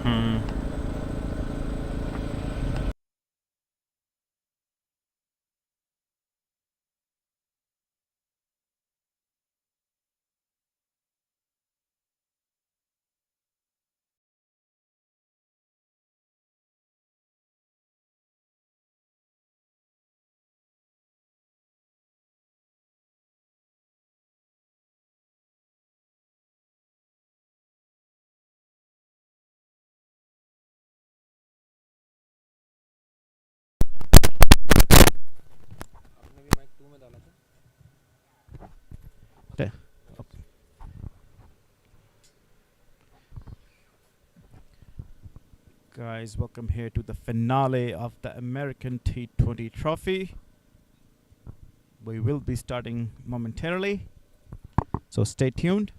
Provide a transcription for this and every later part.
Hmm. Okay. Guys, welcome here to the finale of the American T20 Trophy. We will be starting momentarily, so stay tuned.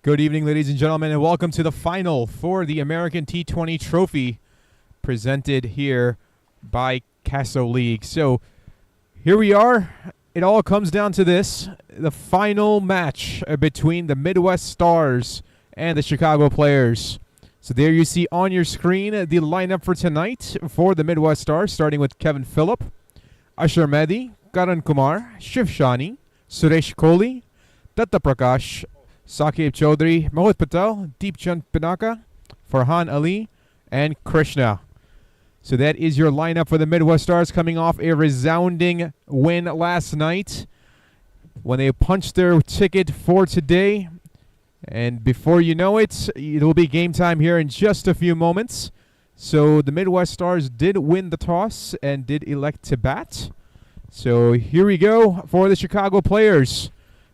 Good evening, ladies and gentlemen, and welcome to the final for the American T20 Trophy presented here by Casso League. So here we are. It all comes down to this, the final match between the Midwest Stars and the Chicago Players. So there you see on your screen the lineup for tonight for the Midwest Stars, starting with Kevin Phillip, Ashar Mehdi, Karan Kumar, Shiv Shani, Suresh Kohli, Datta Prakash, Sakib Chaudhary, Mohit Patel, Deepchand Pinaka, Farhan Ali, and Krishna. So that is your lineup for the Midwest Stars, coming off a resounding win last night when they punched their ticket for today. And before you know it, it will be game time here in just a few moments. So the Midwest Stars did win the toss and did elect to bat. So here we go for the Chicago Players.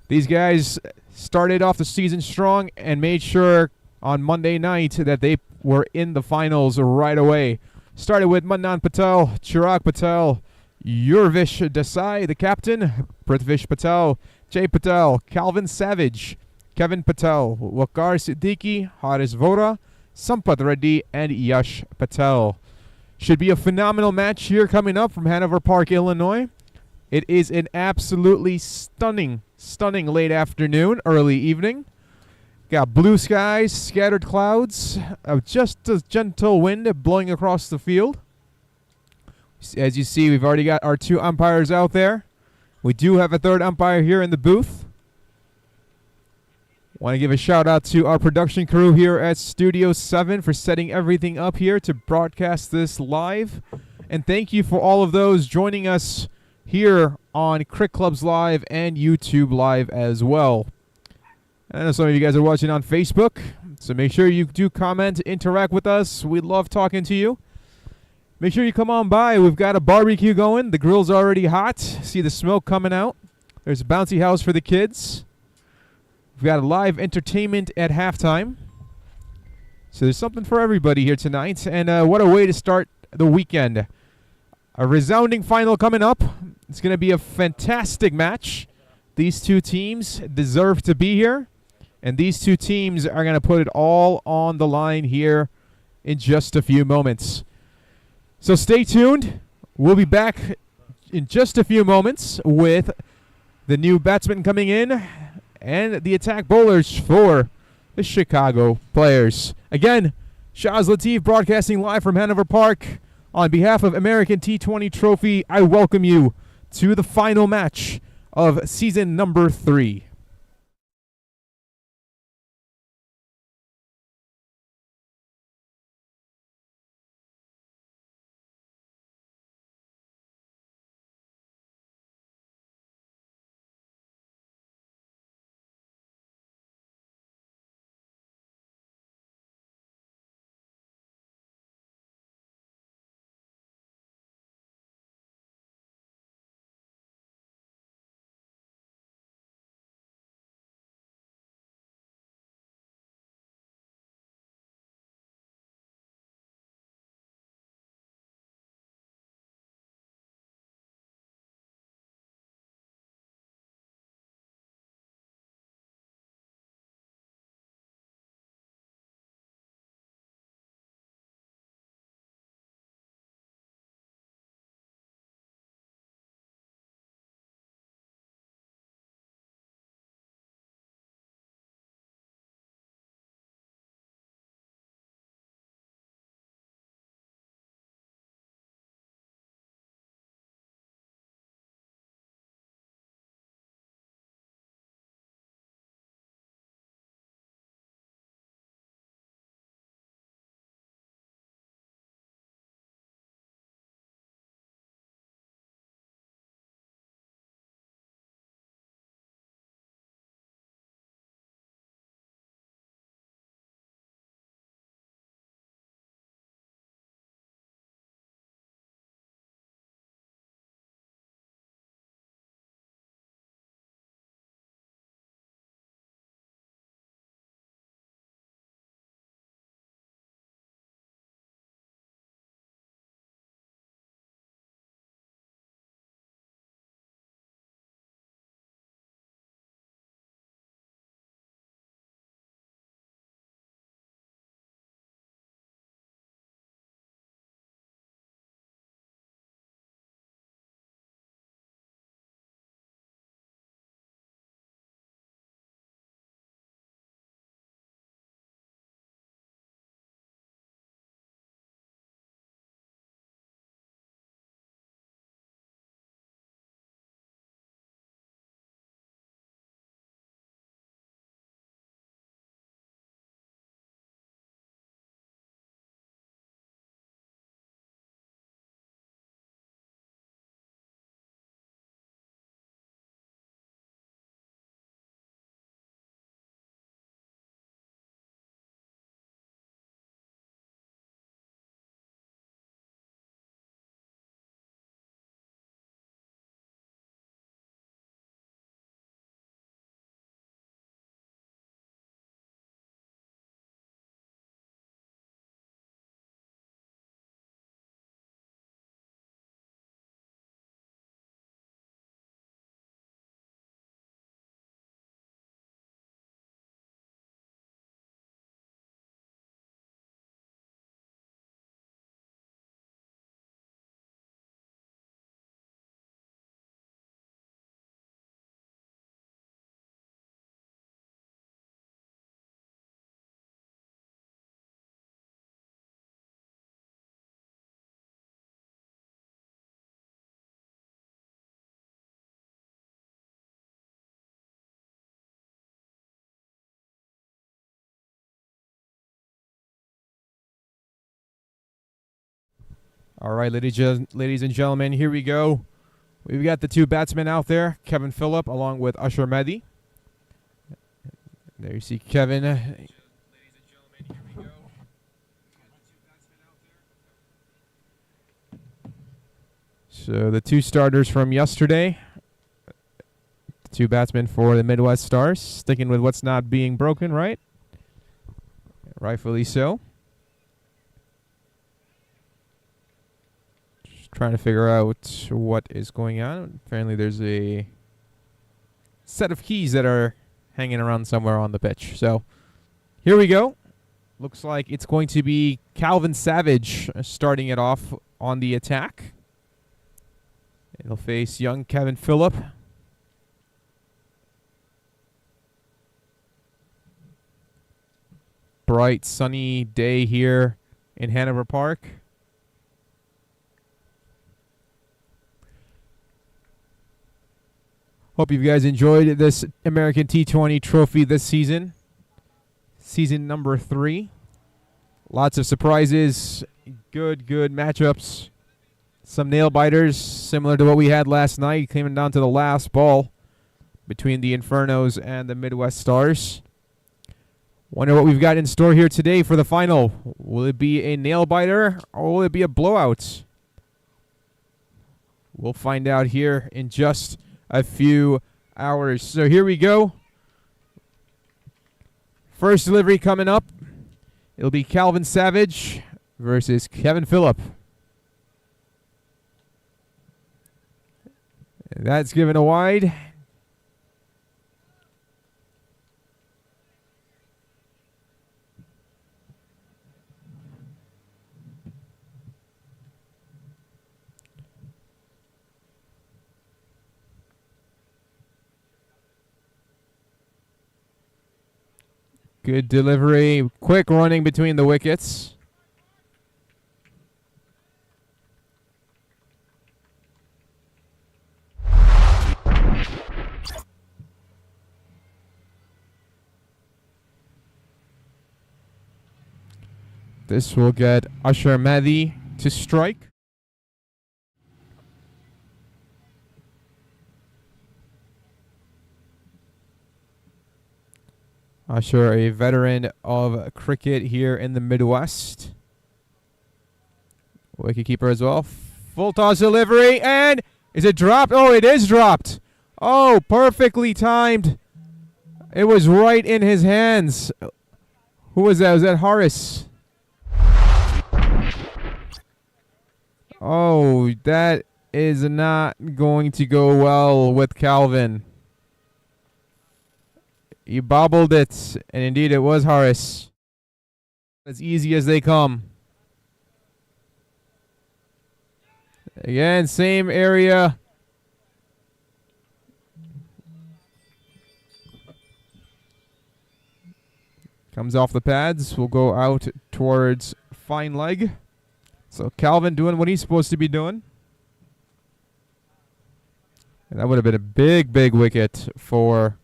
These guys started off the season strong and made sure on Monday night that they were in the finals right away. Started with Manan Patel, Chirag Patel, Yurvish Desai, the captain, Prithvish Patel, Jay Patel, Calvin Savage, Kevin Patel, Waqar Siddiqui, Haris Vora, Sampath Reddy, and Yash Patel. Should be a phenomenal match here coming up from Hanover Park, Illinois. It is an absolutely stunning late afternoon, early evening. Got blue skies, scattered clouds, just a gentle wind blowing across the field. As you see, we've already got our 2 umpires out there. We do have a 3rd umpire here in the booth. Want to give a shout out to our production crew here at Studio 7 for setting everything up here to broadcast this live. And thank you for all of those joining us here on Crick Clubs Live and YouTube Live as well. I know some of you guys are watching on Facebook, so make sure you do comment, interact with us. We love talking to you. Make sure you come on by. We've got a barbecue going. The grill's already hot. See the smoke coming out. There's a bouncy house for the kids. We've got a live entertainment at halftime. So there's something for everybody here tonight. And what a way to start the weekend. A resounding final coming up. It's going to be a fantastic match. These 2 teams deserve to be here. And these 2 teams are going to put it all on the line here in just a few moments. So stay tuned. We'll be back in just a few moments with the new batsmen coming in and the attack bowlers for the Chicago players. Again, Shaz Latif broadcasting live from Hanover Park. On behalf of American T20 Trophy, I welcome you to the final match of season number 3. All right, ladies and gentlemen, here we go. We've got the two batsmen out there, Kevin Phillip along with Ashar Mehdi. There you see Kevin. Ladies and gentlemen, here we go. So the two starters from yesterday, the two batsmen for the Midwest Stars, sticking with what's not being broken, right? Rightfully so. Just trying to figure out what is going on. Apparently there's a set of keys that are hanging around somewhere on the pitch. So here we go. Looks like it's going to be Calvin Savage starting it off on the attack. It'll face young Kevin Phillip. Bright, sunny day here in Hanover Park. Hope you guys enjoyed this American T20 trophy this season. Season number 3. Lots of surprises, good matchups. Some nail biters, similar to what we had last night, coming down to the last ball between the Infernos and the Midwest Stars. Wonder what we've got in store here today for the final. Will it be a nail biter or will it be a blowout? We'll find out here in just a few hours. So here we go. First delivery coming up. It'll be Calvin Savage versus Kevin Phillip. That's given a wide. Good delivery. Quick running between the wickets. This will get Ashar Mehdi to strike. Ashar, a veteran of cricket here in the Midwest. Wicketkeeper as well. Full toss delivery, and is it dropped? Oh, it is dropped. Oh, perfectly timed. It was right in his hands. Who was that? Was that Horace? Oh, that is not going to go well with Calvin. He bobbled it, and indeed it was Horace. As easy as they come. Again, same area. Comes off the pads. Will go out towards fine leg. So Calvin doing what he's supposed to be doing. And that would have been a big wicket for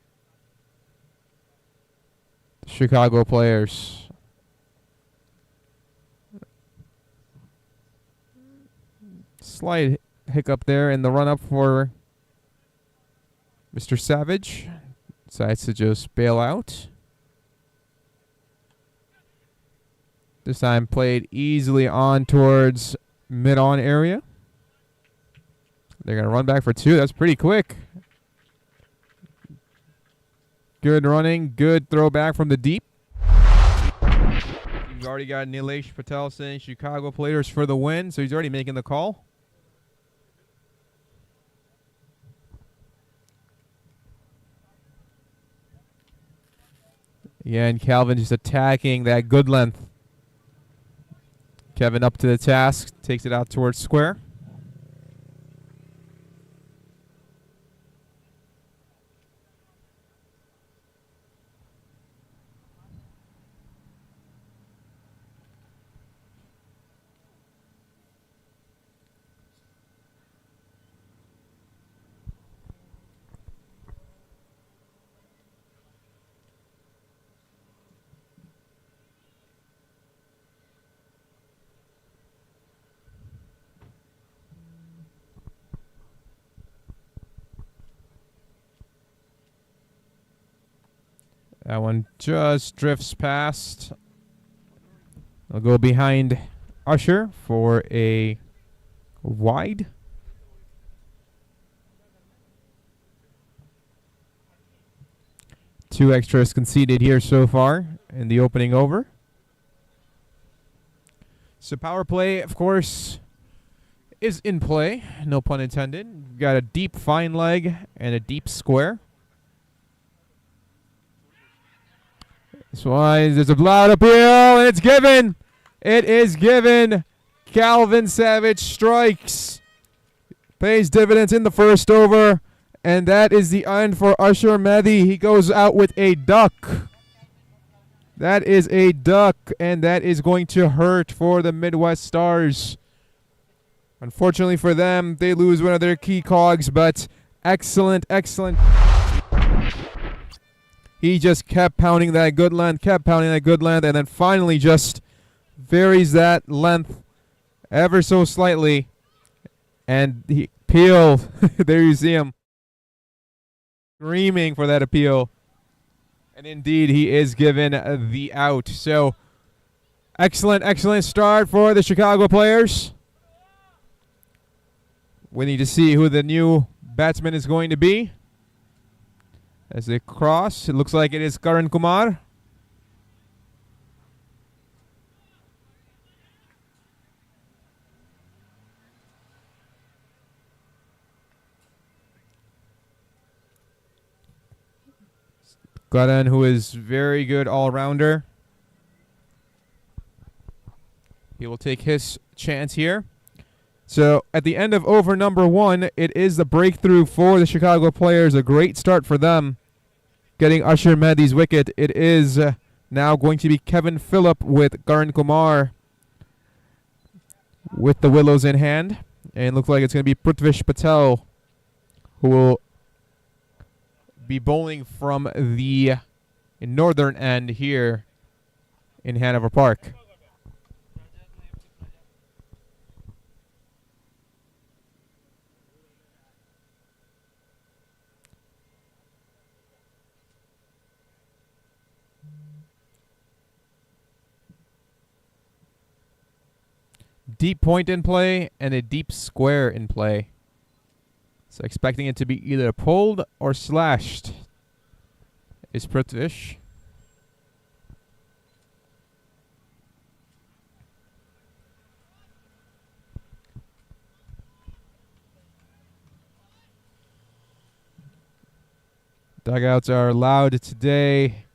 the Chicago players. Slight hiccup there in the run-up for Mr. Savage. Decides to just bail out. This time played easily on towards mid-on area. They're going to run back for 2. That's pretty quick. Good running. Good throw back from the deep. He's already got Nilesh Patel saying Chicago players for the win, so he's already making the call. Yeah, and Calvin just attacking that good length. Kevin up to the task, takes it out towards square. That one just drifts past. I'll go behind Usher for a wide. Two extras conceded here so far in the opening over. So power play, of course, is in play. No pun intended. We've got a deep fine leg and a deep square. This one, there's a loud appeal, and it's given. It is given. Calvin Savage strikes. Pays dividends in the first over. And that is the end for Usher Mehdi. He goes out with a duck. That is a duck, and that is going to hurt for the Midwest Stars. Unfortunately for them, they lose one of their key cogs, but excellent, excellent. He just kept pounding that good length, and then finally just varies that length ever so slightly. And he peeled. There you see him. Screaming for that appeal. And indeed, he is given the out. So, excellent, excellent start for the Chicago players. We need to see who the new batsman is going to be. As they cross, it looks like it is Karan Kumar. Karan, who is very good all-rounder. He will take his chance here. So at the end of over number one, it is the breakthrough for the Chicago players. A great start for them, getting Usher Mehdi's wicket. It is now going to be Kevin Phillip with Karan Kumar with the willows in hand. And looks like it's going to be Prithvish Patel who will be bowling from the northern end here in Hanover Park. Deep point in play and a deep square in play. So expecting it to be either pulled or slashed is Prithvish. Dugouts are loud today.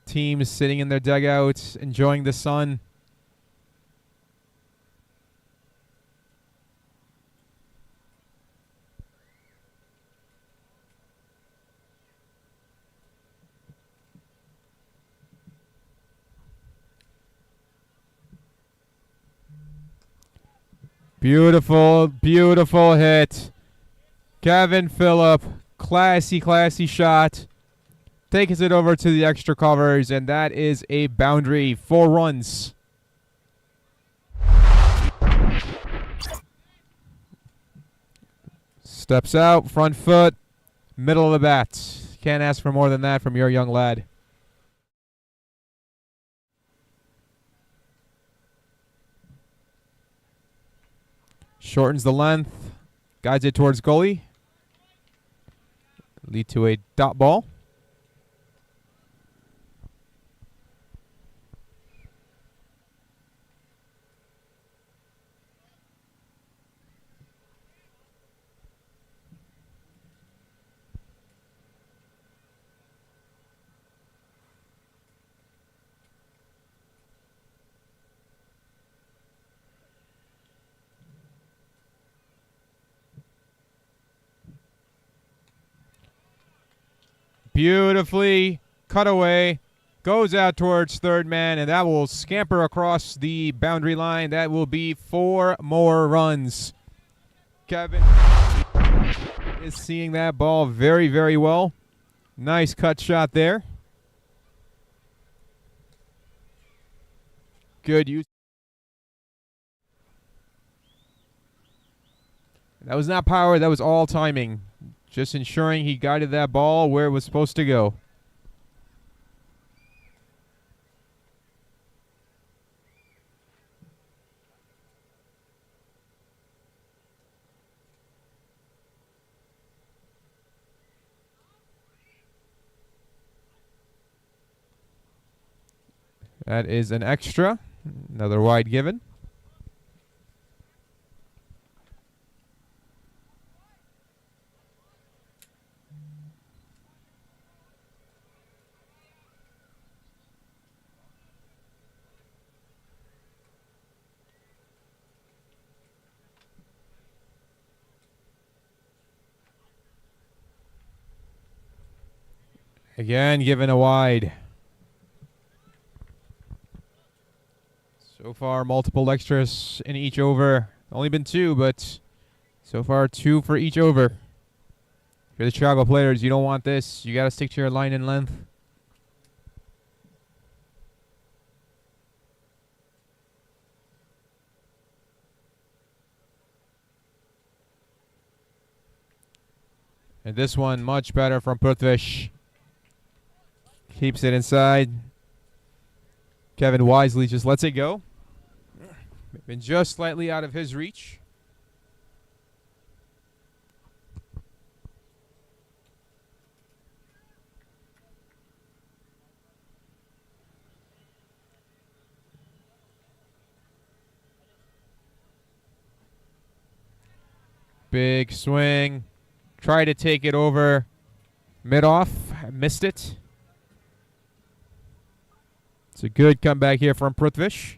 Teams sitting in their dugouts, enjoying the sun. Beautiful, beautiful hit. Kevin Phillip, classy, classy shot. Takes it over to the extra covers, and that is a boundary. 4 runs. Steps out, front foot, middle of the bat. Can't ask for more than that from your young lad. Shortens the length, guides it towards goalie. Lead to a dot ball. Beautifully cut away, goes out towards third man, and that will scamper across the boundary line. That will be 4 more runs. Kevin is seeing that ball very, very well. Nice cut shot there. Good use. That was not power, that was all timing. Just ensuring he guided that ball where it was supposed to go. That is an extra. Another wide given. Again, given a wide. So far, multiple extras in each over. Only been 2, but so far 2 for each over. If you're the Chicago players, you don't want this. You got to stick to your line and length. And this one, much better from Prithvish. Keeps it inside. Kevin wisely just lets it go. Been just slightly out of his reach. Big swing. Try to take it over mid-off. Missed it. It's a good comeback here from Prithvish.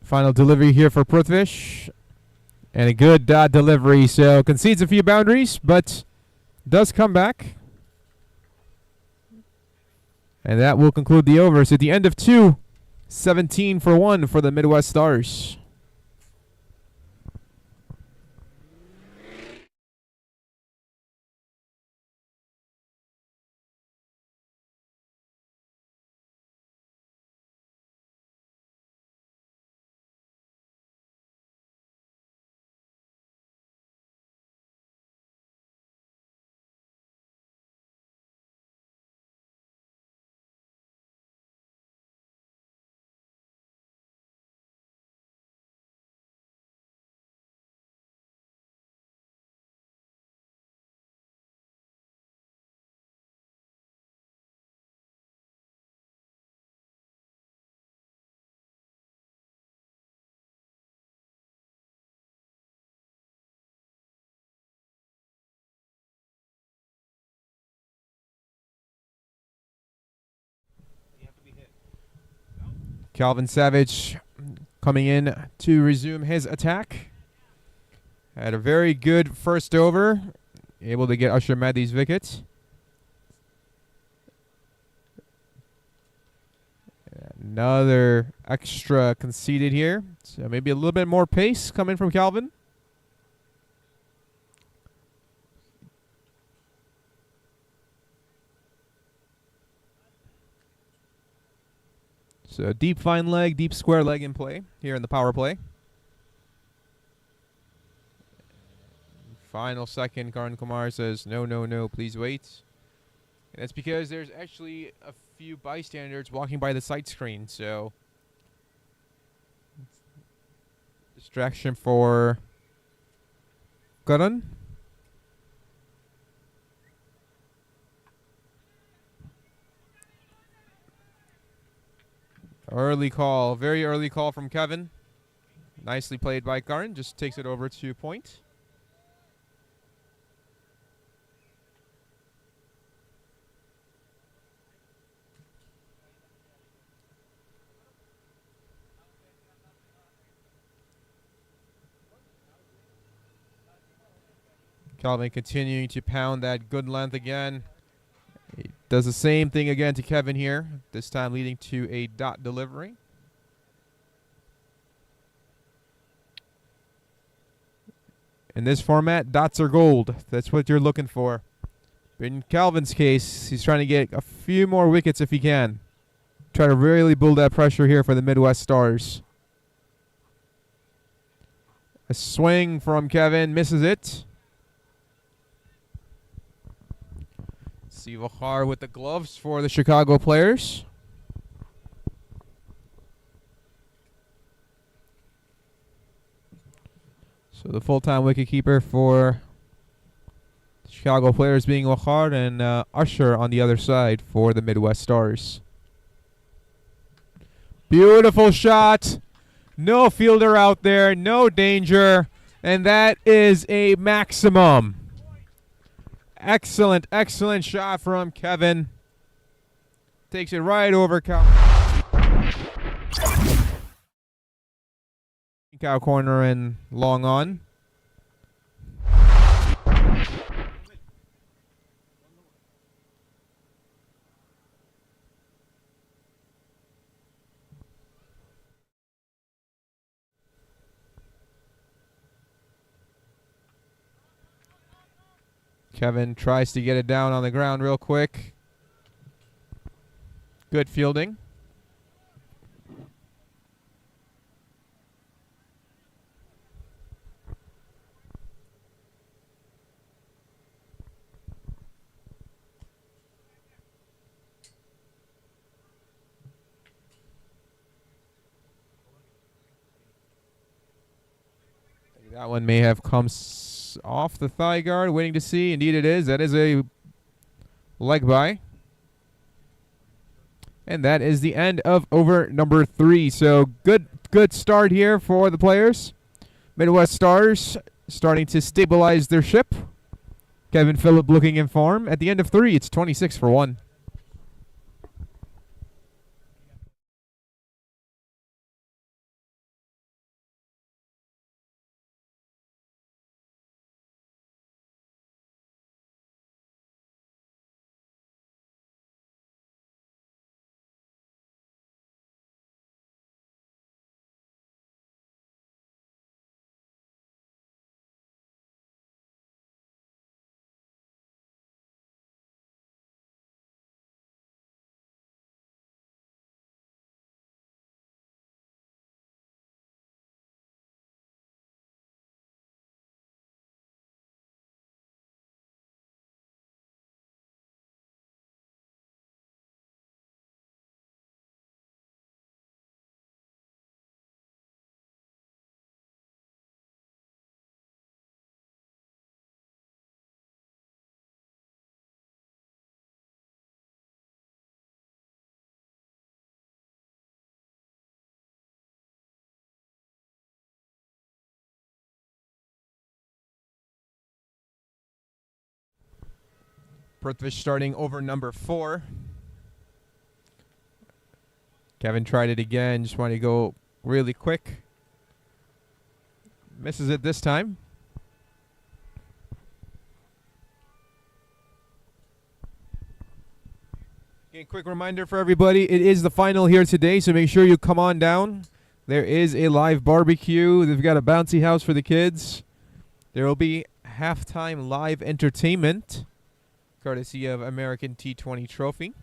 Final delivery here for Prithvish. And a good delivery. So concedes a few boundaries, but does come back. And that will conclude the over. So at the end of 2, 17 for 1 for the Midwest Stars. Calvin Savage coming in to resume his attack. Had a very good first over. Able to get Usher Maddy's wicket. Another extra conceded here. So maybe a little bit more pace coming from Calvin. So deep fine leg, deep square leg in play here in the power play. Final second, Karan Kumar says, no, no, no, please wait. And that's because there's actually a few bystanders walking by the sight screen, so distraction for Karan. Early call, very early call from Kevin. Nicely played by Karan, just takes it over to point. Calvin continuing to pound that good length again. He does the same thing again to Kevin here, this time leading to a dot delivery. In this format, dots are gold. That's what you're looking for. But in Calvin's case, he's trying to get a few more wickets if he can. Try to really build that pressure here for the Midwest Stars. A swing from Kevin, misses it. Sivachar with the gloves for the Chicago players. So the full-time wicketkeeper for the Chicago players being Wachar and Usher on the other side for the Midwest Stars. Beautiful shot. No fielder out there, no danger, and that is a maximum. Excellent, excellent shot from Kevin. Takes it right over Cow corner and long on. Kevin tries to get it down on the ground real quick. Good fielding. That one may have come off the thigh guard. Waiting to see. Indeed it is. That is a leg by. And that is the end of over number 3. So good start here for the players. Midwest Stars starting to stabilize their ship. Kevin Phillip looking in form. At the end of 3, it's 26 for 1. Prithvish starting over number 4. Kevin tried it again. Just wanted to go really quick. Misses it this time. Okay, quick reminder for everybody. It is the final here today, so make sure you come on down. There is a live barbecue. They've got a bouncy house for the kids. There will be halftime live entertainment, courtesy of American T20 Trophy.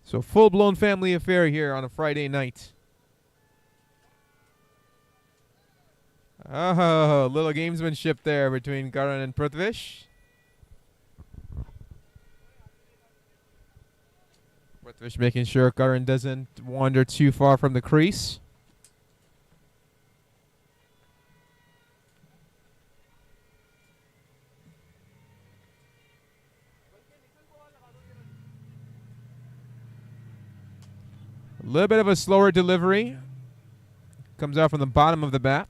So full-blown family affair here on a Friday night. Oh, little gamesmanship there between Karan and Prithvish. Prithvish making sure Karan doesn't wander too far from the crease. A little bit of a slower delivery. Comes out from the bottom of the bat.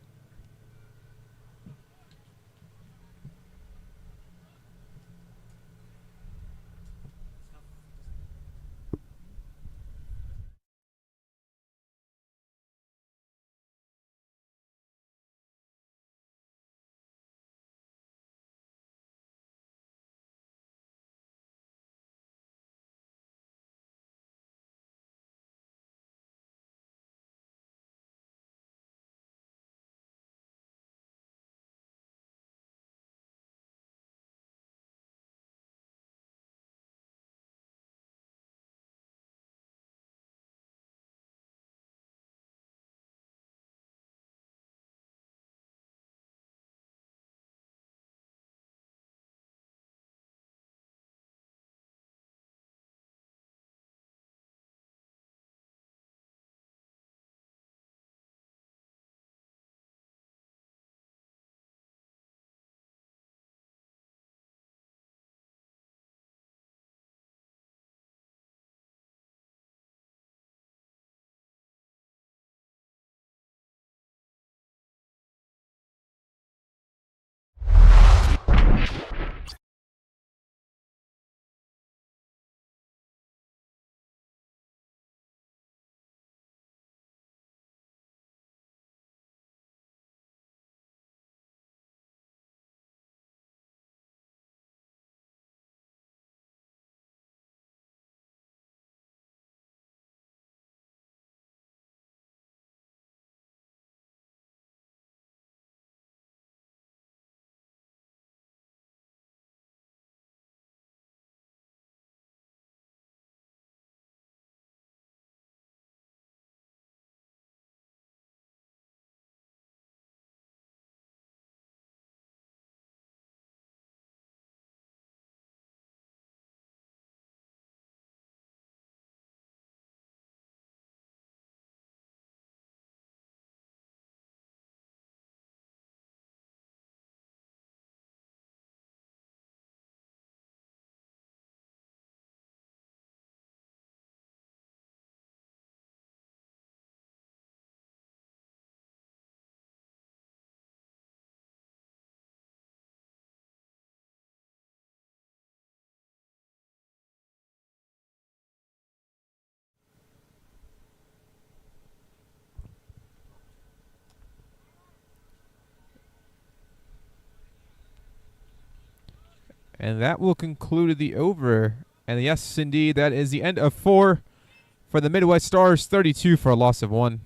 And that will conclude the over. And yes, indeed, that is the end of 4 for the Midwest Stars, 32 for a loss of 1.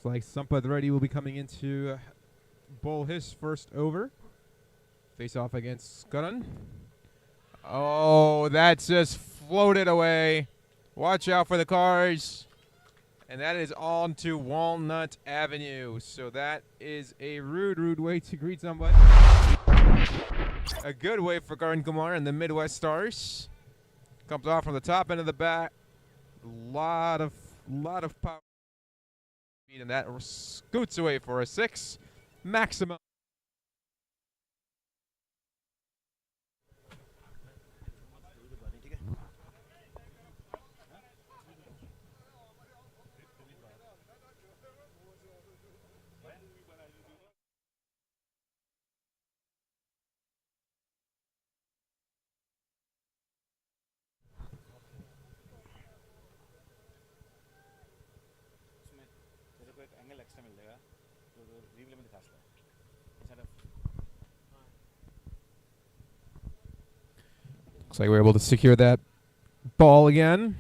Looks like Sampathreddy will be coming into bowl his first over. Face off against Skaran. Oh, that just floated away. Watch out for the cars. And that is on to Walnut Avenue. So that is a rude way to greet somebody. A good way for Karan Kumar and the Midwest Stars. Comes off from the top end of the bat. Lot of power. And that scoots away for a 6. Maximum. Looks like we're able to secure that ball again.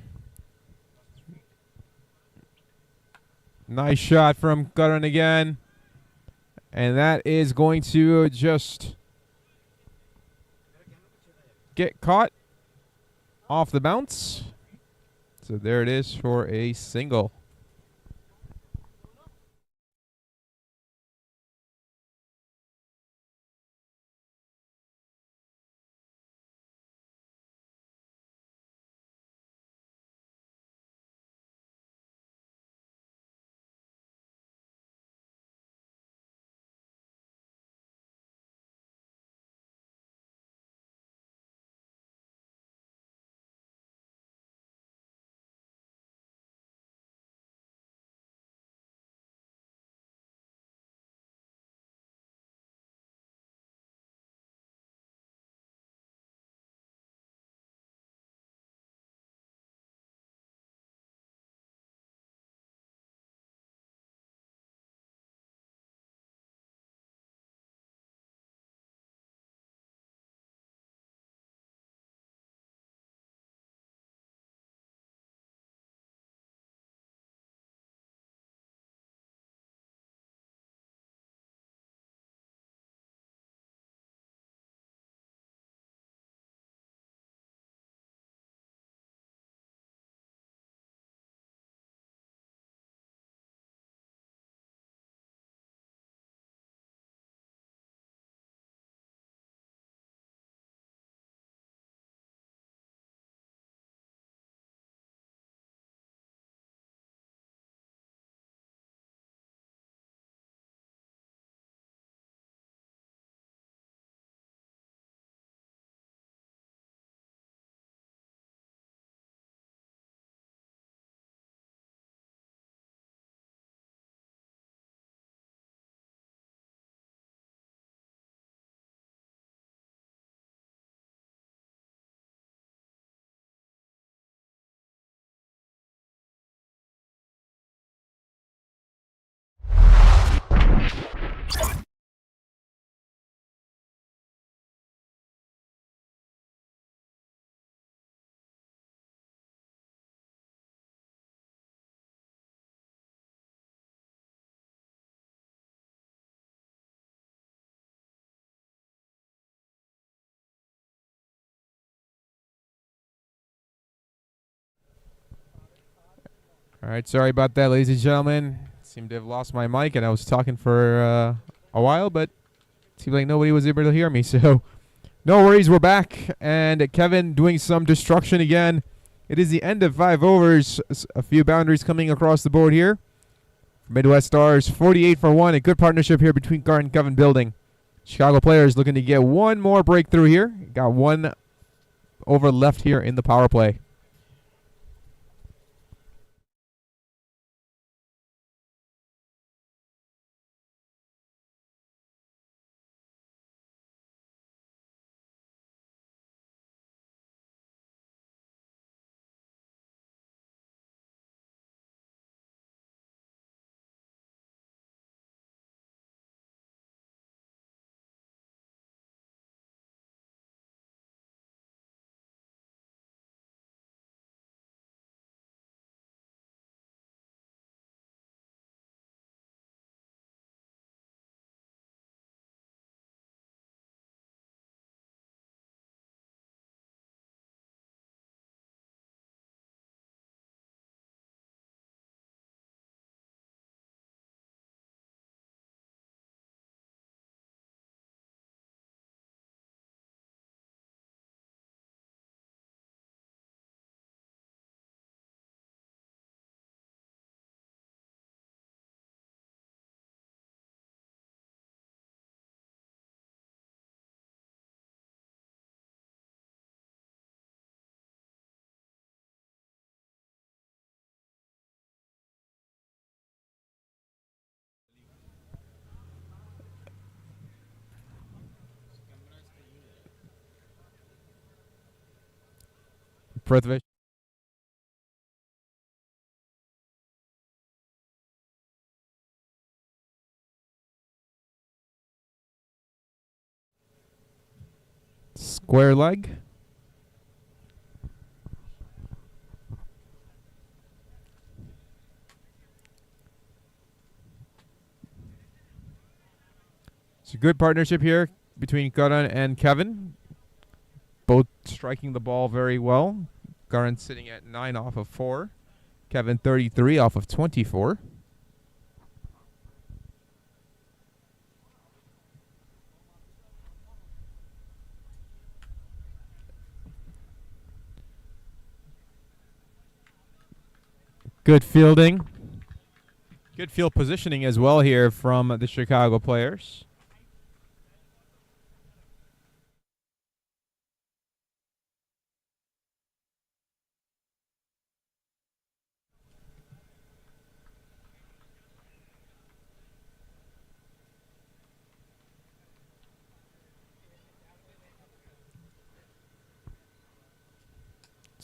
Nice shot from Karan again. And that is going to just get caught off the bounce. So there it is for a single. All right, sorry about that, ladies and gentlemen. Seemed to have lost my mic, and I was talking for a while, but it seemed like nobody was able to hear me. So no worries, we're back. And Kevin doing some destruction again. It is the end of 5 overs. A few boundaries coming across the board here. Midwest Stars 48 for 1. A good partnership here between Gar and Kevin building. Chicago players looking to get one more breakthrough here. Got 1 over left here in the power play. Prithvish. Square leg. It's a good partnership here between Karan and Kevin. Both striking the ball very well. Karan sitting at 9 off of 4. Kevin 33 off of 24. Good fielding. Good field positioning as well here from the Chicago players.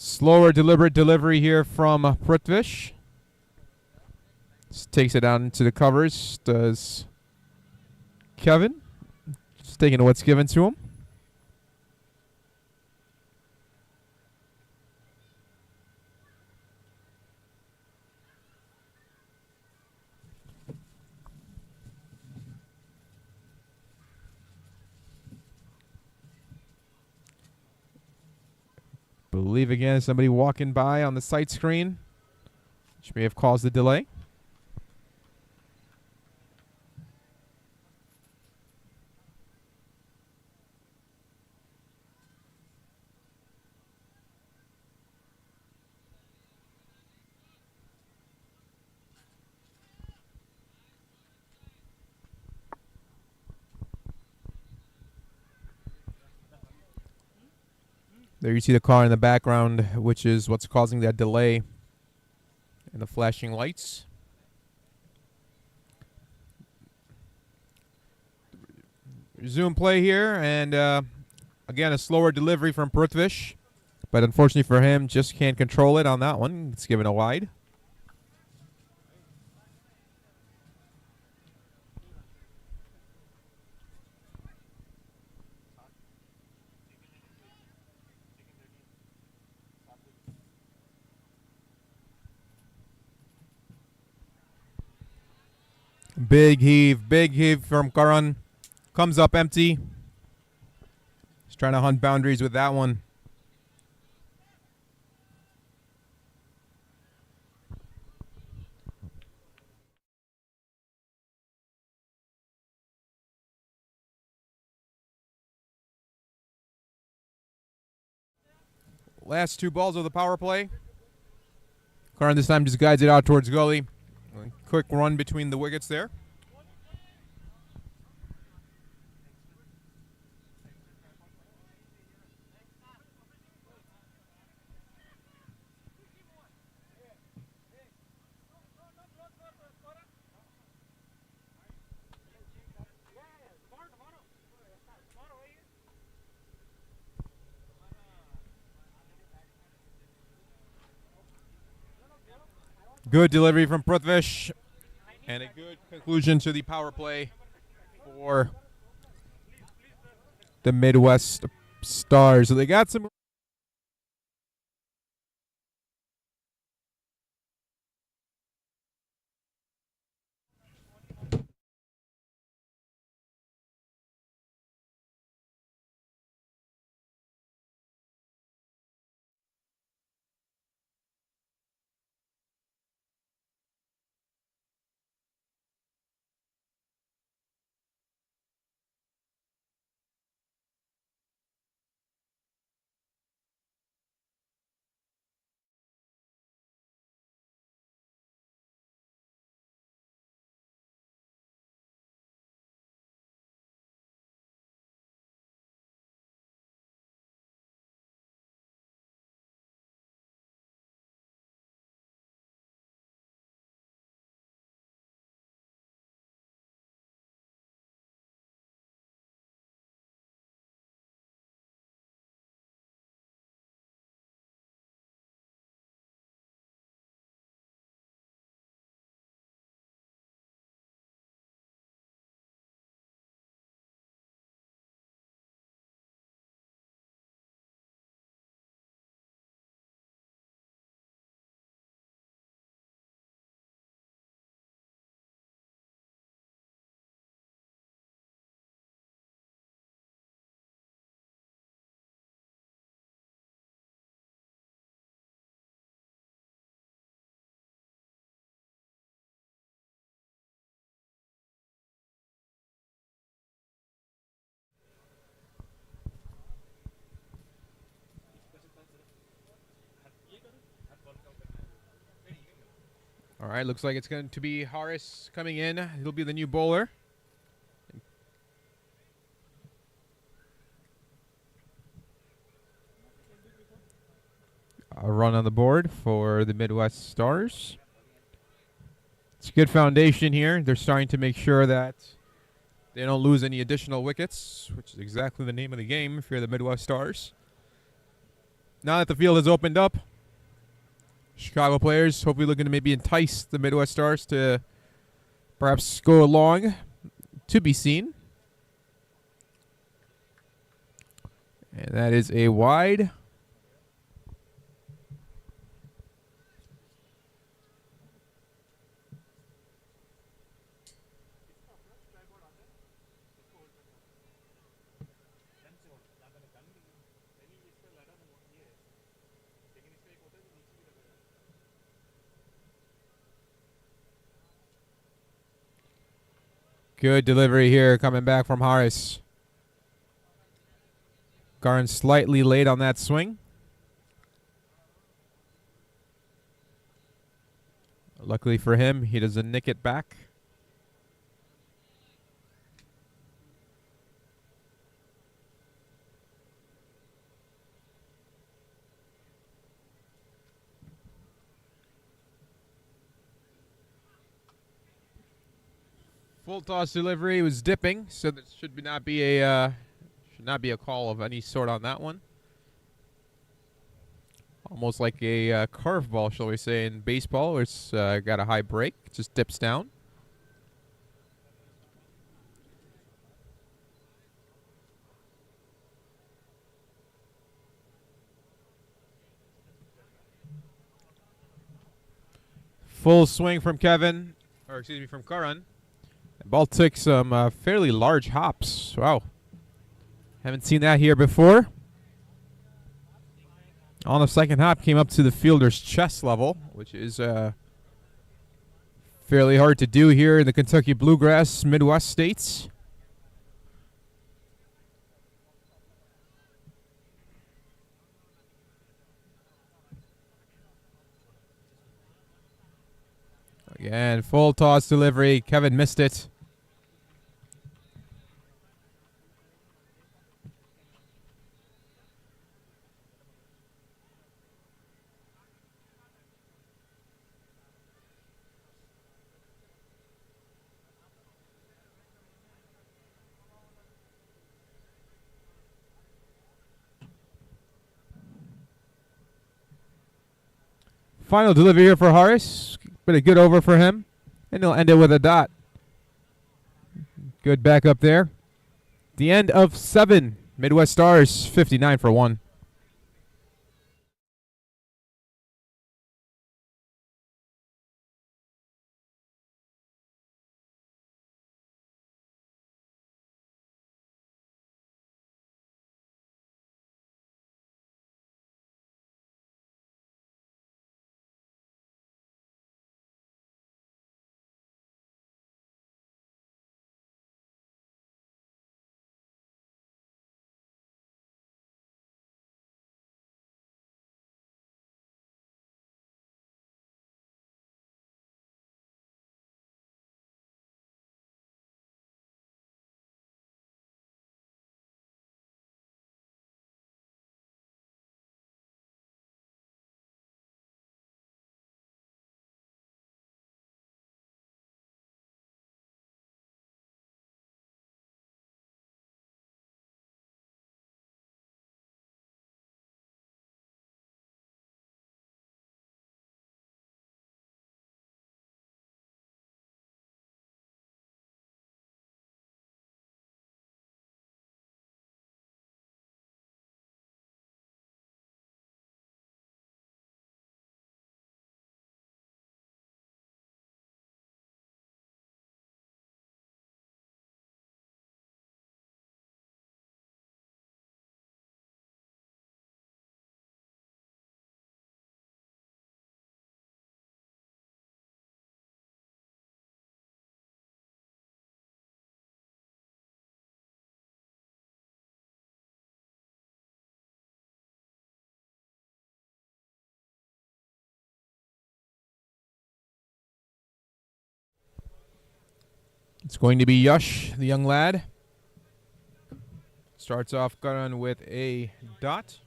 Slower, deliberate delivery here from Prithvish. Just takes it down into the covers. Does Kevin. Just taking what's given to him. Believe again somebody walking by on the sight screen, which may have caused the delay. There you see the car in the background, which is what's causing that delay and the flashing lights. Resume play here, and again, a slower delivery from Prithvish, but unfortunately for him, just can't control it on that one. It's given a wide. Big heave from Karan. Comes up empty. He's trying to hunt boundaries with that one. last two balls of the power play. Karan this time just guides it out towards gully. Quick run between the wickets there. Good delivery from Prithvish. And a good conclusion to the power play for the Midwest Stars. So they got some. All right, looks like it's going to be Harris coming in. He'll be the new bowler. A run on the board for the Midwest Stars. It's a good foundation here. They're starting to make sure that they don't lose any additional wickets, which is exactly the name of the game if you're the Midwest Stars. Now that the field has opened up, Chicago players hopefully looking to maybe entice the Midwest Stars to perhaps go along. To be seen. And that is a wide. Good delivery here coming back from Harris. Karan slightly late on that swing. Luckily for him, he doesn't nick it back. Full toss delivery was dipping, so that should not be a call of any sort on that one. Almost like a curveball, shall we say, in baseball, where it's got a high break, it just dips down. Full swing from Kevin, or excuse me, from Karan. The ball took some fairly large hops. Wow. Haven't seen that here before. On the second hop, came up to the fielder's chest level, which is fairly hard to do here in the Kentucky Bluegrass Midwest states. Again, full toss delivery. Kevin missed it. Final delivery here for Horace. Been a good over for him. And he'll end it with a dot. Good backup there. The end of 7. Midwest Stars 59 for 1. It's going to be Yush, the young lad. Starts off gun with a dot.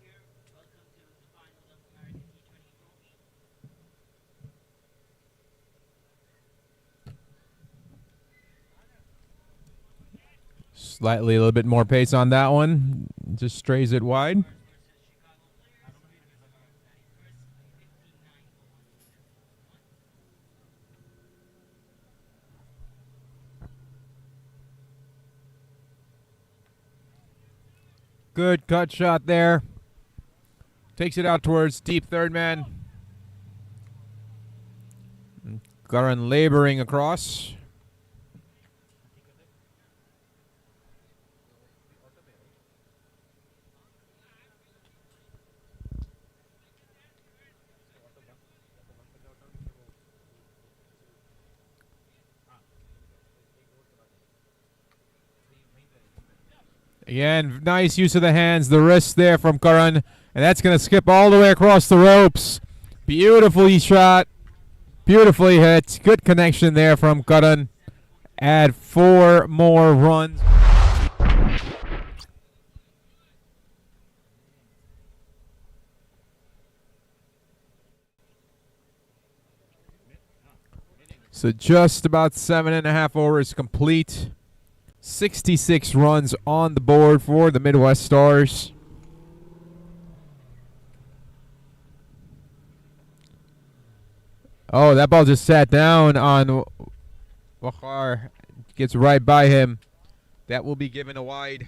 Slightly a little bit more pace on that one. Just strays it wide. Good cut shot there. Takes it out towards deep third man. Garan laboring across. Again, nice use of the hands, the wrist there from Karan. And that's going to skip all the way across the ropes. Beautifully shot. Beautifully hit. Good connection there from Karan. Add 4 more runs. So just about 7.5 overs complete. 66 runs on the board for the Midwest Stars. Oh, that ball just sat down on Wachar. Gets right by him. That will be given a wide.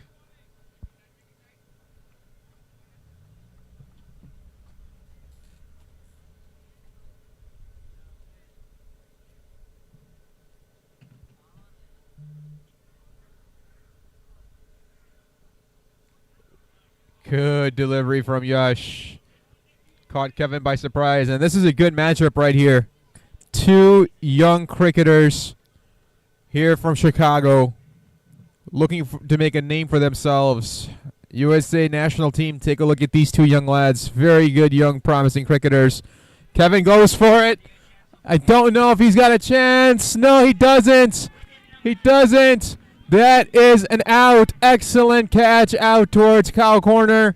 Good delivery from Yash. Caught Kevin by surprise. And this is a good matchup right here. 2 young cricketers here from Chicago looking to make a name for themselves. USA national team, take a look at these 2 young lads. Very good, young, promising cricketers. Kevin goes for it. I don't know if he's got a chance. No, he doesn't. He doesn't. That is an out. Excellent catch out towards cow corner.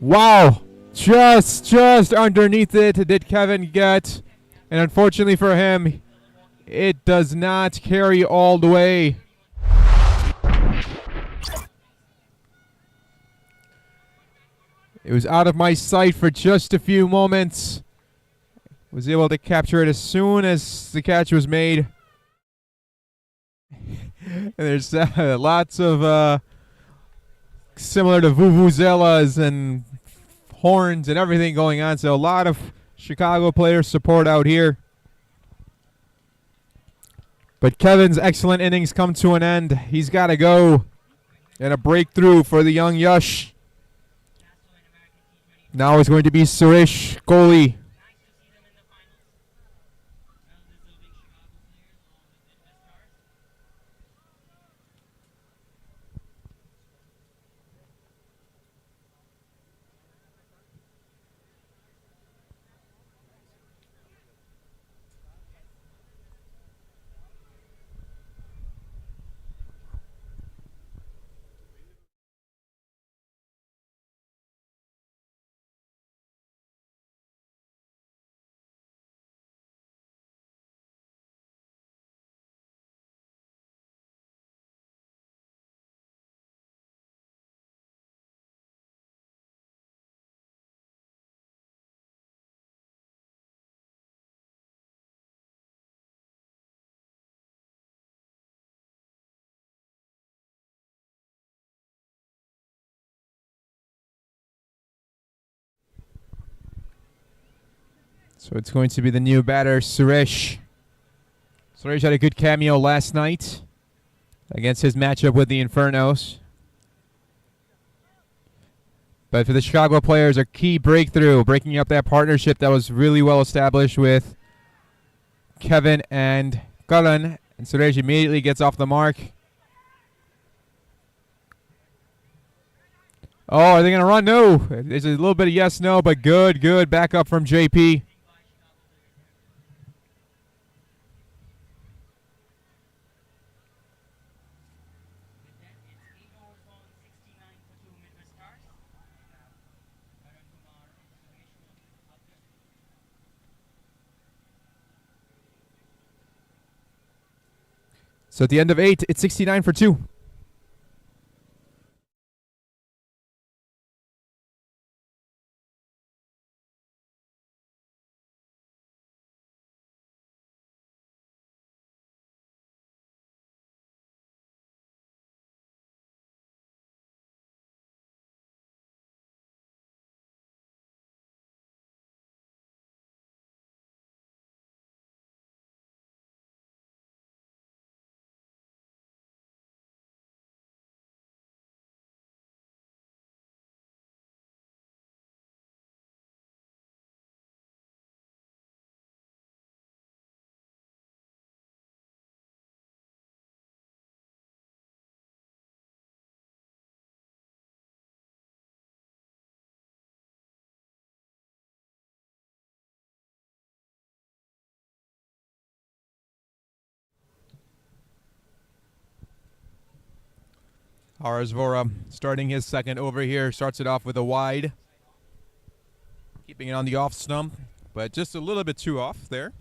Wow. Just underneath it did Kevin get. And unfortunately for him, it does not carry all the way. It was out of my sight for just a few moments. Was able to capture it as soon as the catch was made. And there's lots of similar to vuvuzelas and horns and everything going on. So a lot of Chicago players support out here. But Kevin's excellent innings come to an end. He's got to go. And a breakthrough for the young Yush. Now it's going to be Suresh Kohli. So it's going to be the new batter, Suresh. Suresh had a good cameo last night against his matchup with the Infernos. But for the Chicago players, a key breakthrough, breaking up that partnership that was really well established with Kevin and Karan. And Suresh immediately gets off the mark. Oh, are they going to run? No. There's a little bit of yes, no, but good backup from JP. So at the end of 8, it's 69 for 2. Arazvora starting his second over here. Starts it off with a wide. Keeping it on the off stump, but just a little bit too off there.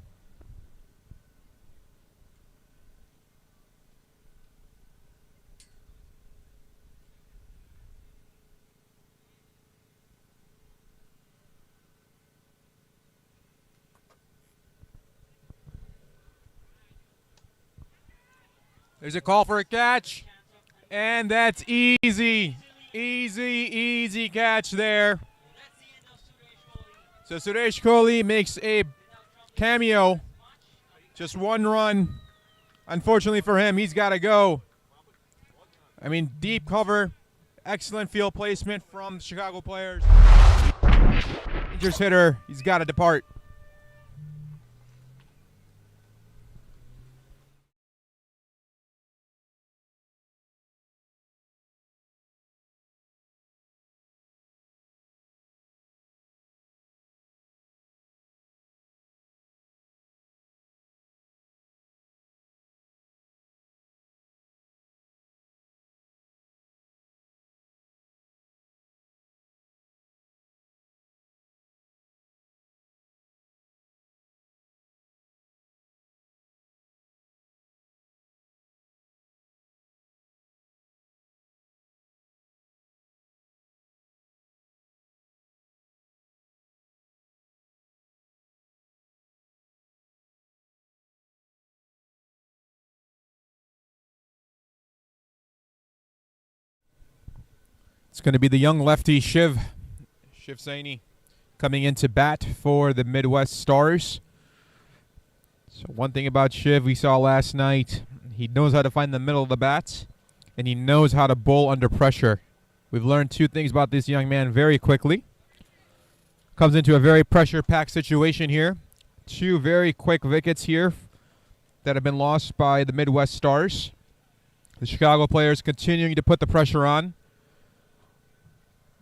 There's a call for a catch. And that's easy. Easy catch there. So Suresh Kohli makes a cameo. Just one run. Unfortunately for him, he's got to go. I mean, deep cover. Excellent field placement from the Chicago players. Dangerous hitter. He's got to depart. It's going to be the young lefty Shiv Saini coming into bat for the Midwest Stars. So one thing about Shiv we saw last night, he knows how to find the middle of the bat, and he knows how to bowl under pressure. We've learned two things about this young man very quickly. Comes into a very pressure-packed situation here. Two very quick wickets here that have been lost by the Midwest Stars. The Chicago players continuing to put the pressure on,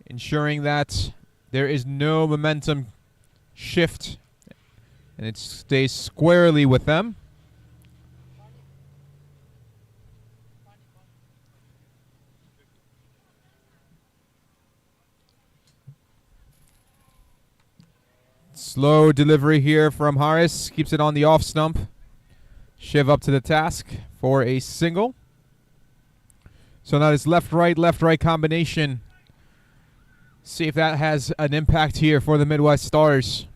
ensuring that there is no momentum shift, and it stays squarely with them. Slow delivery here from Harris. Keeps it on the off stump. Shiv up to the task for a single. So now this left-right combination. See if that has an impact here for the Midwest Stars.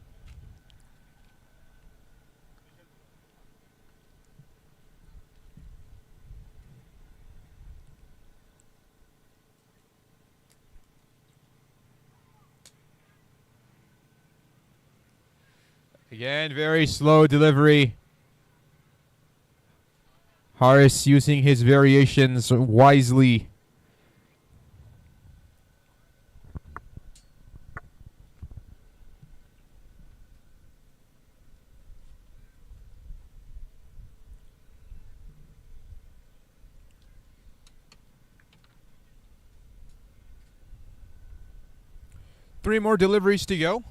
Again, very slow delivery. Harris using his variations wisely. Three more deliveries to go.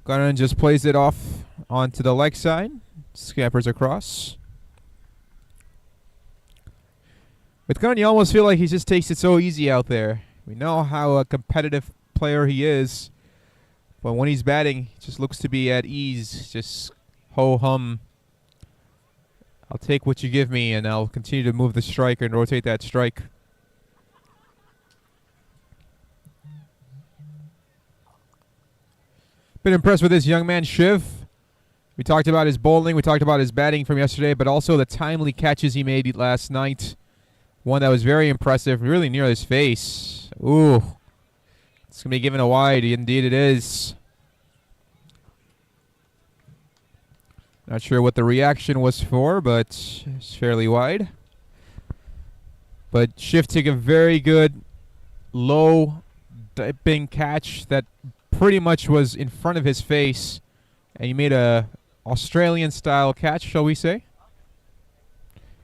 Gunnan just plays it off onto the leg side. Scampers across. With Gunnan, you almost feel like he just takes it so easy out there. We know how a competitive player he is. But when he's batting, he just looks to be at ease. Just ho-hum. I'll take what you give me, and I'll continue to move the strike and rotate that strike. Been impressed with this young man, Shiv. We talked about his bowling. We talked about his batting from yesterday, but also the timely catches he made last night. One that was very impressive, really near his face. Ooh. It's going to be given a wide. Indeed it is. Not sure what the reaction was for, but it's fairly wide. But Shiv took a very good low dipping catch that pretty much was in front of his face, and he made a Australian style catch, shall we say.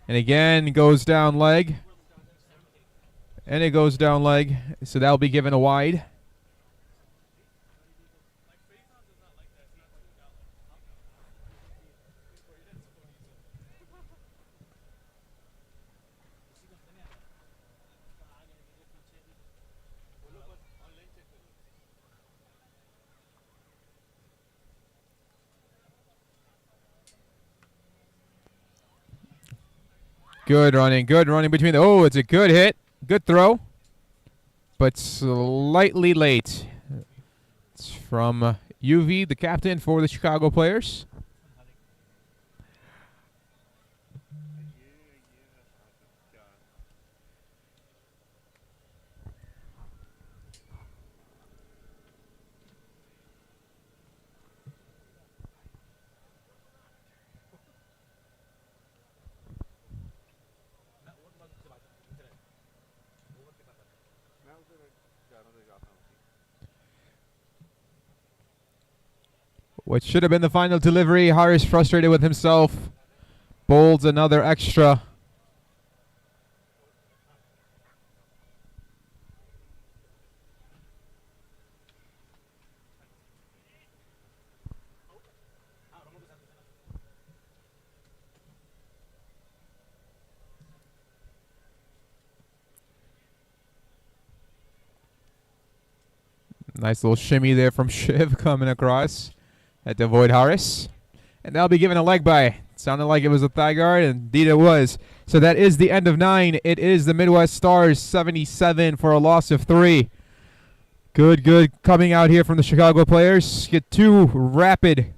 And again goes down leg, and it goes down leg, so that'll be given a wide. Good running between the... Oh, it's a good hit. Good throw. But slightly late. It's from UV, the captain for the Chicago players. What should have been the final delivery. Harris frustrated with himself. Bowls another extra. Nice little shimmy there from Shiv coming across. Had to avoid Harris. And that'll be given a leg by. Sounded like it was a thigh guard, and indeed it was. So that is the end of 9. It is the Midwest Stars 77 for a loss of 3. Good coming out here from the Chicago players. Get 2 rapid,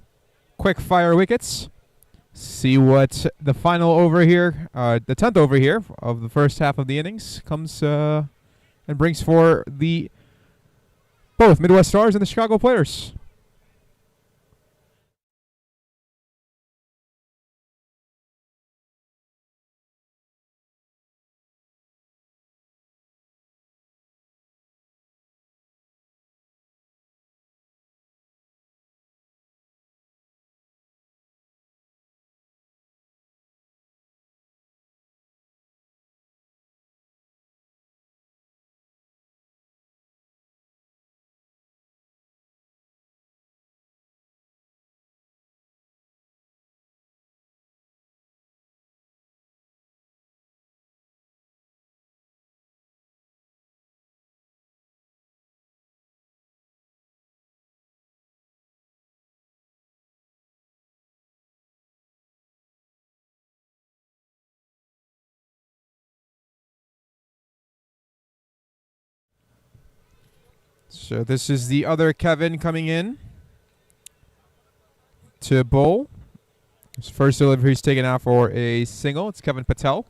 quick fire wickets. See what the final over here, the 10th over here of the first half of the innings comes and brings for the both Midwest Stars and the Chicago Players. So this is the other Kevin coming in to bowl. His first delivery is taken out for a single. It's Kevin Patel.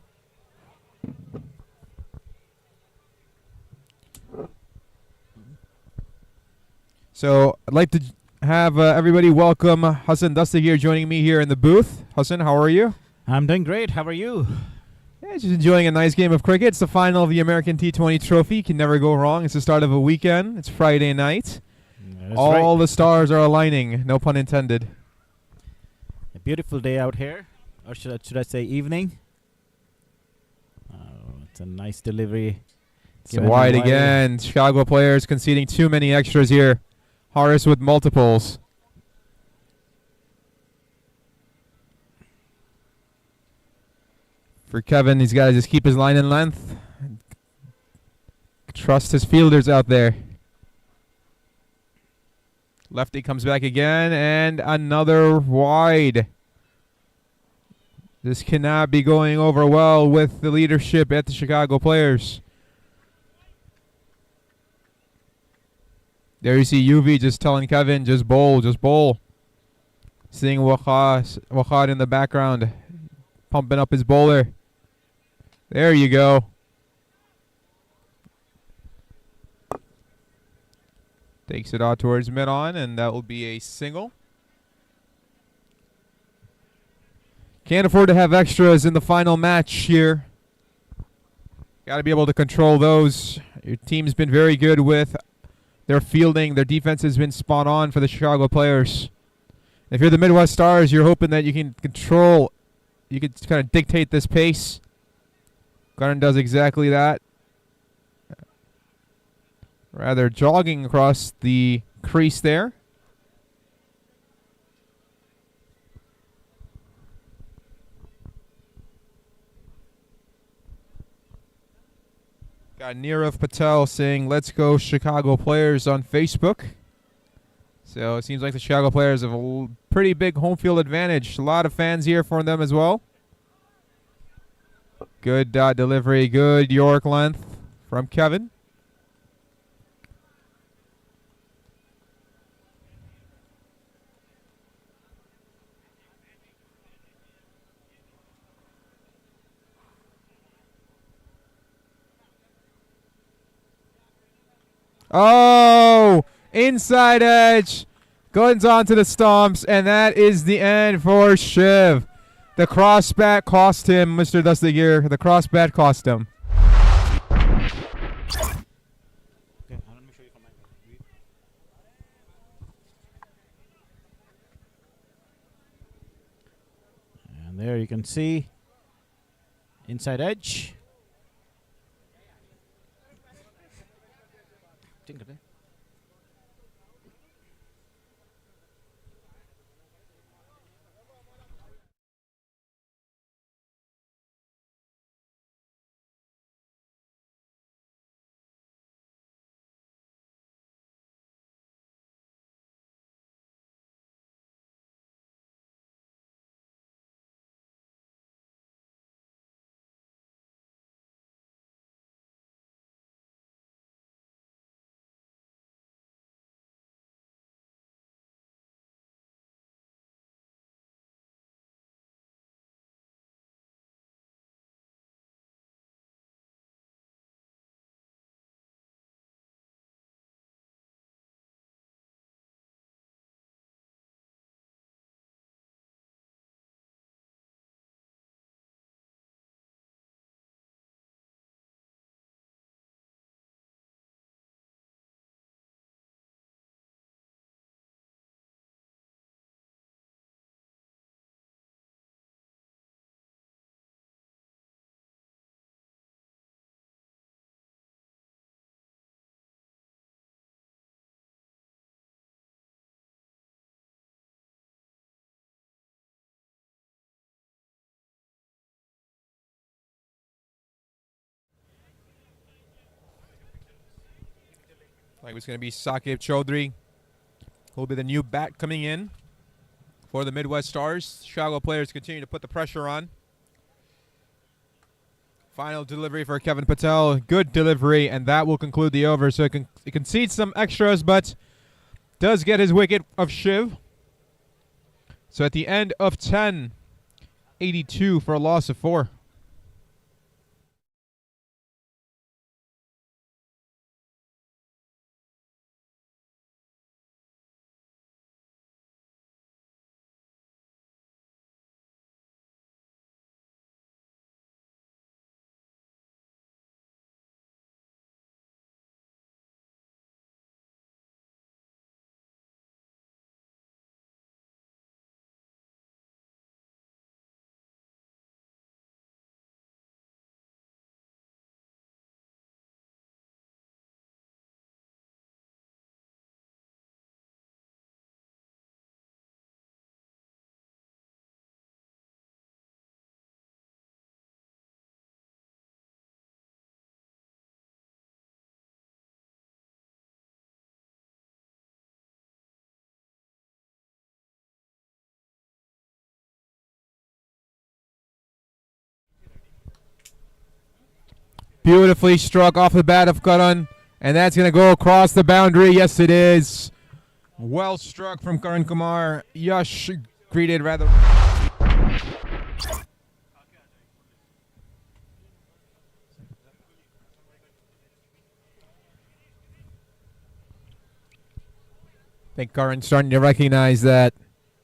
So I'd like to have everybody welcome Hassan Dastagir joining me here in the booth. Hassan, how are you? I'm doing great. How are you? Yeah, just enjoying a nice game of cricket. It's the final of the American T20 Trophy. Can never go wrong. It's the start of a weekend. It's Friday night. All the stars are aligning. No pun intended. A beautiful day out here, or should I say evening? It's a nice delivery. So wide again. Chicago Players conceding too many extras here. Horace with multiples. For Kevin, he's got to just keep his line in length. Trust his fielders out there. Lefty comes back again, and another wide. This cannot be going over well with the leadership at the Chicago Players. There you see UV just telling Kevin, just bowl, just bowl. Seeing Wahad in the background, pumping up his bowler. There you go. Takes it out towards mid-on, and that will be a single. Can't afford to have extras in the final match here. Got to be able to control those. Your team's been very good with their fielding. Their defense has been spot on for the Chicago Players. If you're the Midwest Stars, you're hoping that you can control, you can kind of dictate this pace. Garden does exactly that. Rather jogging across the crease there. Got Nirav Patel saying, "Let's go Chicago Players" on Facebook. So it seems like the Chicago Players have a pretty big home field advantage. A lot of fans here for them as well. Good delivery, good York length from Kevin. Oh, inside edge. Goes on to the stumps, and that is the end for Shiv. The cross bat cost him, Mr. Dastagir. The cross bat cost him. And there you can see inside edge. Like it was going to be Saqib Chaudhry, who will be the new bat coming in for the Midwest Stars. Chicago players continue to put the pressure on. Final delivery for Kevin Patel. Good delivery, and that will conclude the over. So it concedes some extras, but does get his wicket of Shiv. So at the end of 10, 82 for a loss of 4. Beautifully struck off the bat of Karan, and that's going to go across the boundary. Yes, it is. Well struck from Karan Kumar. Yash greeted rather. I think Karan's starting to recognize that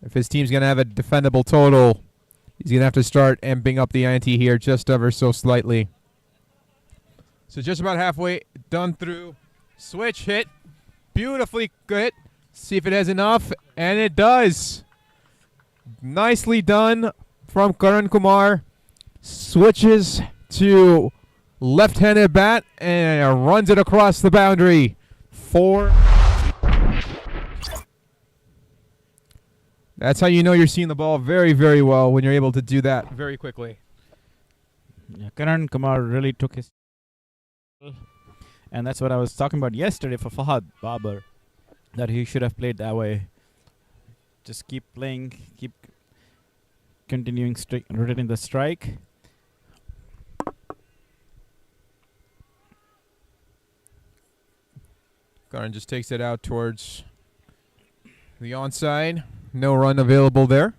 if his team's going to have a defendable total, he's going to have to start amping up the ante here just ever so slightly. So just about halfway done through. Switch hit. Beautifully hit. See if it has enough. And it does. Nicely done from Karan Kumar. Switches to left-handed bat and runs it across the boundary. 4. That's how you know you're seeing the ball very, very well, when you're able to do that very quickly. Yeah, Karan Kumar really took his... And that's what I was talking about yesterday for Fahad Babar, that he should have played that way. Just keep playing, keep continuing rotating the strike. Karan just takes it out towards the onside. No run available there.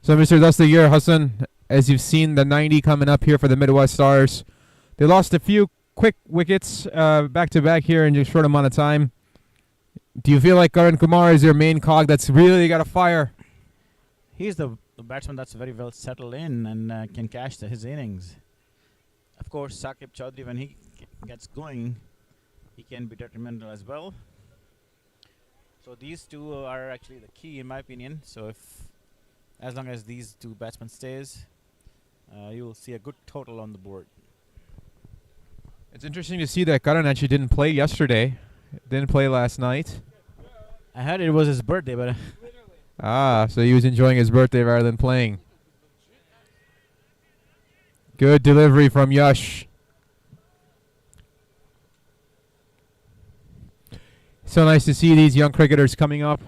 So, Mr. Dastagir Hassan, as you've seen the 90 coming up here for the Midwest Stars, they lost a few quick wickets back-to-back here in just a short amount of time. Do you feel like Karan Kumar is your main cog that's really got to fire? He's the batsman that's very well settled in and can cash his innings. Of course, Saqib Chaudhry, when he gets going, he can be detrimental as well. So these two are actually the key, in my opinion. So as long as these two batsmen stays, you will see a good total on the board. It's interesting to see that Karan actually didn't play yesterday. Didn't play last night. I heard it was his birthday, but... So he was enjoying his birthday rather than playing. Good delivery from Yash. So nice to see these young cricketers coming up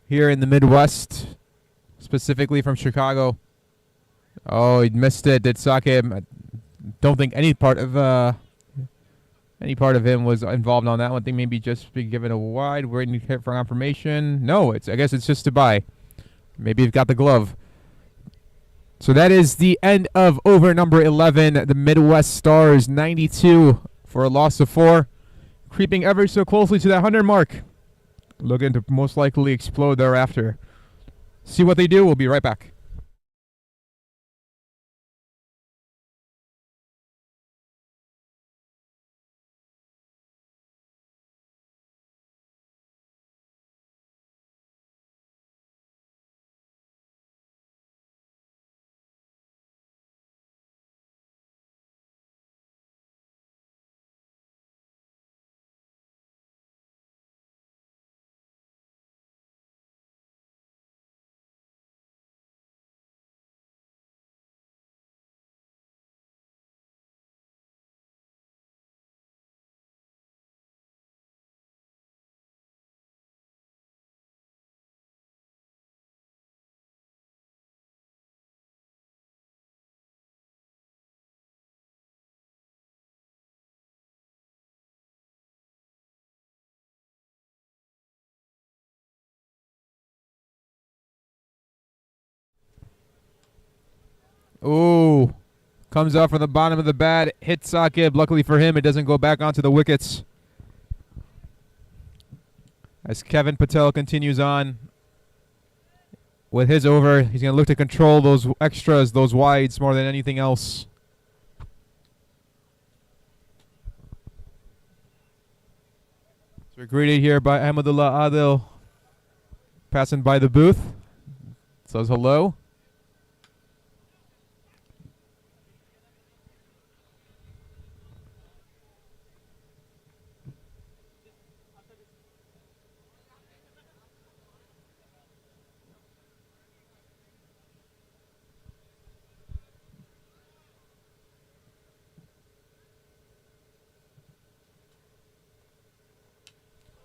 here in the Midwest, specifically from Chicago. Oh, he missed it. Did Saqib? I don't think any part of him was involved on that one. I think maybe just be given a wide, waiting for confirmation. No, I guess it's just a bye. Maybe you've got the glove. So that is the end of over number 11. The Midwest Stars 92 for a loss of 4. Creeping ever so closely to that 100 mark. Looking to most likely explode thereafter. See what they do. We'll be right back. Ooh. Comes out from the bottom of the bat. Hits Saqib. Luckily for him, it doesn't go back onto the wickets. As Kevin Patel continues on with his over, he's going to look to control those extras, those wides, more than anything else. So we're greeted here by Ahmadullah Adil passing by the booth. Says hello.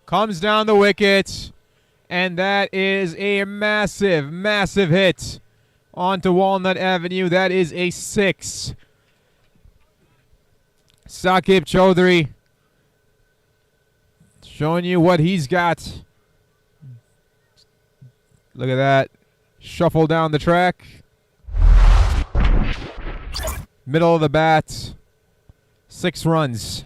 Comes down the wicket, and that is a massive, massive hit onto Walnut Avenue. That is a 6. Saqib Chaudhary showing you what he's got. Look at that. Shuffle down the track. Middle of the bat. 6 runs.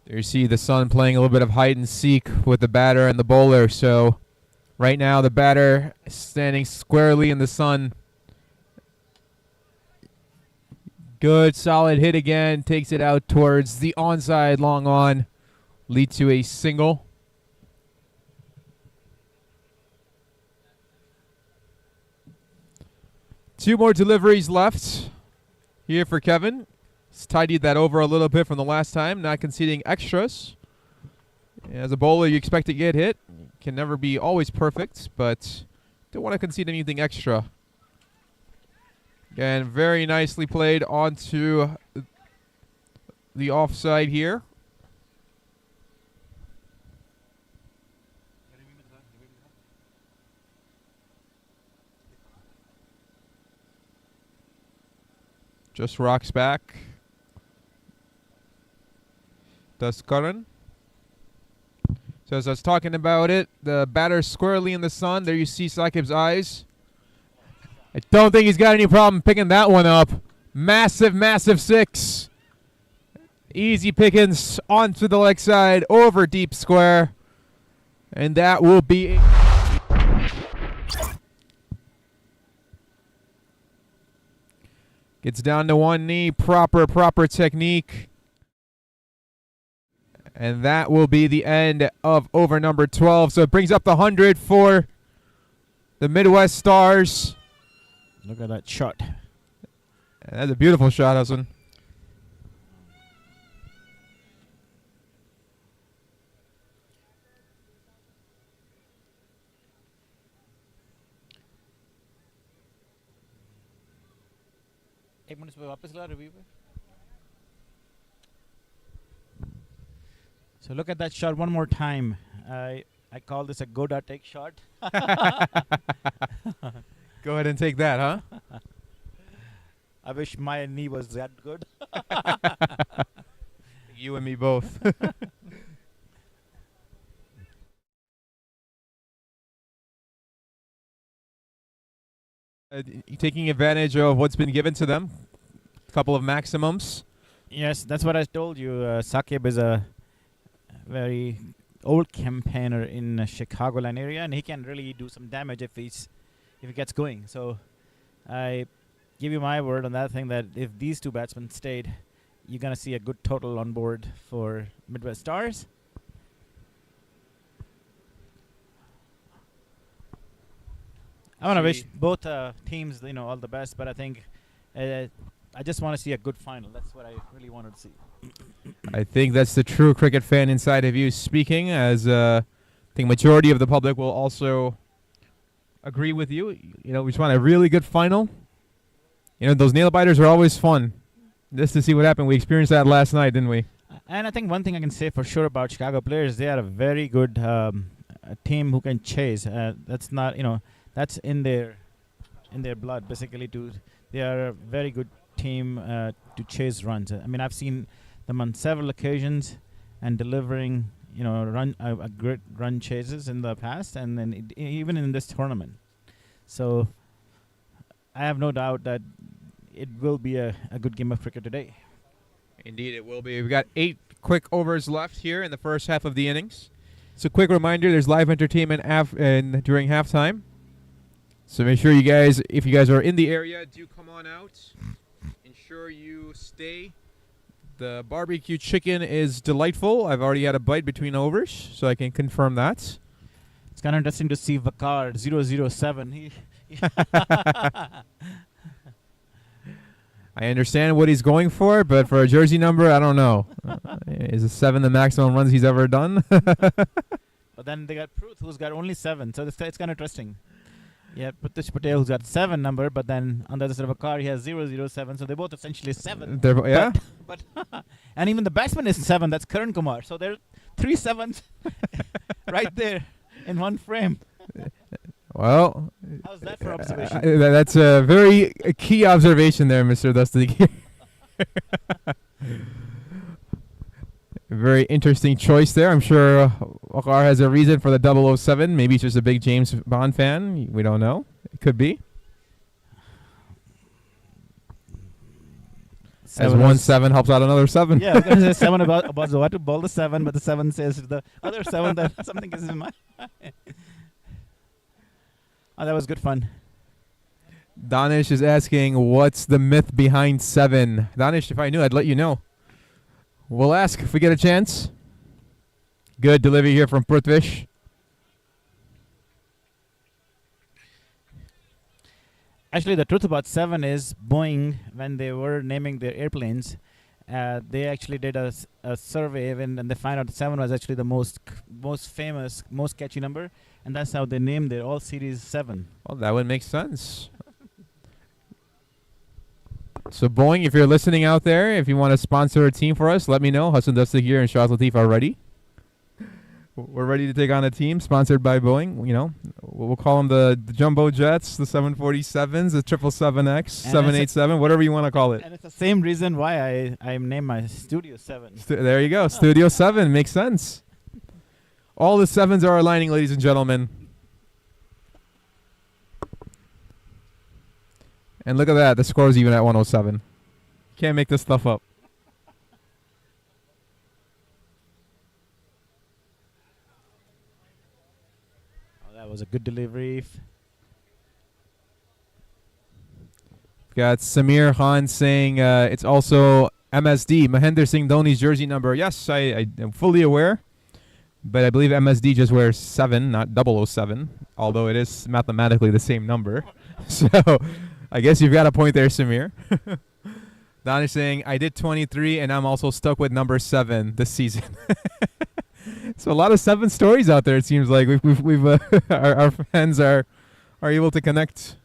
There you see the Sun playing a little bit of hide and seek with the batter and the bowler. So right now the batter is standing squarely in the Sun. Good solid hit again. Takes it out towards the onside, long on. Lead to a single. Two more deliveries left here for Kevin. He's tidied that over a little bit from the last time, not conceding extras. As a bowler, you expect to get hit. Can never be always perfect, but don't want to concede anything extra. Again, very nicely played onto the offside here. Just rocks back. Does Karan. So as I was talking about it, the batter squarely in the Sun. There you see Saqib's eyes. I don't think he's got any problem picking that one up. Massive, massive 6. Easy pickings onto the leg side, over deep square. And that will be gets down to one knee, proper technique. And that will be the end of over number 12. So it brings up the 100 for the Midwest Stars. Look at that shot. That's a beautiful shot, Hassan. So look at that shot one more time. I call this a go-da-take shot. Go ahead and take that, huh? I wish my knee was that good. You and me both. Taking advantage of what's been given to them. A couple of maximums. Yes, that's what I told you. Saqib is a very old campaigner in Chicagoland area, and he can really do some damage if he gets going. So I give you my word on that thing that if these two batsmen stayed, you're gonna see a good total on board for Midwest Stars. I want to wish both teams, all the best. But I think I just want to see a good final. That's what I really wanted to see. I think that's the true cricket fan inside of you speaking, as I think majority of the public will also agree with you. We just want a really good final. Those nail biters are always fun. Just to see what happened. We experienced that last night, didn't we? And I think one thing I can say for sure about Chicago players, they are a very good a team who can chase. That's not, that's in their blood basically. They are a very good team to chase runs. I mean, I've seen them on several occasions and delivering, a great run chases in the past, and then even in this tournament. So I have no doubt that it will be a good game of cricket today. Indeed, it will be. We've got 8 quick overs left here in the first half of the innings. So, quick reminder: there's live entertainment during halftime. So make sure you guys, if you guys are in the area, do come on out. Ensure you stay. The barbecue chicken is delightful. I've already had a bite between overs, so I can confirm that. It's kind of interesting to see Vakar 007. I understand what he's going for, but for a jersey number, I don't know. Is a 7 the maximum runs he's ever done? But then they got Pruth, who's got only 7. So it's kind of interesting. Yeah, Pritish Patel, who's got 7 number, but then on the other side of a car, he has 007. So they're both essentially 7. Yeah. But and even the batsman is 7. That's Karan Kumar. So there are 3 sevens right there in one frame. Well, how's that for observation? That's a very key observation there, Mr. Dusty. Very interesting choice there. I'm sure Waqar has a reason for the 007. Maybe he's just a big James Bond fan. We don't know. It could be. As 1-7 helps out another 7. Yeah, I was going to say 7 about what to ball the 7, but the 7 says to the other 7 that something is in my mind. Oh, that was good fun. Danish is asking, what's the myth behind 7? Danish, if I knew, I'd let you know. We'll ask if we get a chance. Good delivery here from Prithvish. Actually, the truth about 7 is Boeing, when they were naming their airplanes, they actually did a survey and they found out 7 was actually the most famous, most catchy number. And that's how they named their all series 7. Well, that would make sense. So, Boeing, if you're listening out there, if you want to sponsor a team for us, let me know. Hassan Dustig here and Shaz Latif are ready. We're ready to take on a team sponsored by Boeing. We'll call them the Jumbo Jets, the 747s, the 777X, 787, whatever you want to call it. And it's the same reason why I named my Studio 7. There you go. Studio 7 makes sense. All the 7s are aligning, ladies and gentlemen. And look at that. The score is even at 107. Can't make this stuff up. Oh, that was a good delivery. Got Samir Khan saying it's also MSD, Mahendra Singh Dhoni's jersey number. Yes, I am fully aware. But I believe MSD just wears 7, not 007, although it is mathematically the same number. So I guess you've got a point there, Samir. Don is saying, I did 23, and I'm also stuck with number 7 this season. So a lot of 7 stories out there, it seems like. We've our fans are able to connect.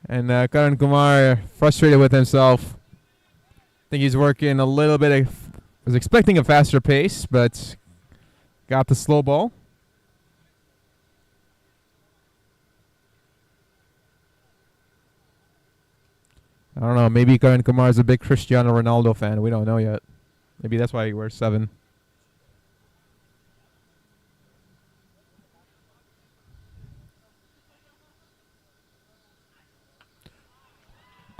And Karan Kumar, frustrated with himself. I think he's working a little bit. Was expecting a faster pace, but got the slow ball. I don't know. Maybe Karan Kumar is a big Cristiano Ronaldo fan. We don't know yet. Maybe that's why he wears 7.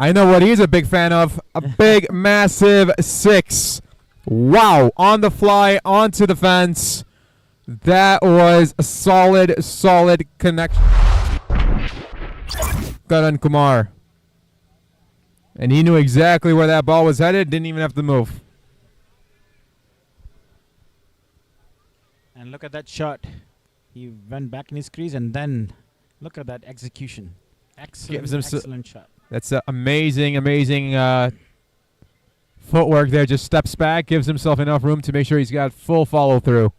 I know what he's a big fan of. A big, massive 6. Wow. On the fly, onto the fence. That was a solid connection. Karan Kumar. And he knew exactly where that ball was headed. Didn't even have to move. And look at that shot. He went back in his crease, and then look at that execution. Excellent shot. That's amazing footwork there. Just steps back, gives himself enough room to make sure he's got full follow through.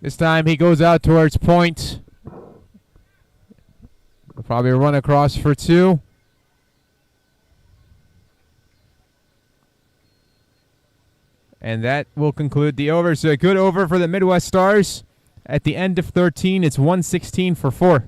This time he goes out towards point. He'll probably run across for 2. And that will conclude the over. So a good over for the Midwest Stars. At the end of 13, it's 116 for 4.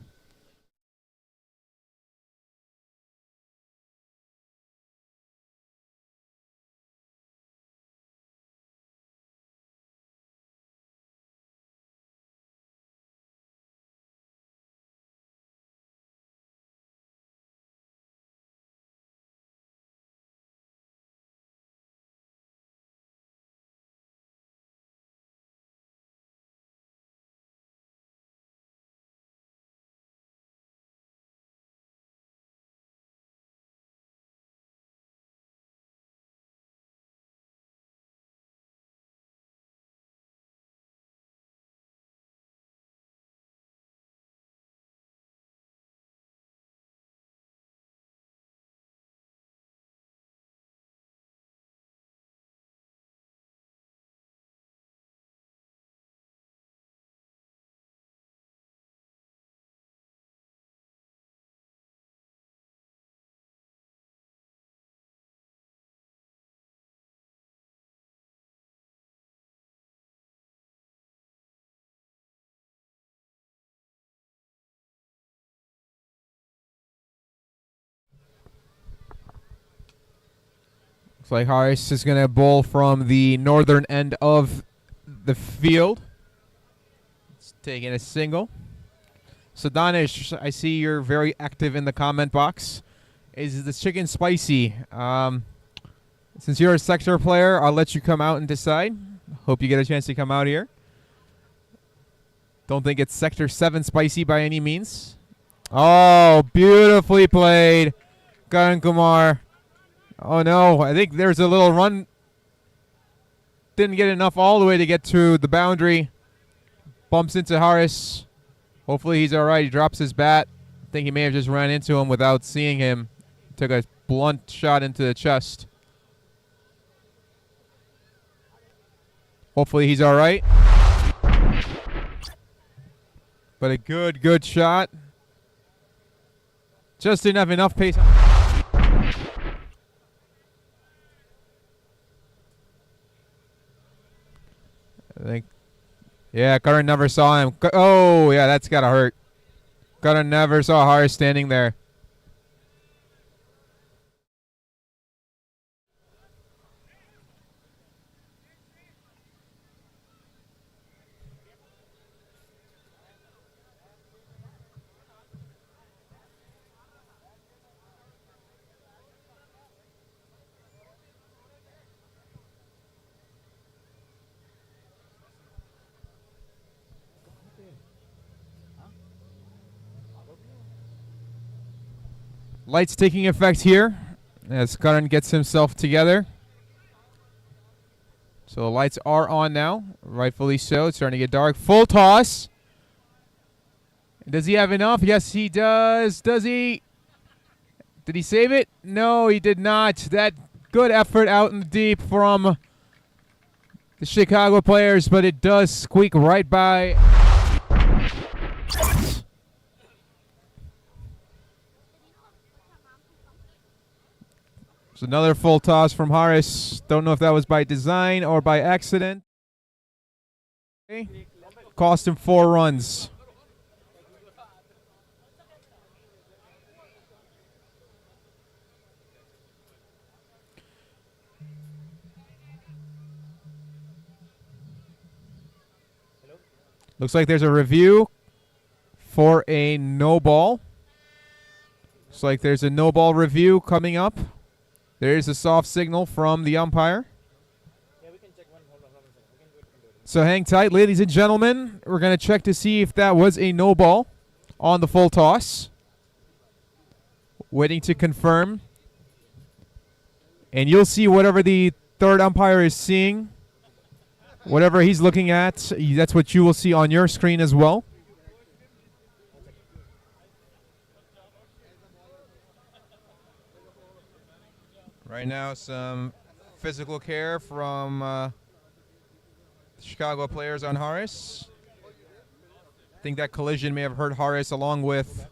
Looks like Harris is going to bowl from the northern end of the field. It's taking a single. So Danish, I see you're very active in the comment box. Is the chicken spicy? Since you're a sector player, I'll let you come out and decide. Hope you get a chance to come out here. Don't think it's Sector 7 spicy by any means. Oh, beautifully played, Karan Kumar. Oh no, I think there's a little run. Didn't get enough all the way to get to the boundary. Bumps into Harris. Hopefully he's all right. He drops his bat. I think he may have just ran into him without seeing him. Took a blunt shot into the chest. Hopefully he's all right. But a good shot. Just didn't have enough pace. I think, yeah, Karan never saw him. Oh, yeah, that's got to hurt. Karan never saw Harris standing there. Lights taking effect here as Karan gets himself together. So the lights are on now, rightfully so. It's starting to get dark. Full toss. Does he have enough? Yes, he does. Does he? Did he save it? No, he did not. That good effort out in the deep from the Chicago players, but it does squeak right by. So another full toss from Harris. Don't know if that was by design or by accident. Okay. Cost him 4 runs. Looks like there's a review for a no ball. Looks like there's a no ball review coming up. There's a soft signal from the umpire. Yeah, we can check one. Hold on a second. We can do it. So hang tight, ladies and gentlemen. We're going to check to see if that was a no ball on the full toss. Waiting to confirm. And you'll see whatever the third umpire is seeing. Whatever he's looking at, that's what you will see on your screen as well. Right now, some physical care from the Chicago players on Harris. I think that collision may have hurt Harris along with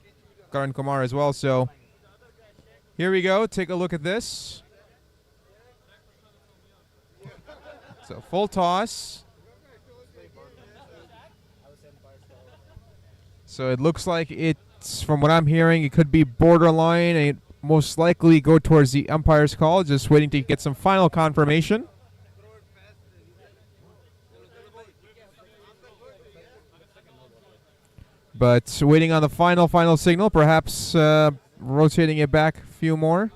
Karan Kumar as well. So here we go. Take a look at this. So full toss. So it looks like it's, from what I'm hearing, it could be borderline and most likely go towards the umpire's call. Just waiting to get some final confirmation. But waiting on the final signal, perhaps rotating it back a few more.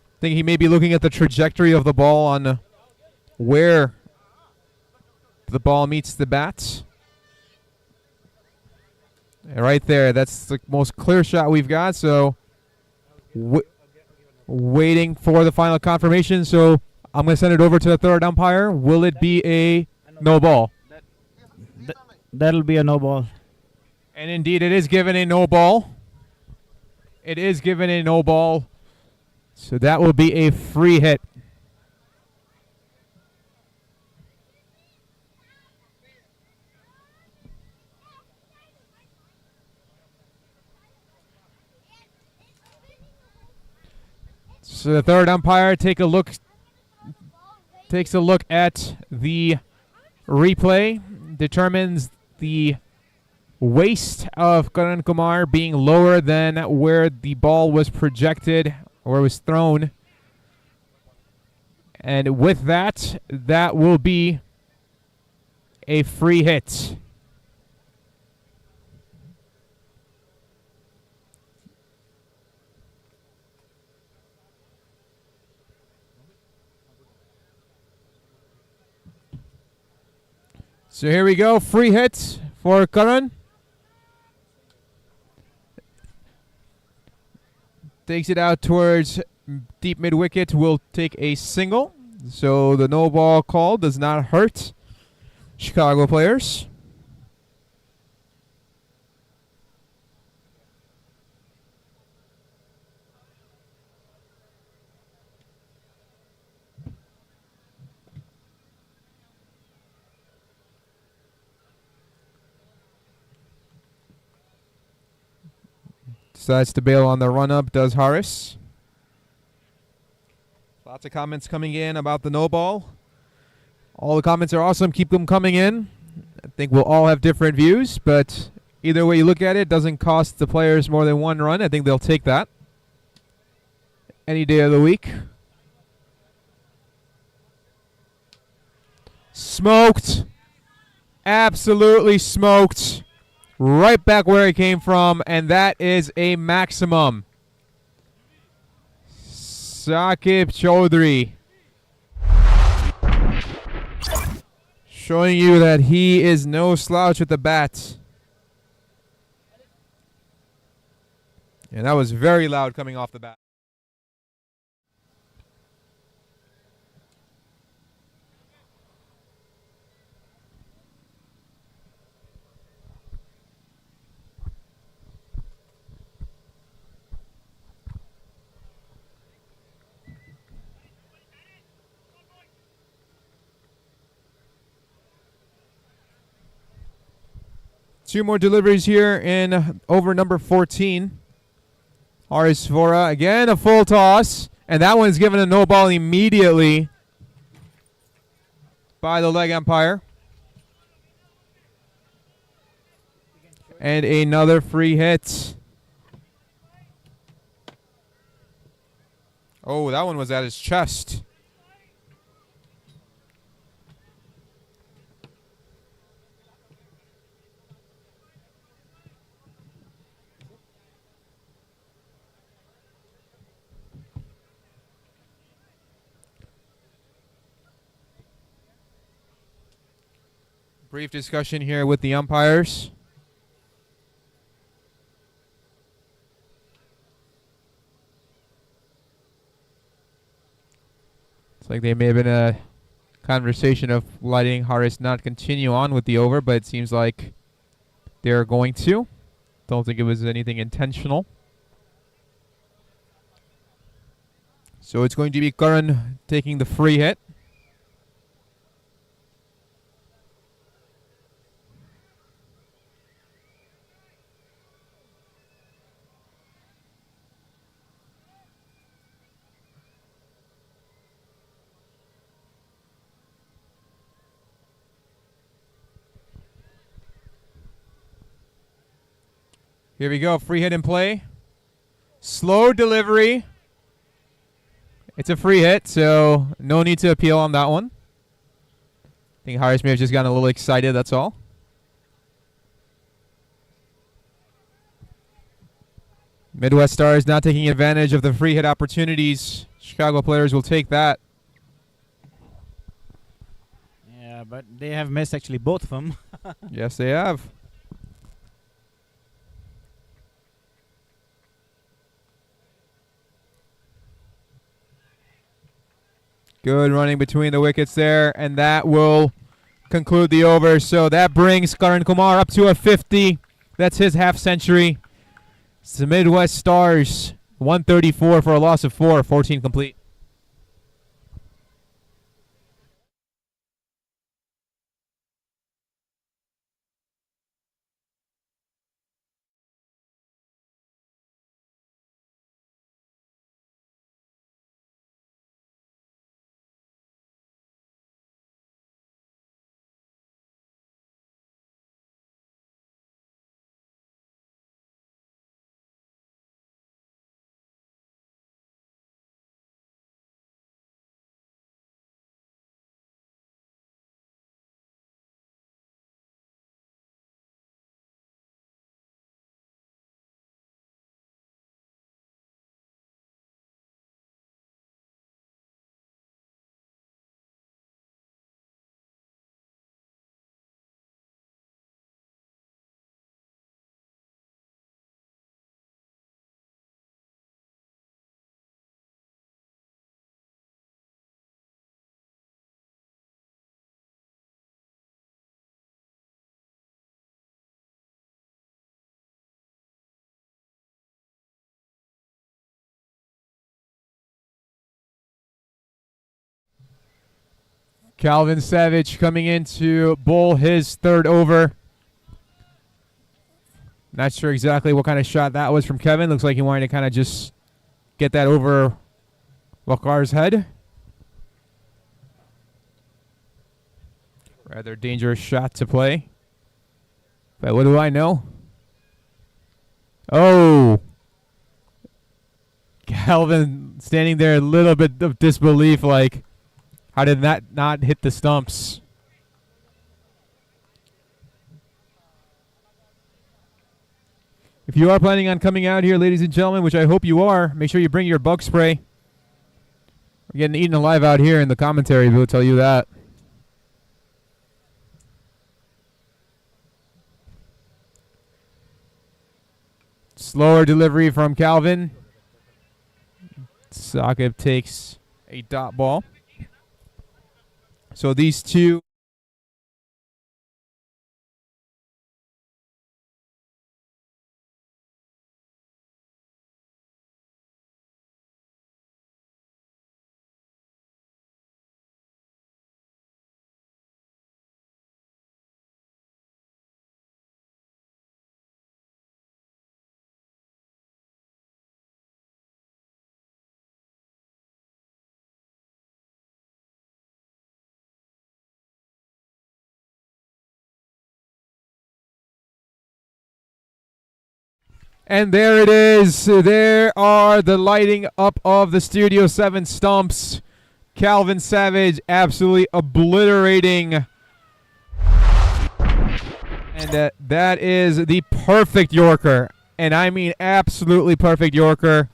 I think he may be looking at the trajectory of the ball on where the ball meets the bat. And right there, that's the most clear shot we've got. So waiting for the final confirmation. So I'm going to send it over to the third umpire. Will it be a no ball? That'll be a no ball. And indeed, it is given a no ball. It is given a no ball. So that will be a free hit. So the third umpire takes a look at the replay, determines the waist of Karan Kumar being lower than where the ball was projected or was thrown. And with that, that will be a free hit. So here we go, free hit for Karan. Takes it out towards deep mid wicket, will take a single. So the no ball call does not hurt Chicago players. Decides to bail on the run-up, does Harris. Lots of comments coming in about the no ball. All the comments are awesome. Keep them coming in. I think we'll all have different views, but either way you look at it, it doesn't cost the players more than one run. I think they'll take that any day of the week. Smoked. Absolutely smoked. Right back where it came from, and that is a maximum. Saqib Chaudhary showing you that he is no slouch with the bat. And that was very loud coming off the bat. Two more deliveries here in over number 14. Haris Vora, again a full toss. And that one's given a no ball immediately by the leg umpire. And another free hit. Oh, that one was at his chest. Brief discussion here with the umpires. It's like there may have been a conversation of letting Haris not continue on with the over, but it seems like they're going to. Don't think it was anything intentional. So it's going to be Karan taking the free hit. Here we go. Free hit in play. Slow delivery. It's a free hit, so no need to appeal on that one. I think Harris may have just gotten a little excited, that's all. Midwest Stars not taking advantage of the free hit opportunities. Chicago players will take that. Yeah, but they have missed actually both of them. Yes, they have. Good running between the wickets there, and that will conclude the over. So that brings Karan Kumar up to a 50. That's his half century. It's the Midwest Stars, 134 for a loss of 4, 14 complete. Calvin Savage coming in to bowl his third over. Not sure exactly what kind of shot that was from Kevin. Looks like he wanted to kind of just get that over Wakar's head. Rather dangerous shot to play. But what do I know? Oh. Calvin standing there a little bit of disbelief, like, how did that not hit the stumps? If you are planning on coming out here, ladies and gentlemen, which I hope you are, make sure you bring your bug spray. We're getting eaten alive out here in the commentary, we'll tell you that. Slower delivery from Calvin. Sakib takes a dot ball. So these two. And there it is. There are the lighting up of the Studio 7 stumps. Calvin Savage absolutely obliterating. And that is the perfect Yorker. And I mean absolutely perfect Yorker.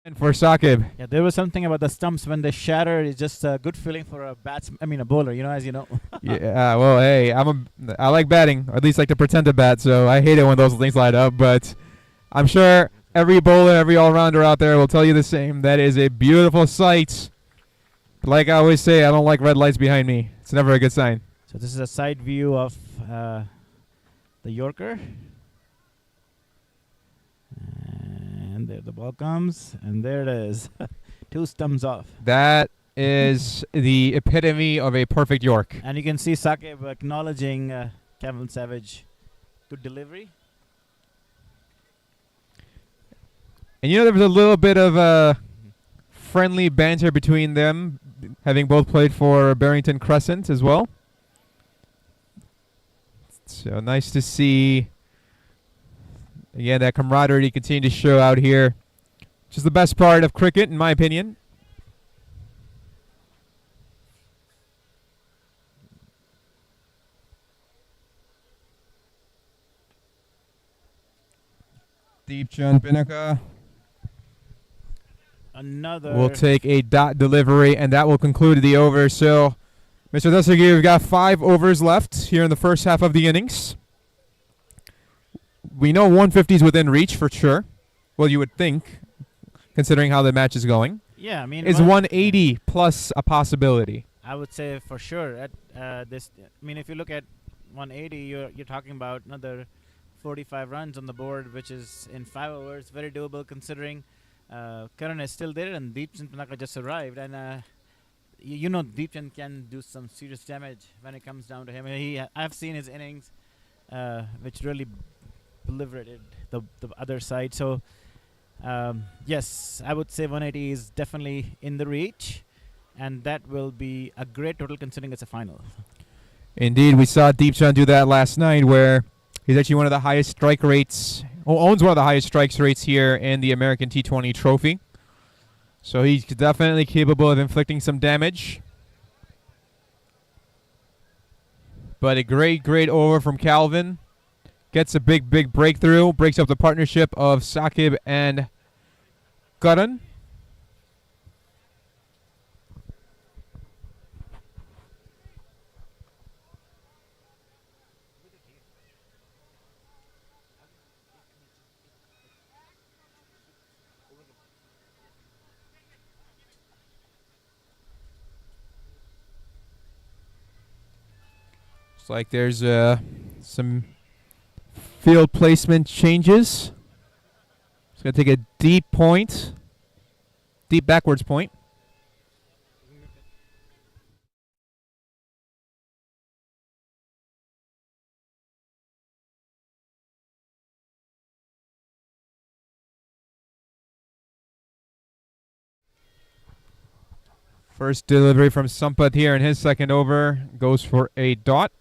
And for Sakib. Yeah, there was something about the stumps when they shatter. It's just a good feeling for a a bowler, as you know. Yeah, well, hey, I like batting, or at least like to pretend to bat, so I hate it when those things light up, but I'm sure every bowler, every all-rounder out there will tell you the same. That is a beautiful sight. Like I always say, I don't like red lights behind me. It's never a good sign. So this is a side view of the Yorker. And there the ball comes, and there it is. 2 stumps off. That is the epitome of a perfect York. And you can see Sakib acknowledging Calvin Savage. Good delivery. And there was a little bit of friendly banter between them, having both played for Barrington Crescent as well. So nice to see Again, that camaraderie continued to show out here, which is the best part of cricket, in my opinion. Deepchand Pinaka Another. will take a dot delivery, and that will conclude the over. So, Mr. Dasagi, we've got 5 overs left here in the first half of the innings. We know 150 is within reach for sure. Well, you would think, considering how the match is going. Yeah, I mean, Is 180 plus a possibility? I would say for sure. At this, I mean, if you look at 180, you're talking about another 45 runs on the board, which is in 5 overs, very doable considering Karan is still there and Deepchand Pinaka just arrived, and you know Deepchand can do some serious damage when it comes down to him. I've seen his innings, which really obliterated the other side. So yes, I would say 180 is definitely in the reach, and that will be a great total considering it's a final. Indeed, we saw Deepchand do that last night, where he's actually one of the highest strike rates, owns one of the highest strikes rates here in the American T20 Trophy. So he's definitely capable of inflicting some damage. But a great over from Calvin. Gets a big breakthrough. Breaks up the partnership of Sakib and Karan. Looks like there's some field placement changes. It's going to take a deep backwards point. First delivery from Sampath here in his second over goes for a dot.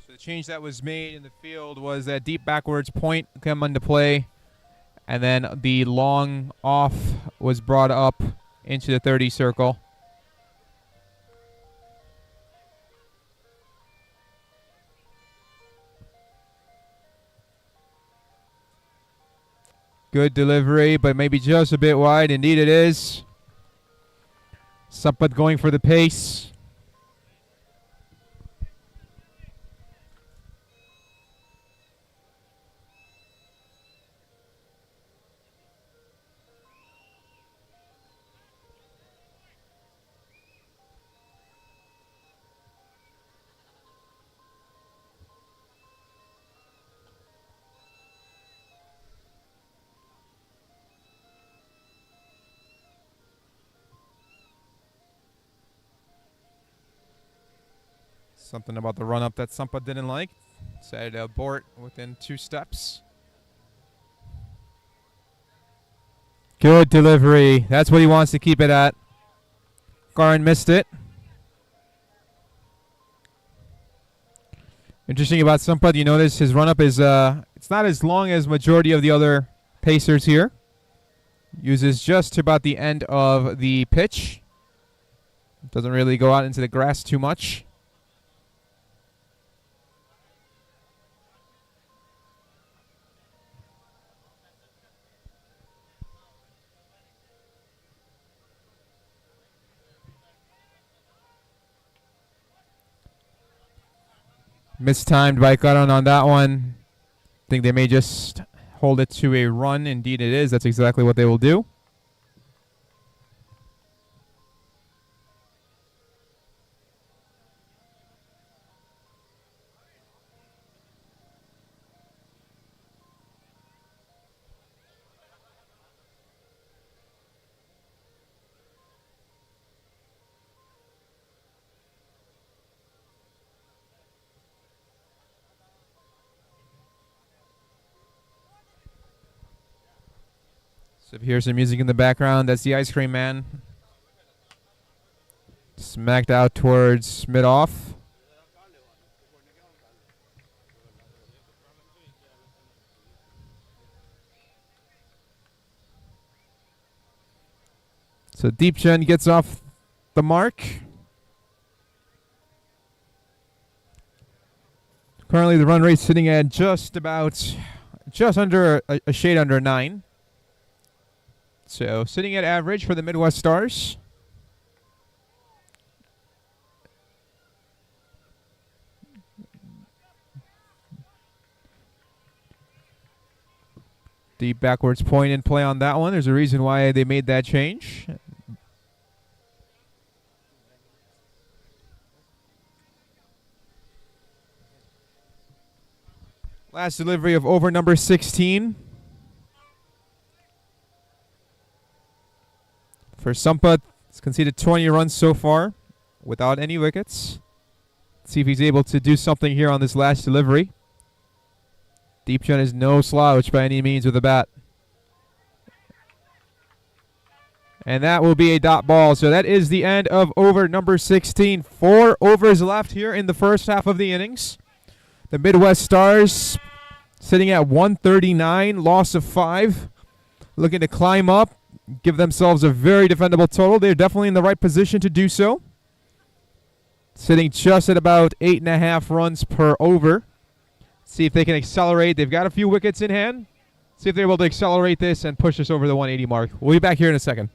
So the change that was made in the field was that deep backwards point come into play, and then the long off was brought up into the 30 circle. Good delivery, but maybe just a bit wide. Indeed it is. Sampath going for the pace. Something about the run-up that Sampath didn't like. Decided to abort within 2 steps. Good delivery. That's what he wants to keep it at. Karan missed it. Interesting about Sampath, you notice his run-up is it's not as long as majority of the other pacers here. Uses just to about the end of the pitch. Doesn't really go out into the grass too much. Mistimed by Karan on that one. I think they may just hold it to a run. Indeed it is. That's exactly what they will do. So if you hear some music in the background, that's the Ice Cream Man. Smacked out towards mid-off. So Deepchand gets off the mark. Currently the run rate sitting at just under a shade under 9. So sitting at average for the Midwest Stars. Deep backwards point in play on that one. There's a reason why they made that change. Last delivery of over number 16. For Sampat, he's conceded 20 runs so far without any wickets. Let's see if he's able to do something here on this last delivery. Deepchand is no slouch by any means with a bat. And that will be a dot ball. So that is the end of over number 16. 4 overs left here in the first half of the innings. The Midwest Stars sitting at 139, loss of 5. Looking to climb up, give themselves a very defendable total. They're definitely in the right position to do so. Sitting just at about 8.5 runs per over. See if they can accelerate. They've got a few wickets in hand. See if they're able to accelerate this and push us over the 180 mark. We'll be back here in a second.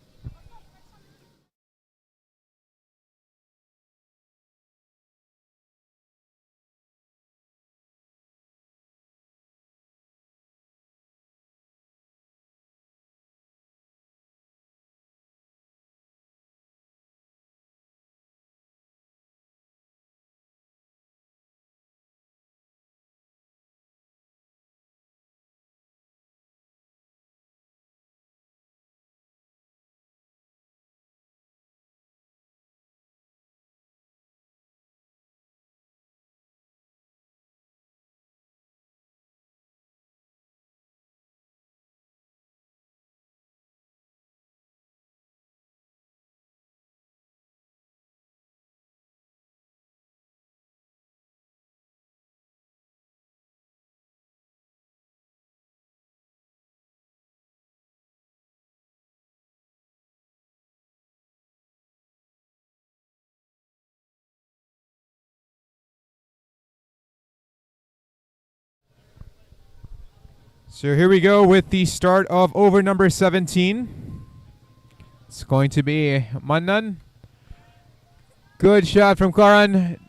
So here we go with the start of over number 17. It's going to be Mannan. Good shot from Karan.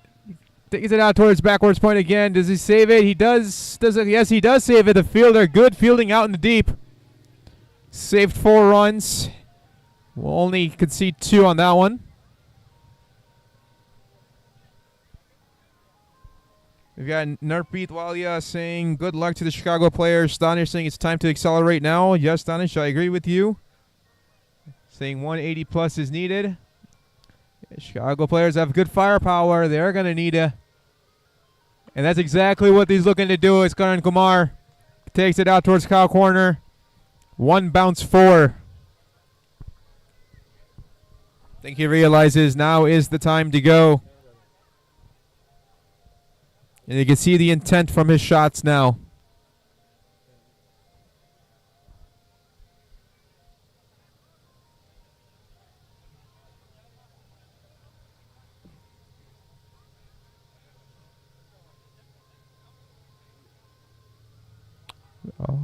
Takes it out towards backwards point again. Does he save it? He does. Yes, he does save it. The fielder, good fielding out in the deep. Saved 4 runs. We'll only concede 2 on that one. We've got Narpreet Walia saying good luck to the Chicago players. Danish saying it's time to accelerate now. Yes, Danish, I agree with you. Saying 180 plus is needed. Chicago players have good firepower. They're going to need a... And that's exactly what he's looking to do. It's Karan Kumar. Takes it out towards cow corner. 1 bounce 4. I think he realizes now is the time to go. And you can see the intent from his shots now.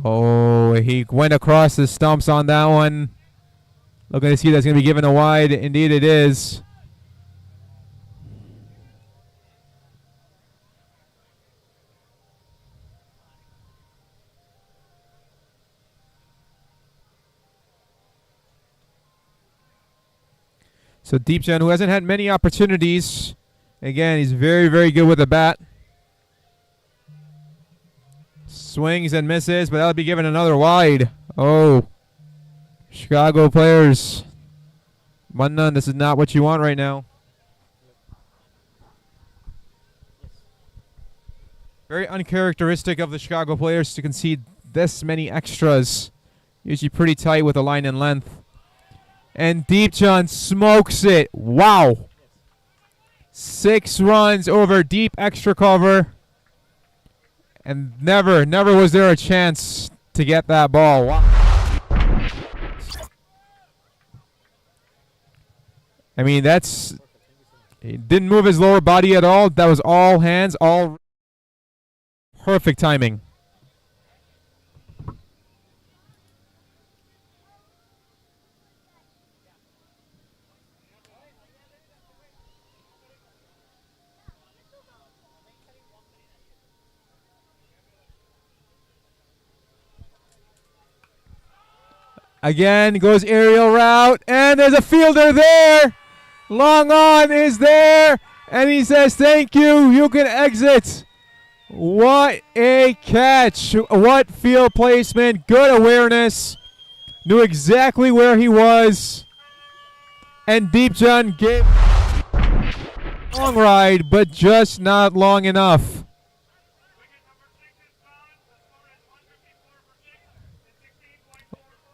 Oh, he went across the stumps on that one. Looking to see that's going to be given a wide. Indeed it is. So Deepchand, who hasn't had many opportunities, again, he's very, very good with the bat. Swings and misses, but that'll be given another wide. Oh, Chicago players. Mannan, this is not what you want right now. Very uncharacteristic of the Chicago players to concede this many extras. Usually pretty tight with a line and length. And Deepchand smokes it. Wow. 6 runs over deep extra cover. And never was there a chance to get that ball. Wow. I mean, he didn't move his lower body at all. That was all hands, all perfect timing. Again, goes aerial route, and there's a fielder there. Long on is there, and he says, thank you, you can exit. What a catch. What field placement, good awareness. Knew exactly where he was. And Deepjan gave a long ride, but just not long enough.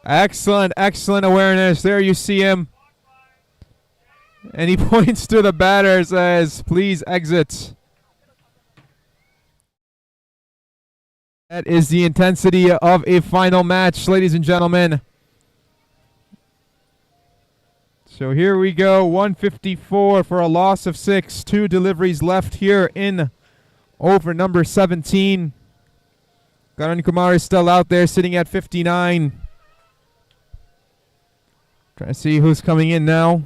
Excellent awareness. There you see him. And he points to the batter, says, please exit. That is the intensity of a final match, ladies and gentlemen. So here we go, 154 for a loss of 6. 2 deliveries left here in over number 17. Karan Kumar is still out there sitting at 59. Trying to see who's coming in now.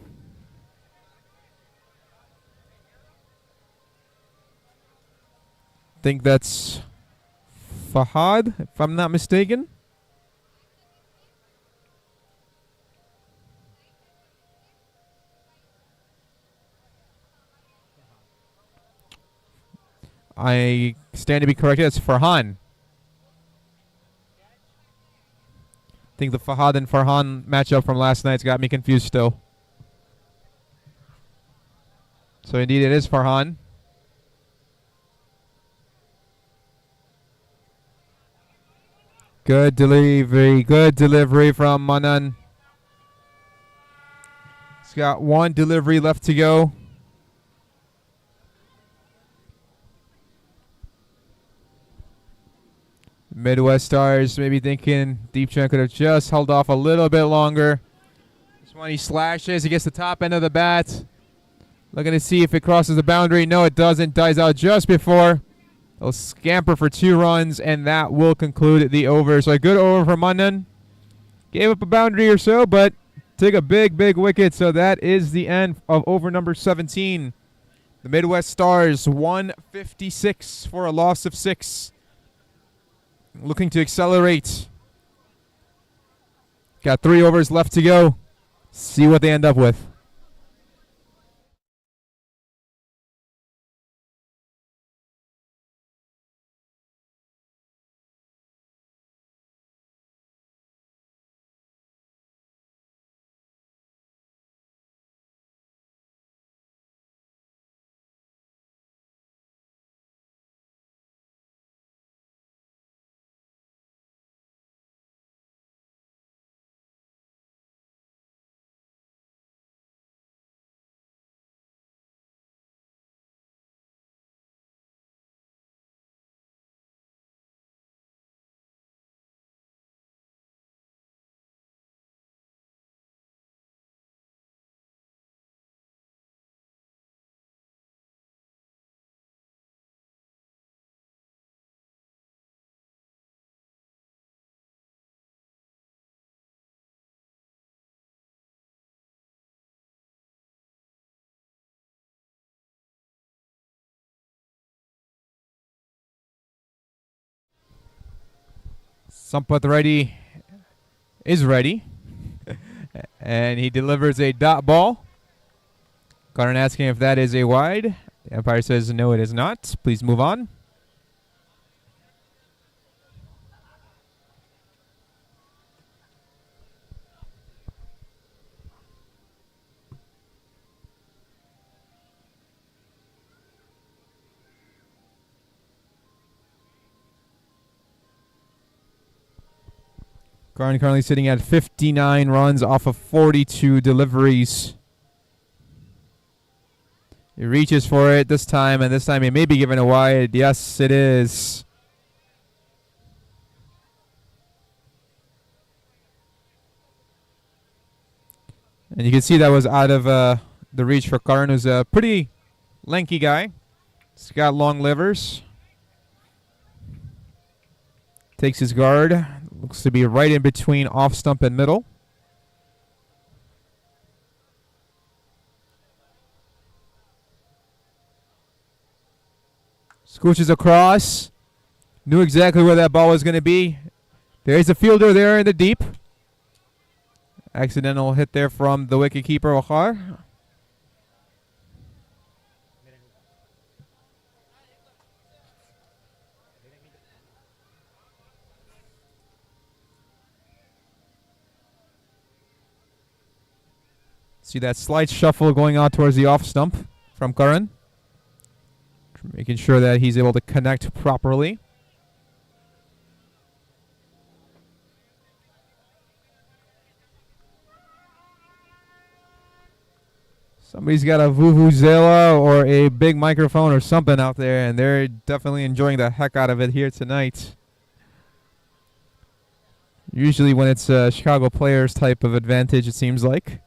Think that's Fahad, if I'm not mistaken. I stand to be corrected. It's Farhan. I think the Fahad and Farhan matchup from last night's got me confused still. So indeed it is Farhan. Good delivery from Manan. He's got 1 delivery left to go. Midwest Stars maybe thinking Deepchan could have just held off a little bit longer. This one he slashes, he gets the top end of the bat. Looking to see if it crosses the boundary. No, it doesn't. Dies out just before. He'll scamper for 2 runs, and that will conclude the over. So a good over for Manan. Gave up a boundary or so, but took a big wicket. So that is the end of over number 17. The Midwest Stars 156 for a loss of 6. Looking to accelerate. Got 3 overs left to go. See what they end up with. Sampath Reddy is ready. And he delivers a dot ball. Karan asking if that is a wide. The umpire says no, it is not. Please move on. Karan currently sitting at 59 runs off of 42 deliveries. He reaches for it this time, and this time he may be given a wide. Yes, it is. And you can see that was out of the reach for Karan, who's a pretty lanky guy. He's got long livers. Takes his guard. Looks to be right in between off stump and middle. Scooches across. Knew exactly where that ball was going to be. There's a fielder there in the deep. Accidental hit there from the wicketkeeper, Waqar. See that slight shuffle going out towards the off stump from Karan. Making sure that he's able to connect properly. Somebody's got a vuvuzela or a big microphone or something out there, and they're definitely enjoying the heck out of it here tonight. Usually when it's a Chicago Players type of advantage, it seems like.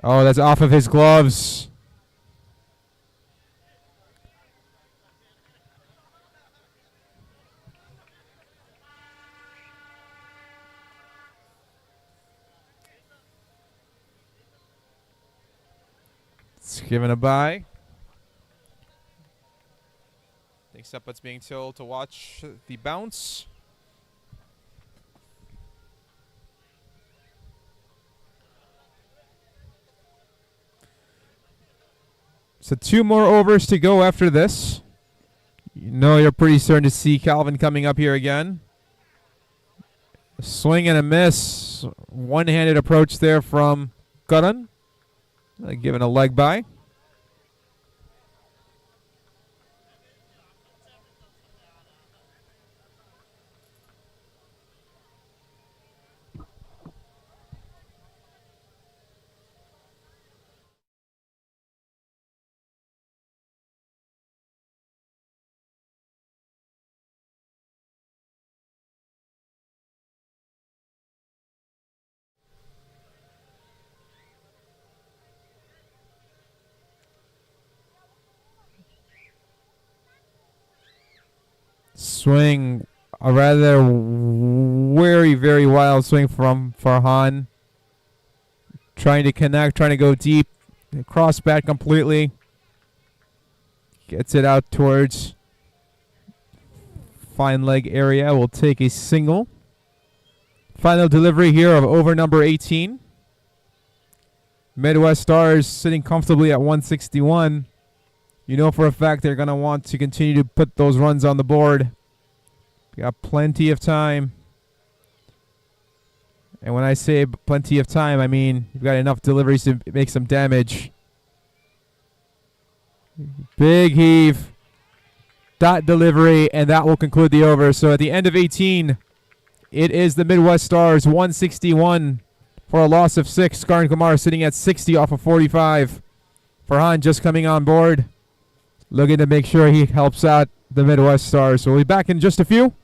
Oh, that's off of his gloves. It's given a bye. Next up, it's being told to watch the bounce. So 2 more overs to go after this. You know you're pretty certain to see Calvin coming up here again. A swing and a miss. One-handed approach there from Karan. Given a leg by. Swing, a rather very wild swing from Farhan. Trying to connect, trying to go deep. Cross bat completely. Gets it out towards fine leg area. Will take a single. Final delivery here of over number 18. Midwest Stars sitting comfortably at 161. You know for a fact they're going to want to continue to put those runs on the board. Got plenty of time. And when I say plenty of time, I mean you've got enough deliveries to make some damage. Big heave. Dot delivery, and that will conclude the over. So at the end of 18, it is the Midwest Stars 161 for a loss of 6. Karan Kumar sitting at 60 off of 45. Farhan just coming on board. Looking to make sure he helps out the Midwest Stars. So we'll be back in just a few.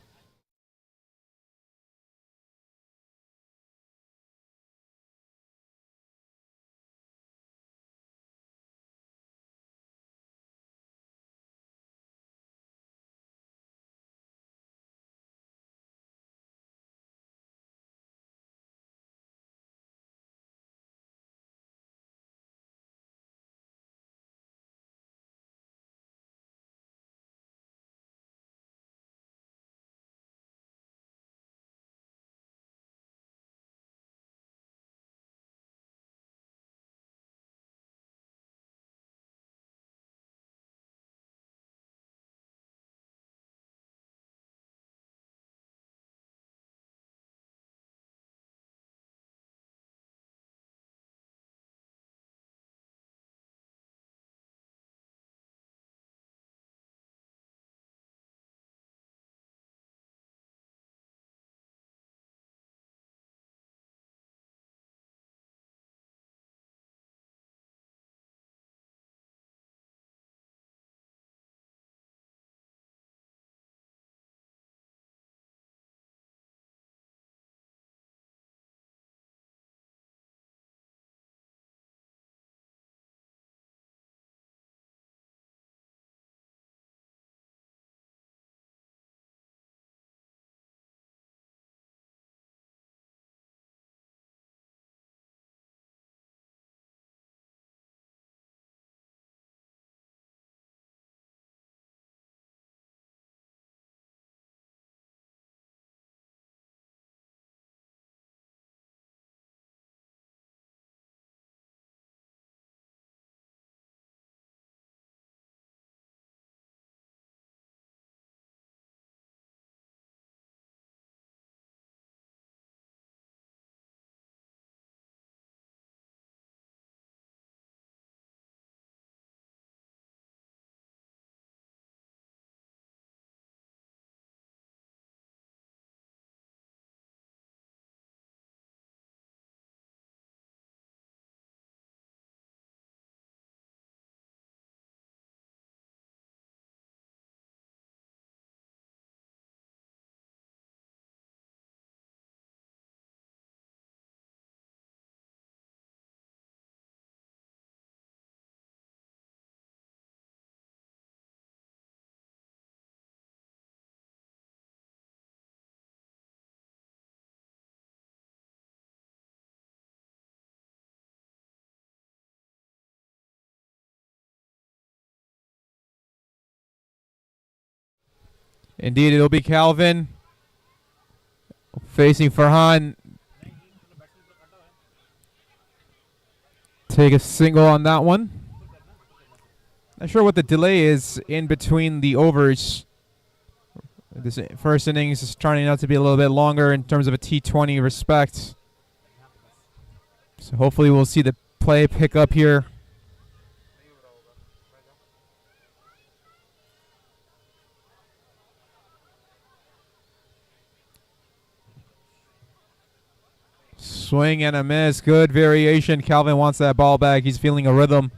Indeed, it'll be Calvin facing Farhan. Take a single on that one. Not sure what the delay is in between the overs. This first innings is turning out to be a little bit longer in terms of a T20 respect. So hopefully we'll see the play pick up here. Swing and a miss. Good variation. Calvin wants that ball back. He's feeling a rhythm.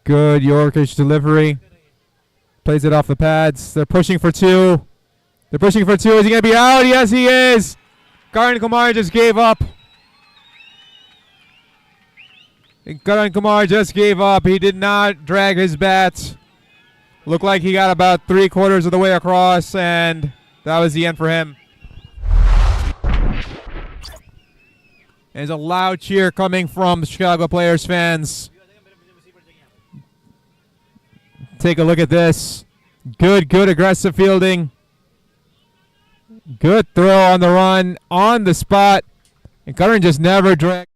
Good Yorkish delivery. Plays it off the pads. They're pushing for two. They're pushing for two. Is he going to be out? Yes, he is. Karan Kumar just gave up. Karan Kumar just gave up. He did not drag his bat. Looked like he got about 3/4 of the way across, and that was the end for him. There's a loud cheer coming from the Chicago Players fans. Take a look at this. Good aggressive fielding. Good throw on the run, on the spot. And Karan just never dragged.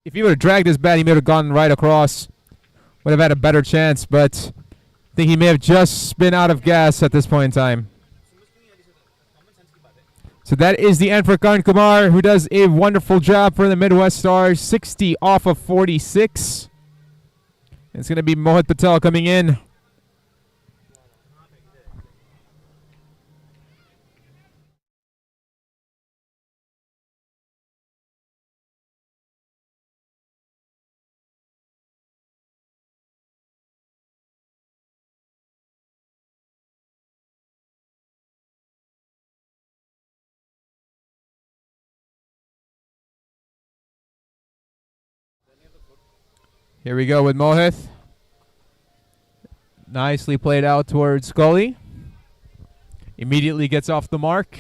If he would have dragged his bat, he may have gone right across. Would have had a better chance, but I think he may have just been out of gas at this point in time. So that is the end for Karan Kumar, who does a wonderful job for the Midwest Stars. 60 off of 46. It's going to be Mohit Patel coming in. Here we go with Mohit. Nicely played out towards Scully. Immediately gets off the mark.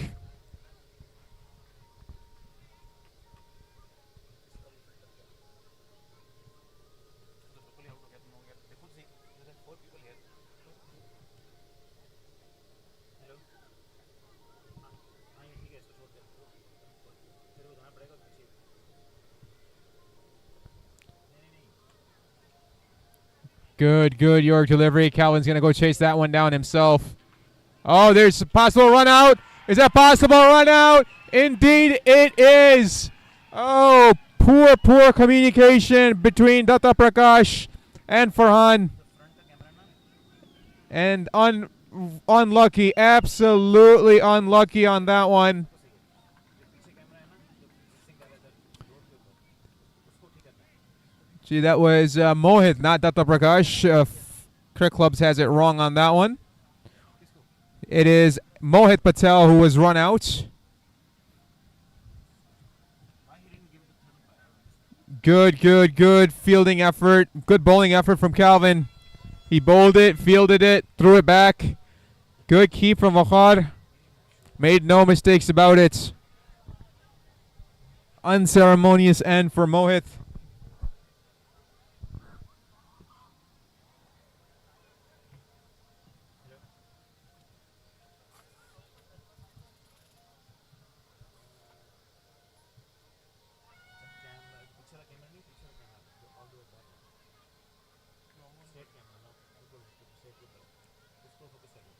Good York delivery. Calvin's going to go chase that one down himself. Oh, there's a possible run out. Is that possible run out? Indeed it is. Oh, poor communication between Datta Prakash and Farhan. And unlucky, absolutely unlucky on that one. See, that was Mohit, not Datta Prakash. Cricket Clubs has it wrong on that one. It is Mohit Patel who was run out. Good fielding effort. Good bowling effort from Calvin. He bowled it, fielded it, threw it back. Good keep from Waqar. Made no mistakes about it. Unceremonious end for Mohit.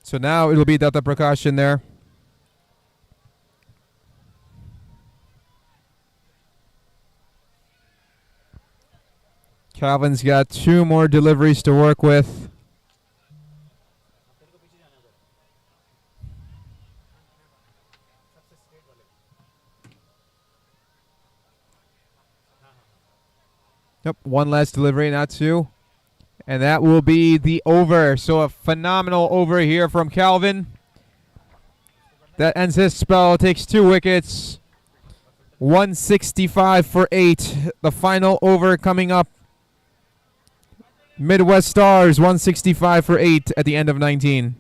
So now it'll be Datta Prakash in there. Calvin's got 2 more deliveries to work with. Yep, 1 last delivery, not 2. And that will be the over. So a phenomenal over here from Calvin. That ends his spell. Takes 2 wickets. 165 for 8. The final over coming up. Midwest Stars 165 for 8 at the end of 19.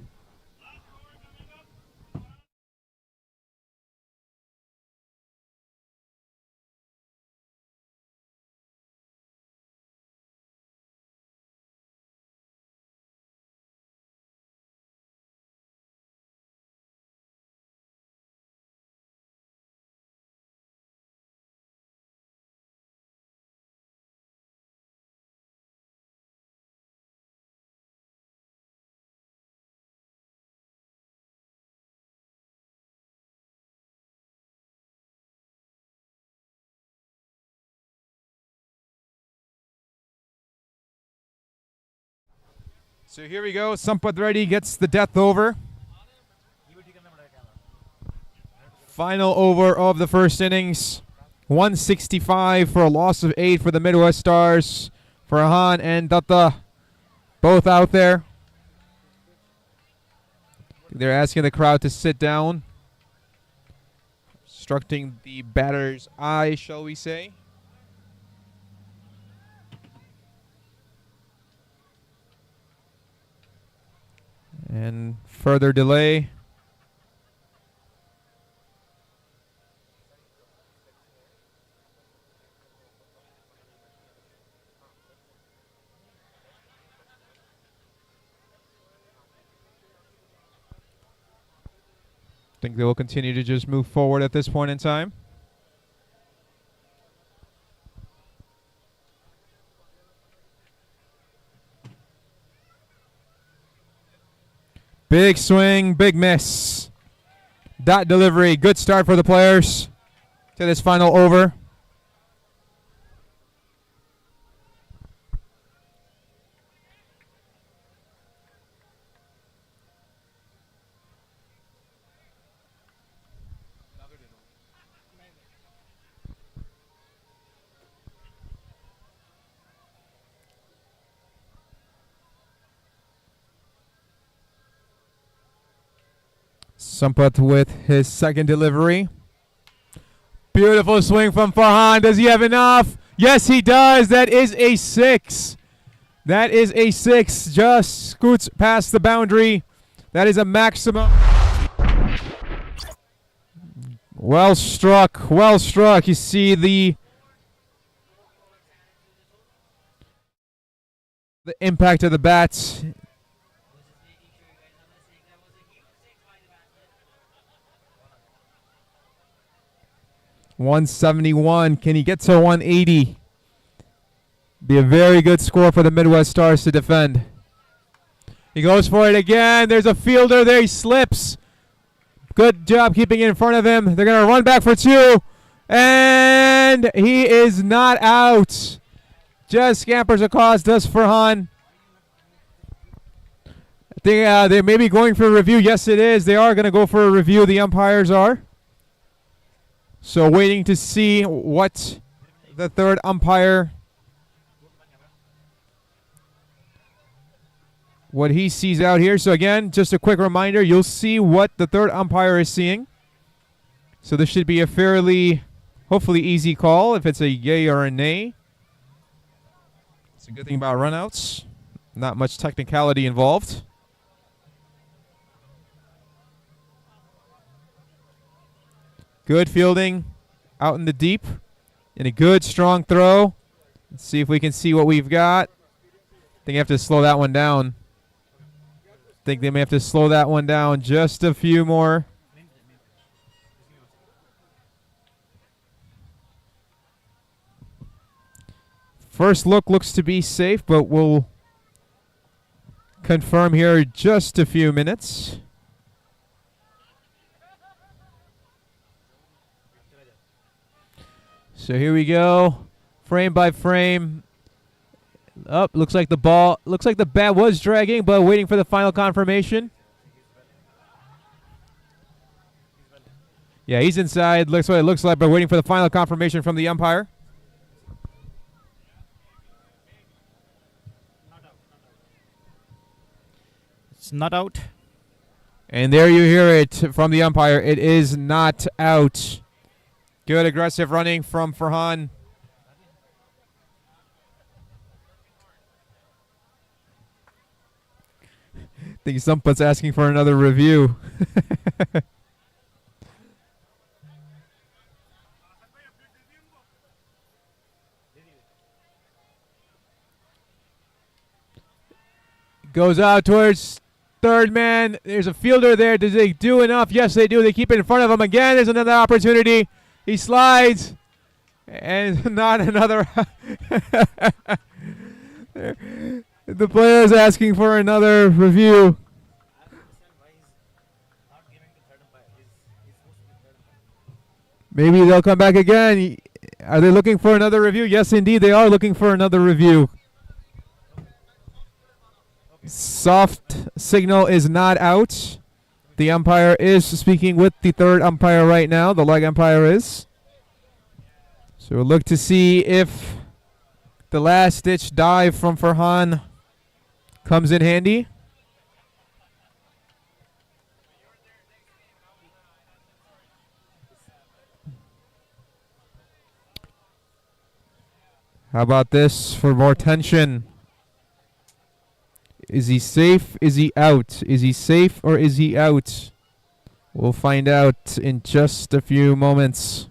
So here we go. Sampath Reddy gets the death over. Final over of the first innings. 165 for a loss of 8 for the Midwest Stars. Farhan and Datta both out there. They're asking the crowd to sit down. Instructing the batter's eye, shall we say. And further delay. I think they will continue to just move forward at this point in time. Big swing, big miss. Dot delivery, good start for the players to this final over. Sampath with his second delivery. Beautiful swing from Farhan. Does he have enough? Yes, he does. That is a 6. That is a 6. Just scoots past the boundary. That is a maximum. Well struck. Well struck. You see the impact of the bat. 171. Can he get to 180? Be a very good score for the Midwest Stars to defend. He goes for it again. There's a fielder there. He slips. Good job keeping it in front of him. They're going to run back for 2. And he is not out. Just scampers across, does Farhan. I think they may be going for a review. Yes, it is. They are going to go for a review. The umpires are. So waiting to see what the third umpire, what he sees out here. So again, just a quick reminder, you'll see what the third umpire is seeing. So this should be a fairly, hopefully easy call if it's a yay or a nay. It's a good thing about runouts. Not much technicality involved. Good fielding out in the deep. And a good, strong throw. Let's see if we can see what we've got. I think I have to slow that one down. I think they may have to slow that one down just a few more. First look looks to be safe, but we'll confirm here just a few minutes. So here we go, frame by frame. Up, looks like the bat was dragging, but waiting for the final confirmation. Yeah, he's inside. Looks what it looks like, but waiting for the final confirmation from the umpire. It's not out. And there you hear it from the umpire. It is not out. Good aggressive running from Farhan. think Sampat's asking for another review. Goes out towards third man. There's a fielder there. Does they do enough? Yes, they do. They keep it in front of him again. There's another opportunity. He slides. And not another. The player is asking for another review. I don't understand why he's not giving the third umpire. He's supposed to be third umpire. Maybe they'll come back again. Are they looking for another review? Yes, indeed, they are looking for another review. Soft signal is not out. The umpire is speaking with the third umpire right now. The leg umpire is. So we'll look to see if the last-ditch dive from Farhan comes in handy. How about this for more tension? Is he safe? Is he out? Is he safe or is he out? We'll find out in just a few moments.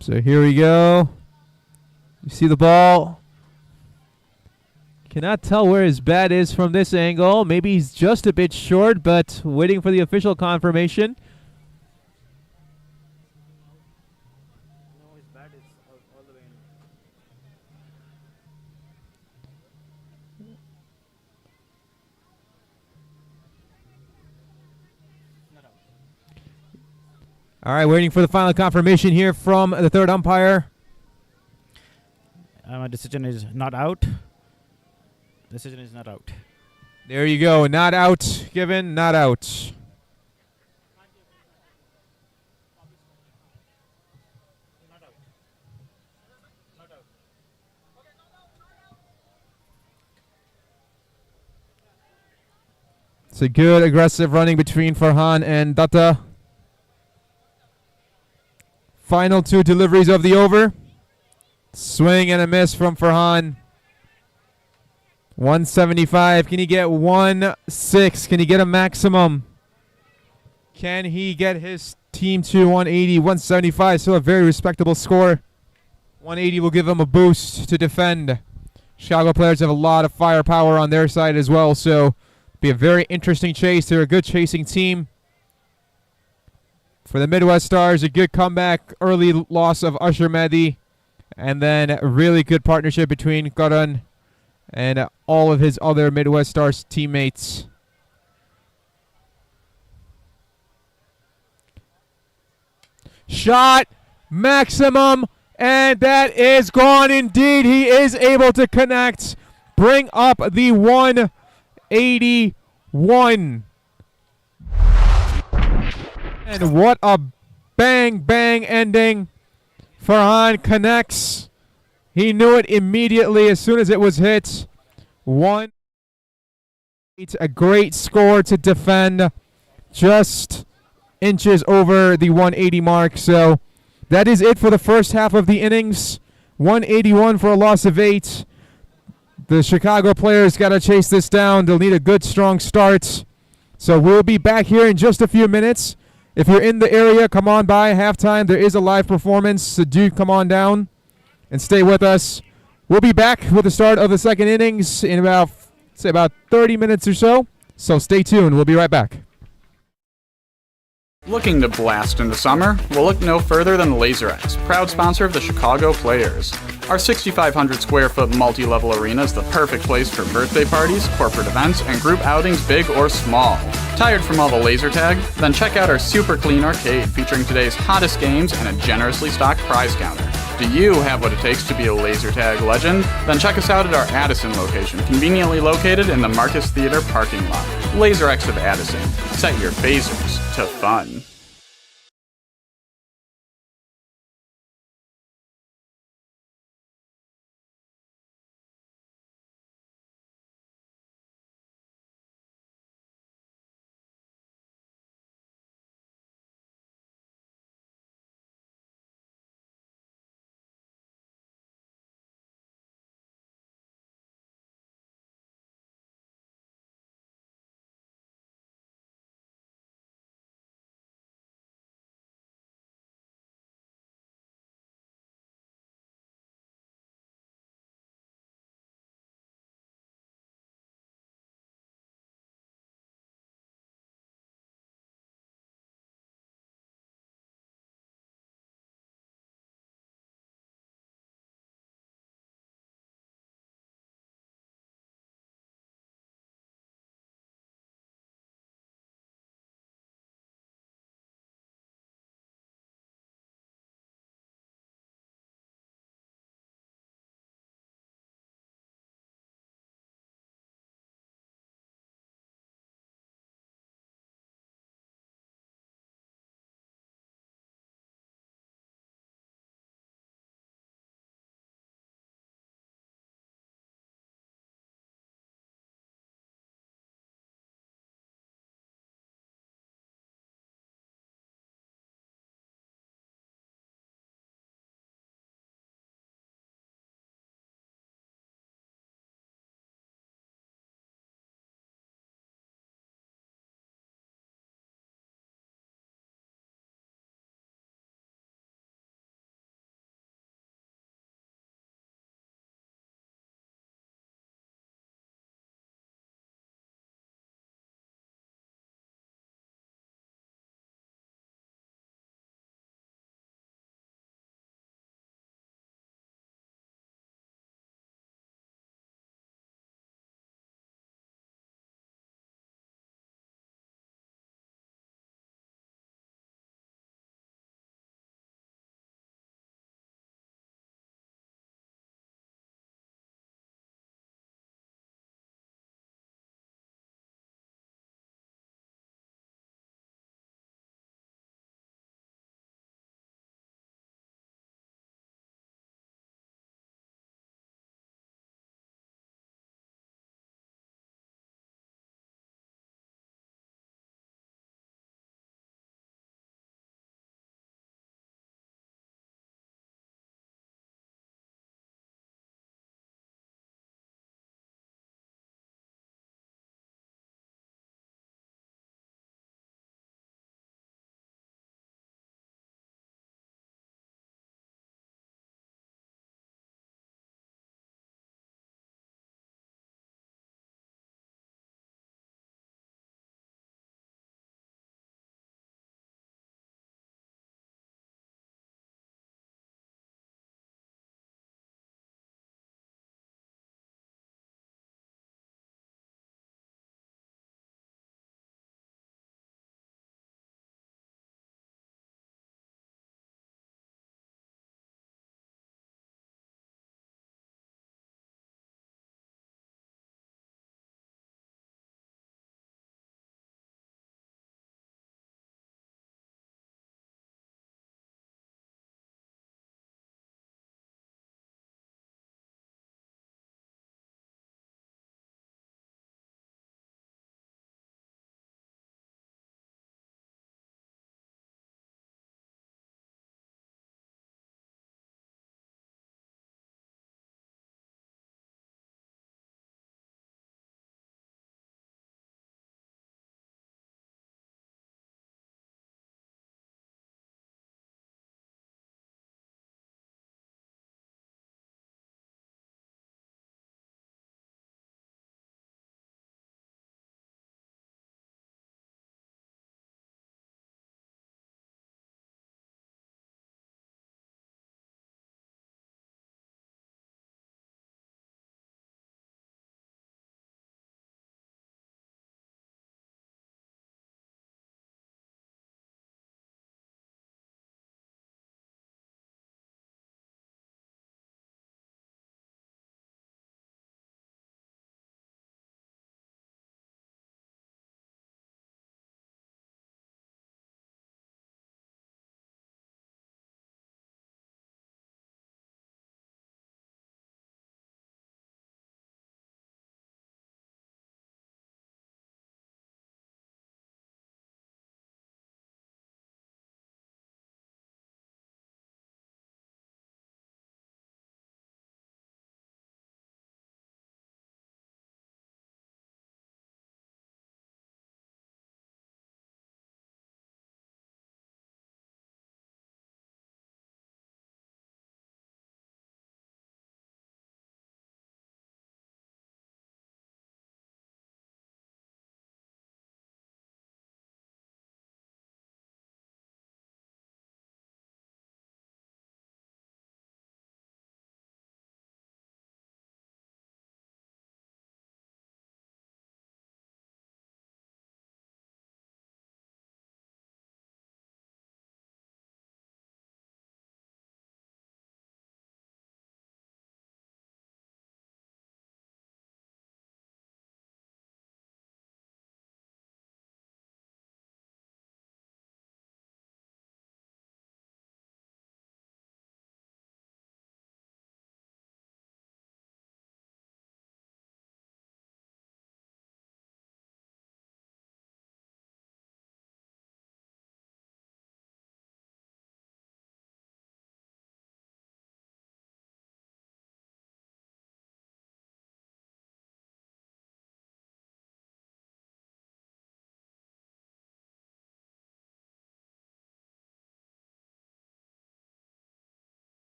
So here we go. You see the ball. Cannot tell where his bat is from this angle. Maybe he's just a bit short, but waiting for the official confirmation. No, his bat is all the way in. Not out. All right, waiting for the final confirmation here from the third umpire. My decision is not out. Decision is not out. There you go. Not out. Given. Not out. Not out. Not out. It's a good aggressive running between Farhan and Datta. Final two deliveries of the over. Swing and a miss from Farhan. 175. Can he get 1-6? Can he get a maximum? Can he get his team to 180? 175. Still a very respectable score. 180 will give him a boost to defend. Chicago players have a lot of firepower on their side as well, so be a very interesting chase. They're a good chasing team. For the Midwest Stars, a good comeback. Early loss of Usher Mehdi. And then a really good partnership between Karan and all of his other Midwest Stars teammates. Shot, maximum, and that is gone indeed. He is able to connect, bring up the 181. And what a bang, bang ending. Farhan connects. He knew it immediately as soon as it was hit. It's a great score to defend. Just inches over the 180 mark. So that is it for the first half of the innings. 181 for a loss of 8. The Chicago players got to chase this down. They'll need a good, strong start. So we'll be back here in just a few minutes. If you're in the area, come on by. Halftime, there is a live performance, so do come on down and stay with us. We'll be back with the start of the second innings in about 30 minutes or so. So stay tuned. We'll be right back. Looking to blast into summer? Well, look no further than LaserX, proud sponsor of the Chicago Players. Our 6,500 square foot multi-level arena is the perfect place for birthday parties, corporate events, and group outings big or small. Tired from all the laser tag? Then check out our super clean arcade featuring today's hottest games and a generously stocked prize counter. Do you have what it takes to be a laser tag legend? Then check us out at our Addison location, conveniently located in the Marcus Theater parking lot. LaserX of Addison. Set your phasers to fun.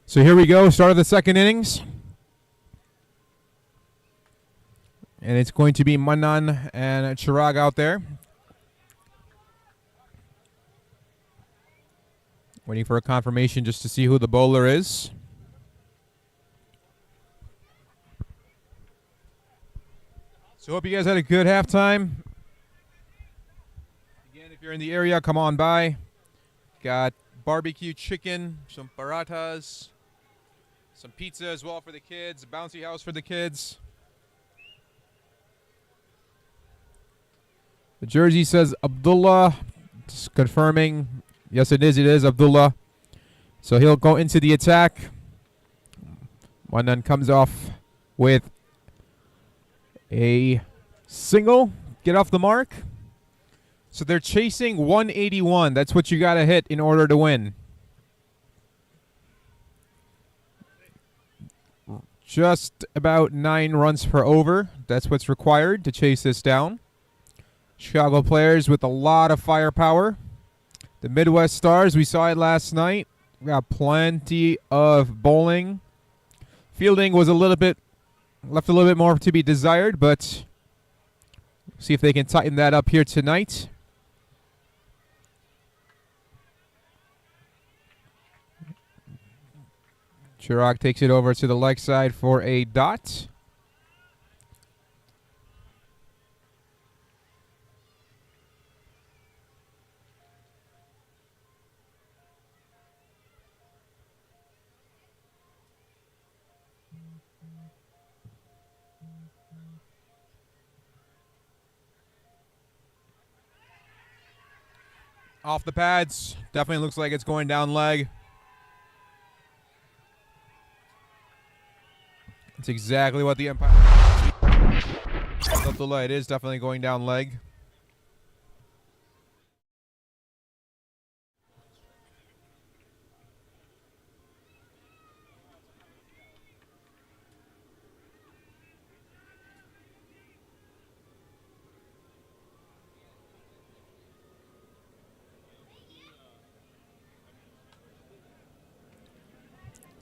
So here we go, start of the second innings. And it's going to be Manan and Chirag out there. Waiting for a confirmation just to see who the bowler is. So hope you guys had a good halftime. Again, if you're in the area, come on by. Got barbecue chicken, some parathas, some pizza as well for the kids, a bouncy house for the kids. The jersey says Abdullah. Just confirming. Yes, it is Abdullah. So he'll go into the attack. Manan comes off with a single. Get off the mark. So they're chasing 181. That's what you got to hit in order to win. Just about 9 runs per over. That's what's required to chase this down. Chicago players with a lot of firepower. The Midwest Stars, we saw it last night. We got plenty of bowling. Fielding was left a little bit more to be desired, but see if they can tighten that up here tonight. Chirag takes it over to the leg side for a dot. Off the pads. Definitely looks like it's going down leg. It's exactly what the Empire... It is definitely going down leg.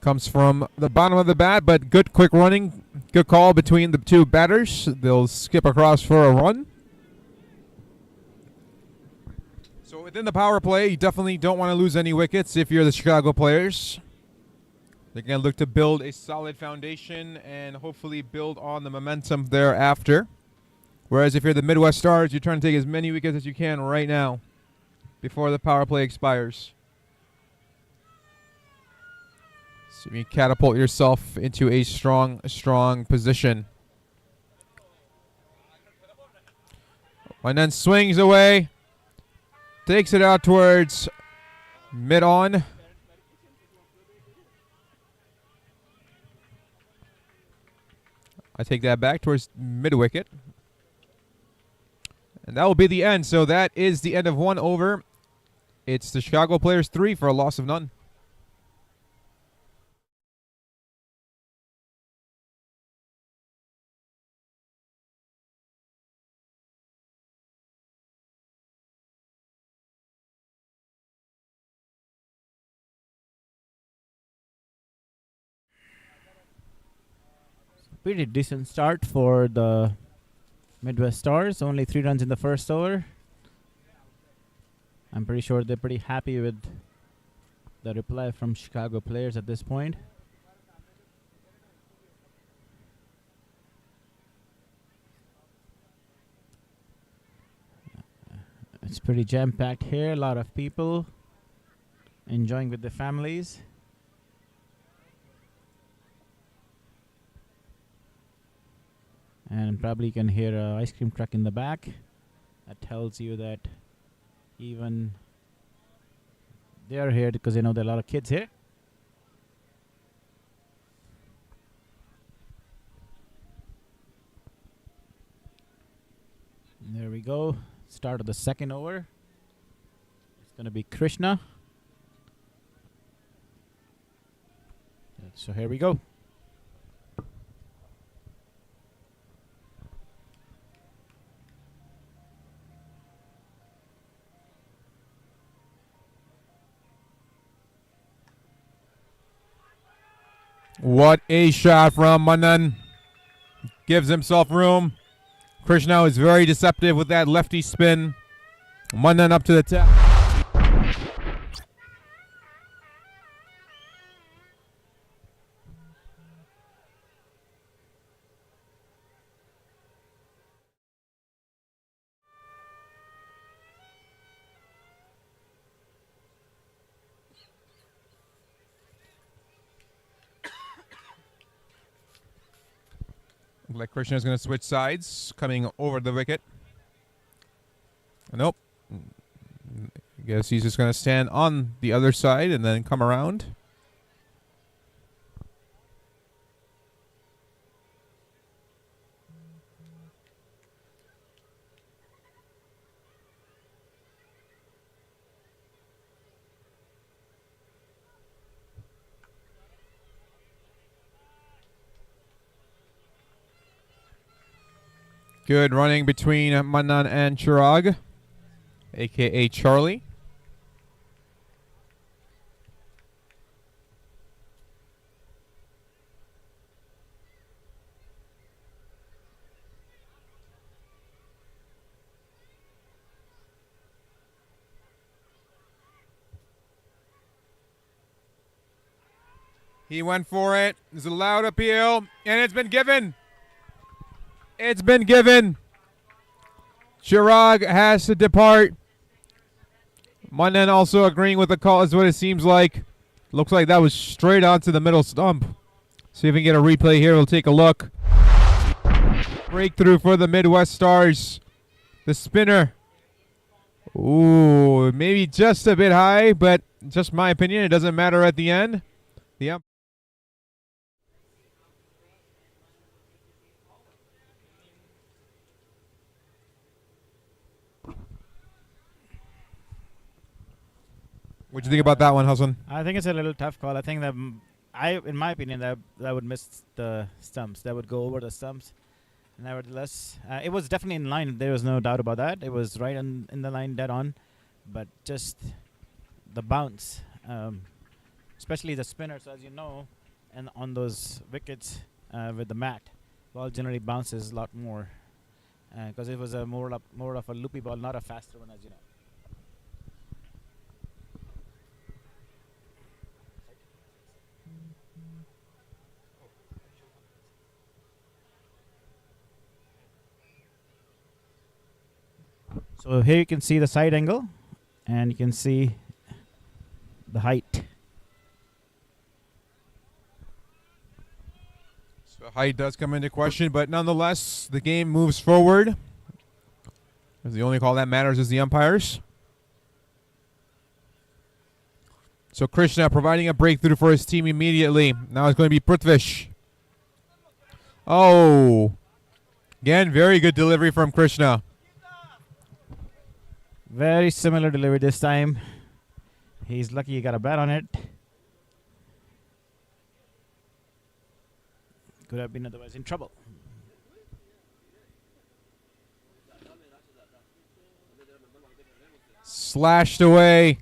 Comes from the bottom of the bat, but good quick running. Good call between the two batters. They'll skip across for a run. So within the power play, you definitely don't want to lose any wickets if you're the Chicago players. They're going to look to build a solid foundation and hopefully build on the momentum thereafter. Whereas if you're the Midwest Stars, you're trying to take as many wickets as you can right now before the power play expires. So you catapult yourself into a strong position. And then swings away. Takes it out towards mid-on. I take that back towards mid-wicket. And that will be the end. So that is the end of 1 over. It's the Chicago players 3 for a loss of none. Pretty decent start for the Midwest Stars. Only 3 runs in the first over. I'm pretty sure they're pretty happy with the reply from Chicago players at this point. It's pretty jam-packed here. A lot of people enjoying with their families. And probably you can hear an ice cream truck in the back. That tells you that even they are here because they know there are a lot of kids here. And there we go. Start of the second over. It's going to be Krishna. So here we go. What a shot from Manan. Gives himself room. Krishna is very deceptive with that lefty spin. Manan up to the tap. Looks like Krishna is going to switch sides, coming over the wicket. Nope. I guess he's just going to stand on the other side and then come around. Good running between Manan and Chirag, a.k.a. Charlie. He went for it. It's a loud appeal, and it's been given. It's been given. Chirag has to depart. Manan also agreeing with the call is what it seems like. Looks like that was straight onto the middle stump. See if we can get a replay here. We'll take a look. Breakthrough for the Midwest Stars. The spinner. Ooh, maybe just a bit high, but just my opinion. It doesn't matter at the end. The What do you think about that one, Hassan? I think it's a little tough call. I think that in my opinion, that would miss the stumps. That would go over the stumps. Nevertheless, it was definitely in line. There was no doubt about that. It was right in the line, dead on. But just the bounce, especially the spinners, as you know, and on those wickets with the mat, ball generally bounces a lot more because it was a more of a loopy ball, not a faster one, as you know. So here you can see the side angle, and you can see the height. So height does come into question, but nonetheless, the game moves forward. As the only call that matters is the umpires. So Krishna providing a breakthrough for his team immediately. Now it's going to be Prithvish. Oh. Again, very good delivery from Krishna. Very similar delivery this time. He's lucky he got a bat on it. Could have been otherwise in trouble. Slashed away.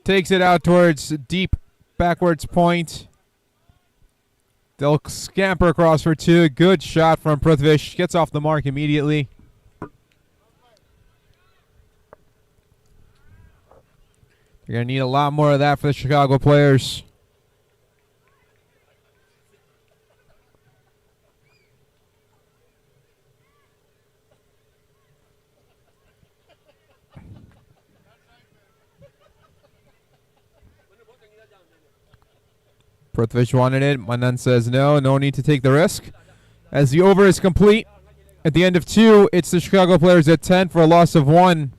Takes it out towards deep backwards point. They'll scamper across for two. Good shot from Prithvish. Gets off the mark immediately. You're going to need a lot more of that for the Chicago players. Prithvish wanted it. Manan says no need to take the risk. As the over is complete, at the end of 2, it's the Chicago players at 10 for a loss of 1.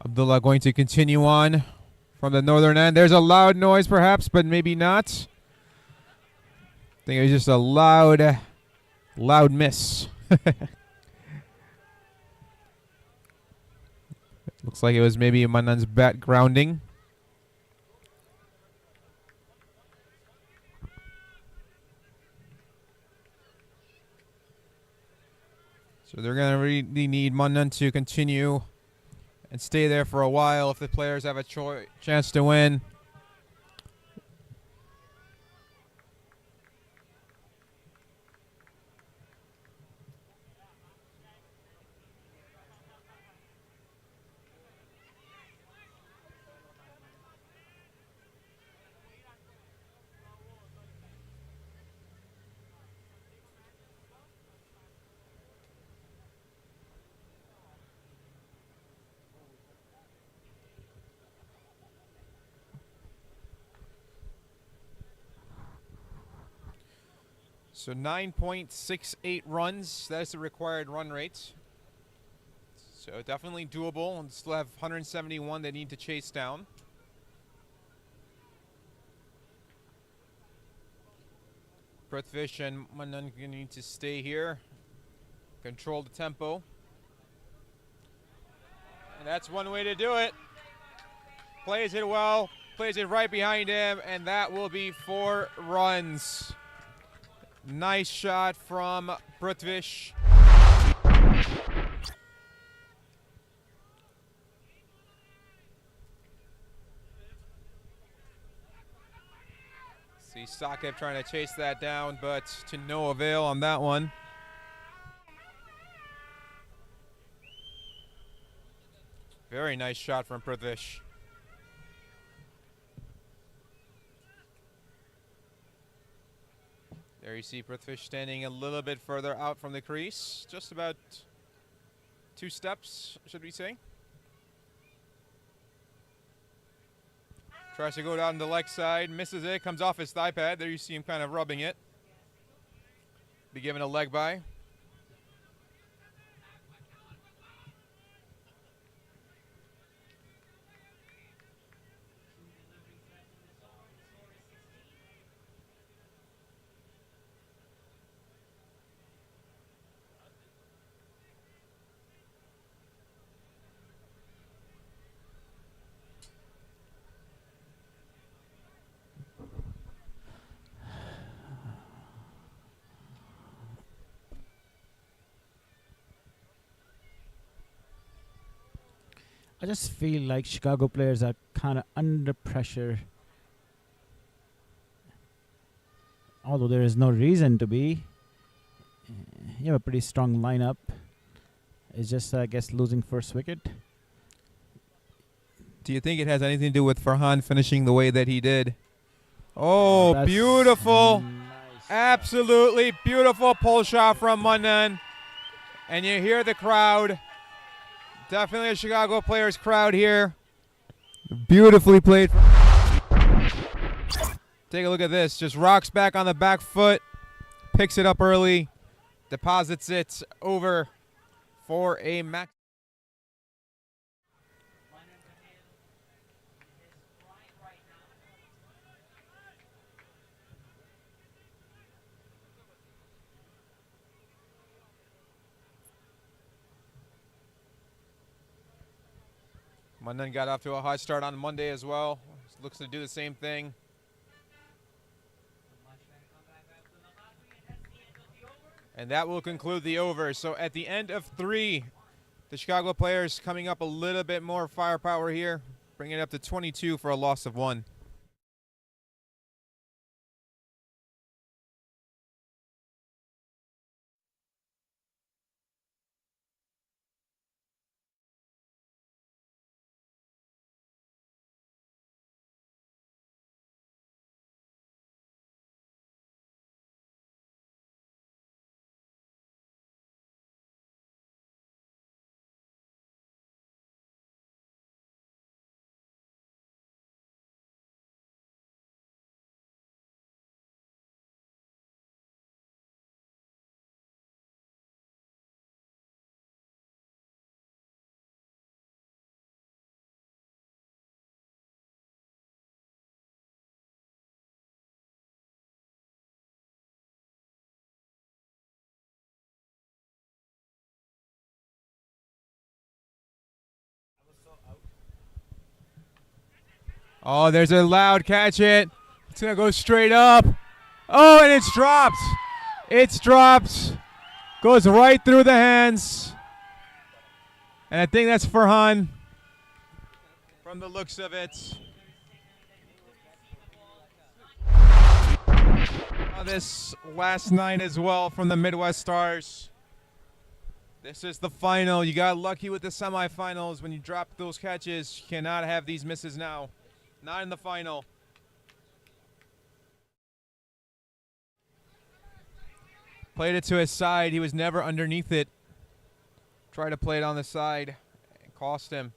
Abdullah going to continue on from the northern end. There's a loud noise perhaps, but maybe not. I think it was just a loud miss. Looks like it was maybe Manan's bat grounding. So they're going to really need Manan to continue and stay there for a while if the players have a chance to win. So 9.68 runs, that's the required run rate. So definitely doable, and still have 171 they need to chase down. Prithvish and Manan need to stay here, control the tempo. And that's one way to do it. Plays it well, plays it right behind him, and that will be 4 runs. Nice shot from Prithvish. See Sakib trying to chase that down, but to no avail on that one. Very nice shot from Prithvish. There you see Prithvish standing a little bit further out from the crease, just about 2 steps, should we say. Tries to go down the leg side, misses it, comes off his thigh pad. There you see him kind of rubbing it. Be given a leg by. I just feel like Chicago players are kind of under pressure. Although there is no reason to be. You have a pretty strong lineup. It's just, I guess, losing first wicket. Do you think it has anything to do with Farhan finishing the way that he did? Oh, That's beautiful. nice. Absolutely beautiful pull shot from Manan. And you hear the crowd. Definitely a Chicago players crowd here. Beautifully played. Take a look at this. Just rocks back on the back foot. Picks it up early. Deposits it over for a max. Manan got off to a hot start on Monday as well. Looks to do the same thing. And that will conclude the over. So at the end of 3, the Chicago players coming up a little bit more firepower here, bringing it up to 22 for a loss of 1. Oh, there's a loud catch it. It's going to go straight up. Oh, and it's dropped. It's dropped. Goes right through the hands. And I think that's Farhan from the looks of it. This last night as well from the Midwest Stars. This is the final. You got lucky with the semifinals when you dropped those catches. You cannot have these misses now. Not in the final. Played it to his side. He was never underneath it. Tried to play it on the side. It cost him.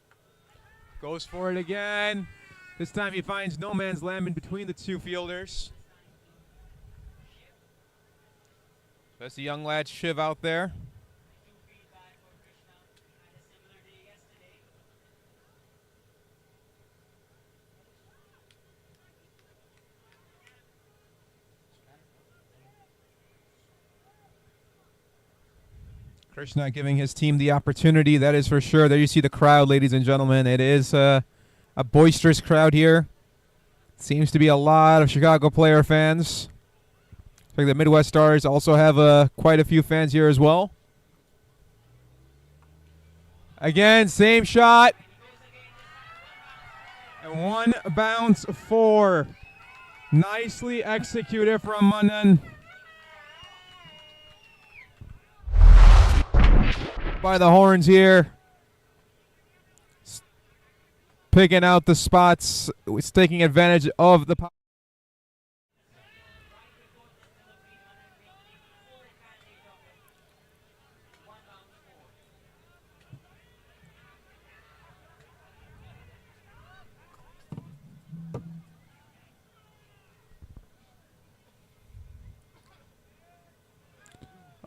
Goes for it again. This time he finds no man's land in between the two fielders. That's the young lad Shiv out there. Krishna giving his team the opportunity, that is for sure. There you see the crowd, ladies and gentlemen. It is a boisterous crowd here. Seems to be a lot of Chicago player fans. I think the Midwest Stars also have quite a few fans here as well. Again, same shot. And one bounce four. Nicely executed from Manan. By the horns here. Picking out the spots. It's taking advantage of the...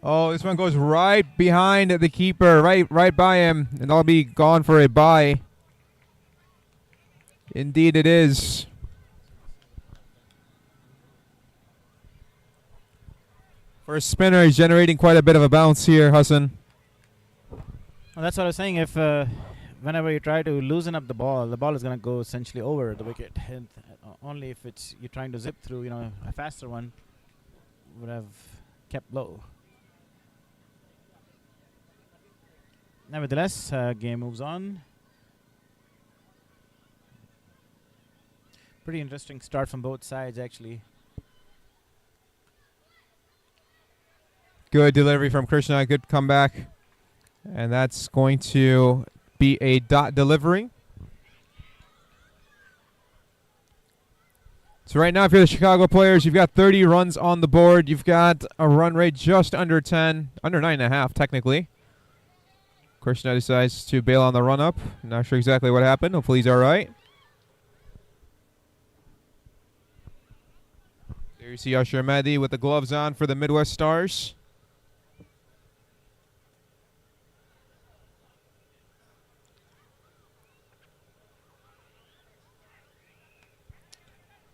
Oh, this one goes right behind the keeper, right by him, and I'll be gone for a bye. Indeed it is. For a spinner, he's generating quite a bit of a bounce here, Hassan. Well, that's what I was saying. If whenever you try to loosen up the ball is going to go essentially over the wicket. And only if it's you're trying to zip through, a faster one would have kept low. Nevertheless, game moves on. Pretty interesting start from both sides, actually. Good delivery from Krishna. Good comeback. And that's going to be a dot delivery. So right now, if you're the Chicago players, you've got 30 runs on the board. You've got a run rate just under 10, under 9.5 technically. Krishna decides to bail on the run up. Not sure exactly what happened. Hopefully he's all right. There you see Ashar Mehdi with the gloves on for the Midwest Stars.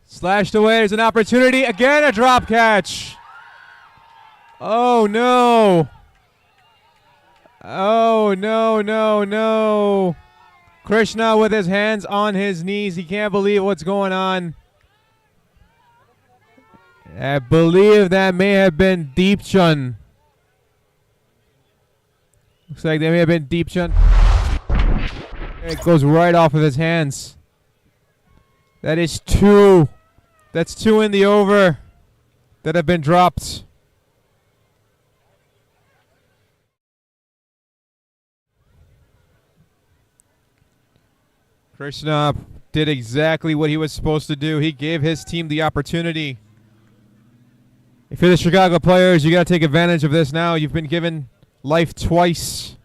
Slashed away. There's an opportunity. Again, a drop catch. Oh, no. Oh, no. Krishna with his hands on his knees. He can't believe what's going on. I believe that may have been Deepchand. Looks like they may have been Deepchand. It goes right off of his hands. That is two. That's two in the over that have been dropped. Krishna did exactly what he was supposed to do. He gave his team the opportunity. If you're the Chicago players, you got to take advantage of this now. You've been given life twice.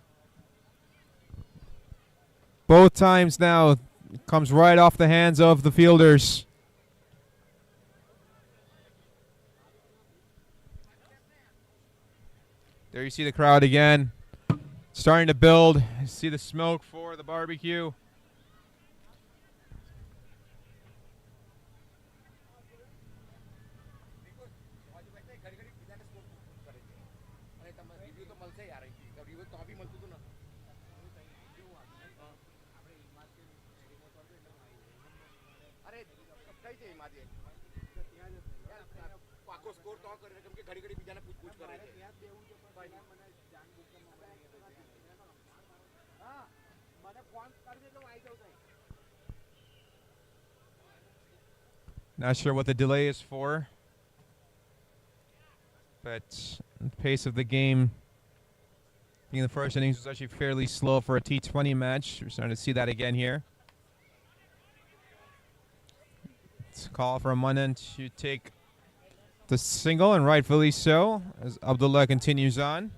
Both times now. It comes right off the hands of the fielders. There you see the crowd again. Starting to build. See the smoke for the barbecue. Not sure what the delay is for, but the pace of the game in the first innings was actually fairly slow for a T20 match. We're starting to see that again here. It's a call for Manan to take the single, and rightfully so, as Abdullah continues on.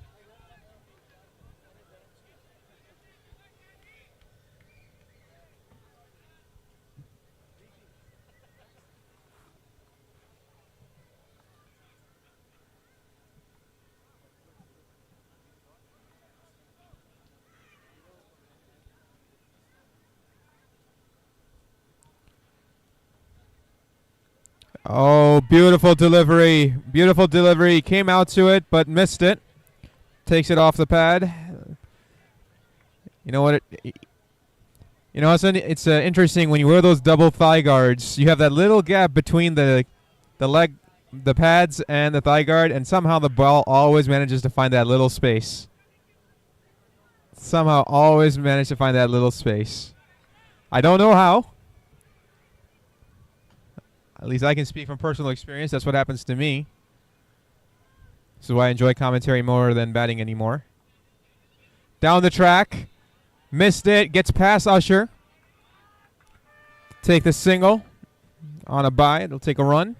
Oh, beautiful delivery. Beautiful delivery. Came out to it, but missed it. Takes it off the pad. You know what? It's interesting when you wear those double thigh guards. You have that little gap between the leg, the pads, and the thigh guard, and somehow the ball always manages to find that little space. Somehow always manage to find that little space. I don't know how. At least I can speak from personal experience. That's what happens to me. This is why I enjoy commentary more than batting anymore. Down the track. Missed it. Gets past Usher. Take the single. On a bye. It'll take a run.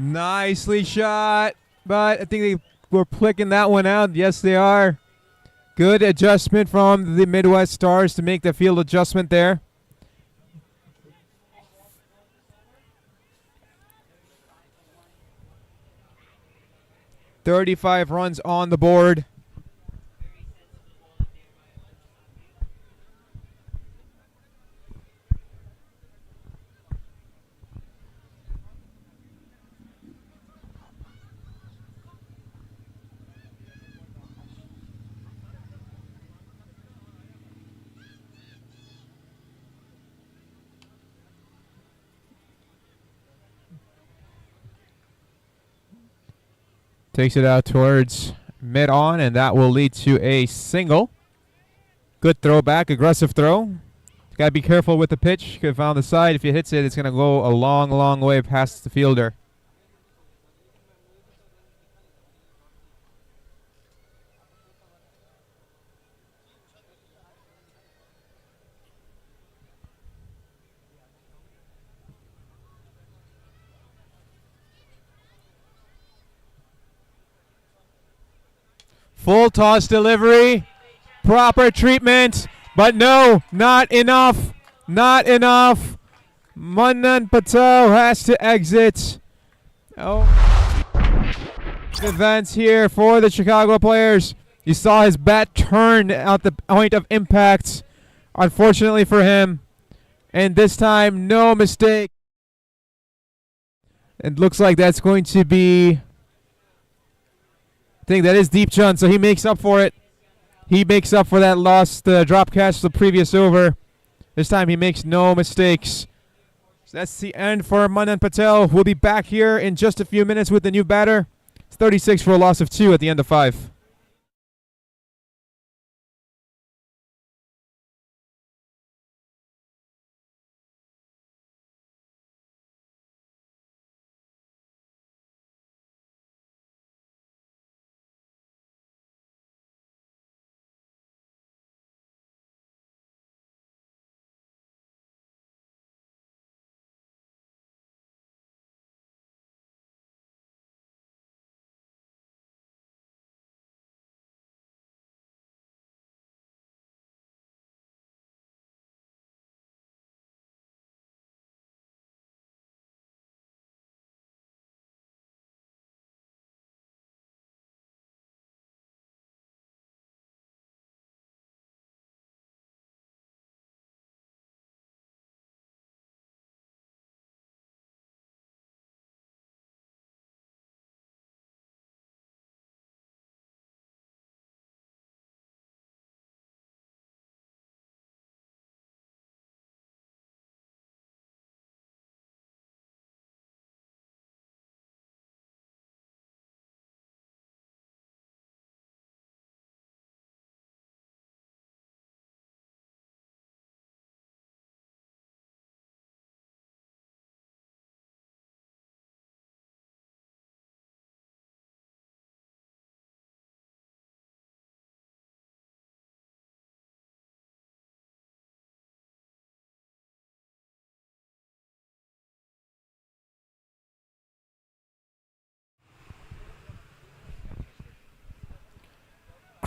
Nicely shot, but I think they were plicking that one out. Yes, they are. Good adjustment from the Midwest Stars to make the field adjustment there. "35 runs on the board. Takes it out towards mid-on, and that will lead to a single. Good throw back, aggressive throw. Got to be careful with the pitch. Could have found the side. If he hits it, it's going to go a long, long way past the fielder. Full toss delivery. Proper treatment. But no, not enough. Not enough. Manan Patel has to exit. Oh. Advance here for the Chicago players. You saw his bat turn at the point of impact. Unfortunately for him. And this time, no mistake. It looks like that's going to be... I think that is Deep Chun, so he makes up for it. He makes up for that lost drop catch the previous over. This time he makes no mistakes. So that's the end for Manan Patel. We'll be back here in just a few minutes with the new batter. It's 36 for a loss of 2 at the end of 5.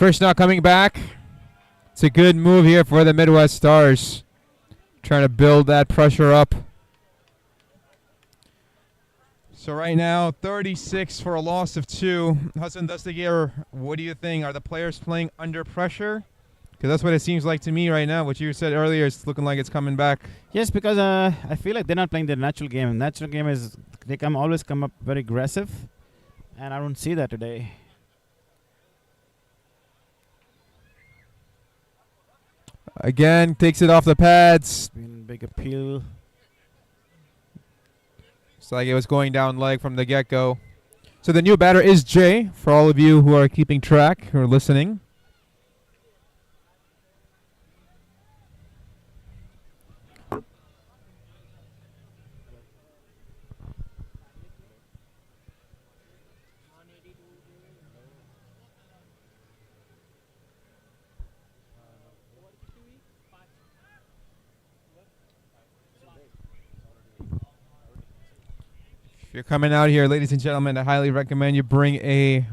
Krishna coming back. It's a good move here for the Midwest Stars. Trying to build that pressure up. So right now, 36 for a loss of 2. Hassan Dastagir, what do you think? Are the players playing under pressure? Because that's what it seems like to me right now. What you said earlier, it's looking like it's coming back. Yes, because I feel like they're not playing their natural game. Natural game is they always come up very aggressive, and I don't see that today. Again, takes it off the pads. Been big appeal. It's like it was going down leg from the get-go. So the new batter is Jay, for all of you who are keeping track, who are listening. If you're coming out here, ladies and gentlemen, I highly recommend you bring a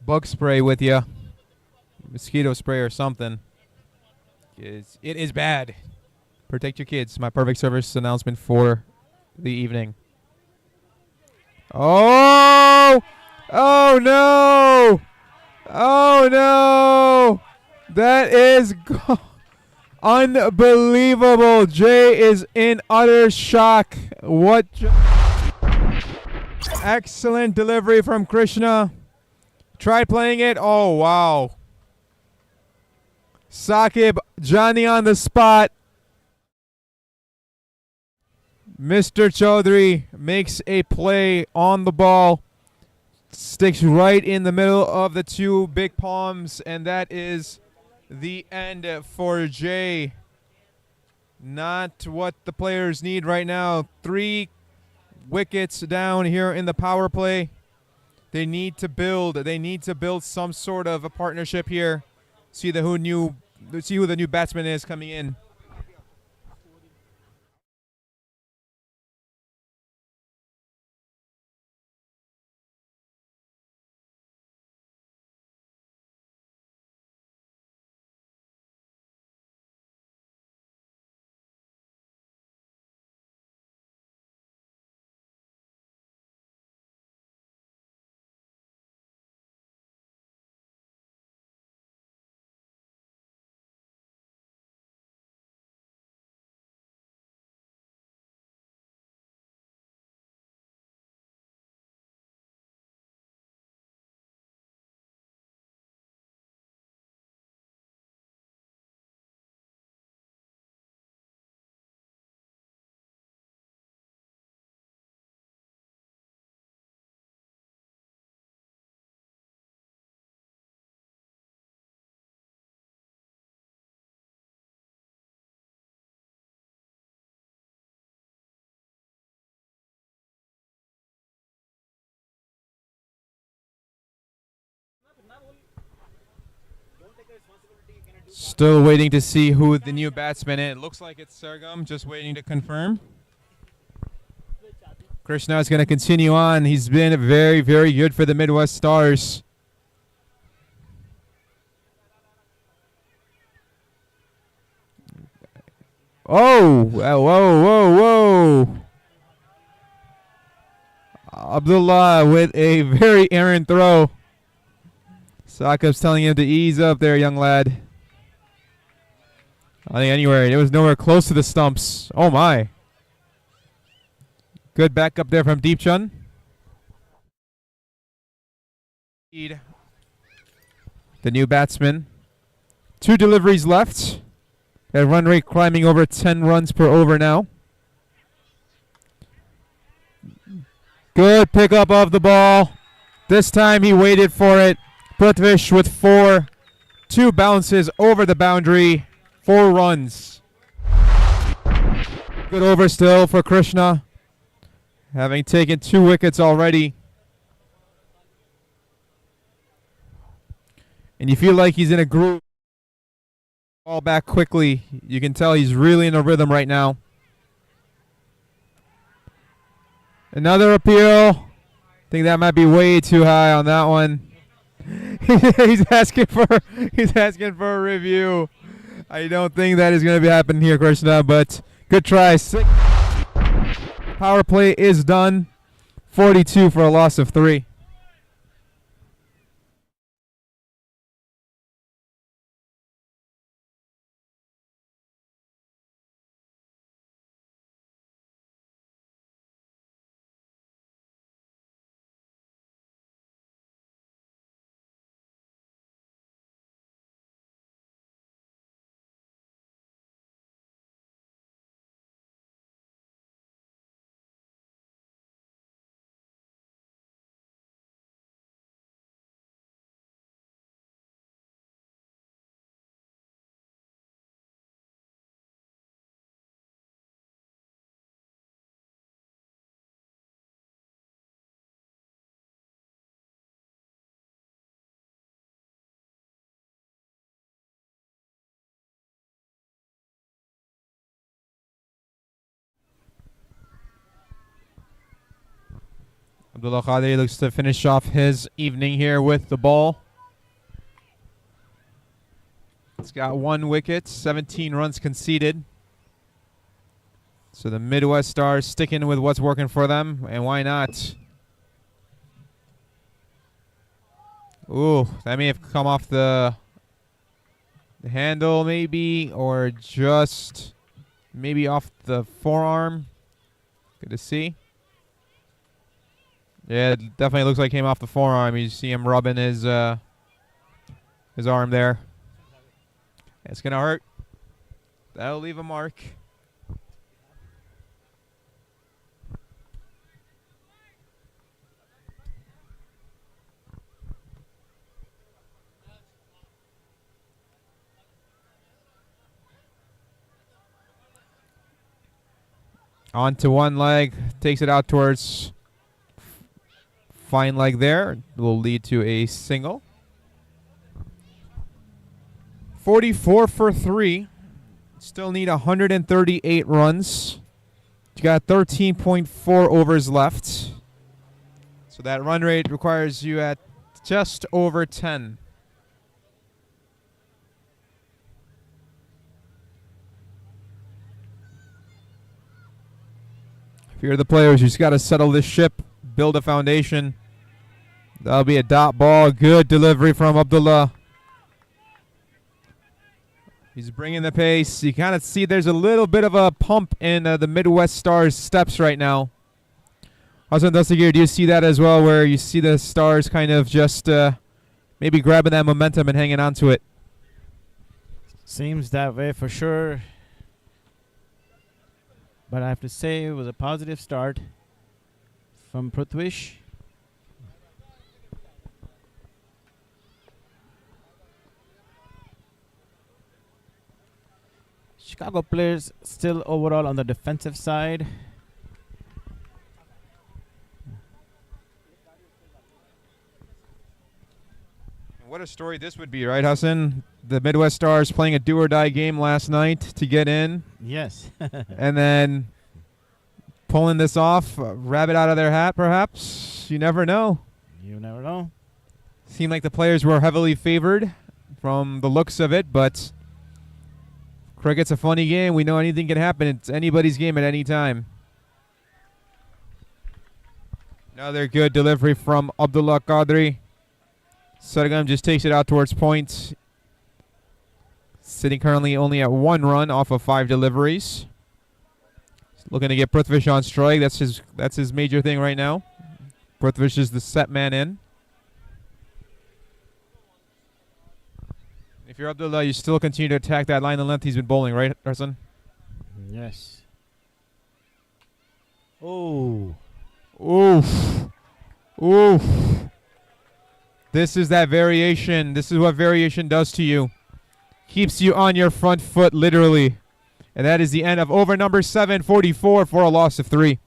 bug spray with you. Mosquito spray or something. It is bad. Protect your kids. My perfect service announcement for the evening. Oh! Oh no! Oh no! That is unbelievable. Jay is in utter shock. What? Excellent delivery from Krishna. Tried playing it. Oh, wow. Sakib, Johnny on the spot. Mr. Chaudhary makes a play on the ball. Sticks right in the middle of the two big palms, and that is the end for Jay. Not what the players need right now. 3 wickets down here in the power play. They need to build. They need to build some sort of a partnership here. See who the new batsman is coming in. Still waiting to see who the new batsman is. It looks like it's Sargam, just waiting to confirm. Krishna is going to continue on. He's been very, very good for the Midwest Stars. Oh, whoa, whoa, whoa. Abdullah with a very errant throw. Sakib's telling him to ease up there, young lad. I think anywhere. It was nowhere close to the stumps. Oh, my. Good backup there from Deepchand. The new batsman. 2 deliveries left. That run rate climbing over 10 runs per over now. Good pickup of the ball. This time he waited for it. Prithvish with 4. 2 bounces over the boundary. 4 runs. Good over still for Krishna. Having taken 2 wickets already. And you feel like he's in a groove. Ball back quickly. You can tell he's really in a rhythm right now. Another appeal. I think that might be way too high on that one. he's asking for a review. I don't think that is going to be happening here, Krishna, but good try. Power play is done. 42 for a loss of 3. Abdullah Qadri looks to finish off his evening here with the ball. It's got 1 wicket, 17 runs conceded. So the Midwest Stars sticking with what's working for them, and why not? Ooh, that may have come off the handle maybe, or just maybe off the forearm. Good to see. Yeah, it definitely looks like it came off the forearm. You see him rubbing his arm there. It's going to hurt. That'll leave a mark. On to one leg. Takes it out towards fine leg there. Will lead to a single. 44 for 3. Still need 138 runs. You got 13.4 overs left. So that run rate requires you at just over 10. If you're the players, you just got to settle this ship, build a foundation. That'll be a dot ball. Good delivery from Abdullah. He's bringing the pace. You kind of see there's a little bit of a pump in the Midwest Stars steps right now. Hassan Dastagir, do you see that as well, where you see the Stars kind of just maybe grabbing that momentum and hanging on to it? Seems that way for sure. But I have to say it was a positive start from Prithvish. Chicago players still overall on the defensive side. What a story this would be, right, Hassan? The Midwest Stars playing a do-or-die game last night to get in. Yes. And then pulling this off, rabbit out of their hat, perhaps. You never know. You never know. Seemed like the players were heavily favored from the looks of it, but cricket's a funny game. We know anything can happen. It's anybody's game at any time. Another good delivery from Abdullah Qadri. Sargam just takes it out towards point. Sitting currently only at 1 run off of 5 deliveries. Looking to get Prithvish on strike. That's his major thing right now. Prithvish is the set man in. If you're Abdullah, you still continue to attack that line and length he's been bowling, right, Arsan? Yes. Oh. Oof. Oof. This is that variation. This is what variation does to you. Keeps you on your front foot, literally. And that is the end of over number 7, 44 for a loss of 3.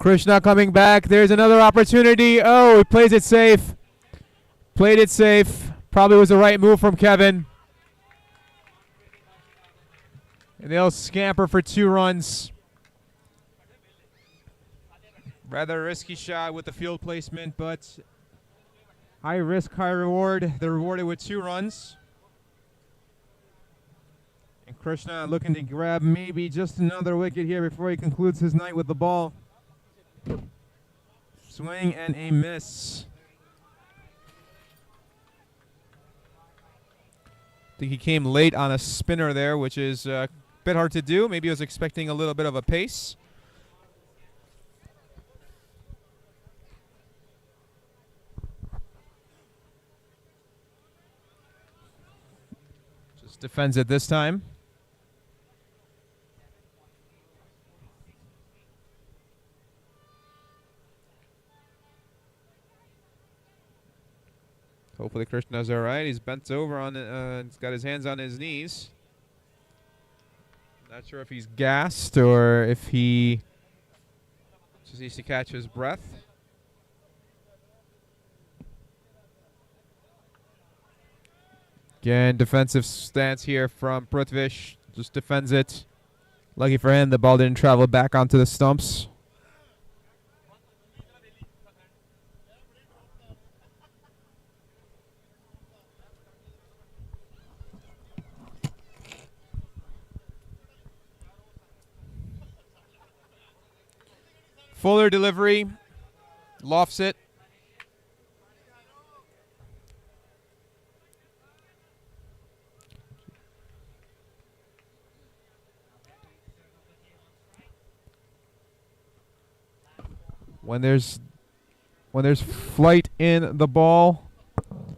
Krishna coming back. There's another opportunity. Oh, he plays it safe. Played it safe. Probably was the right move from Kevin. And they'll scamper for 2 runs. Rather risky shot with the field placement, but high risk, high reward. They're rewarded with 2 runs. And Krishna looking to grab maybe just another wicket here before he concludes his night with the ball. Swing and a miss. I think he came late on a spinner there, which is a bit hard to do. Maybe he was expecting a little bit of a pace. Just defends it this time. Hopefully Krishna's all right. He's bent over on he's got his hands on his knees. Not sure if he's gassed or if he just needs to catch his breath. Again, defensive stance here from Prithvish. Just defends it. Lucky for him, the ball didn't travel back onto the stumps. Fuller delivery, lofts it. When there's flight in the ball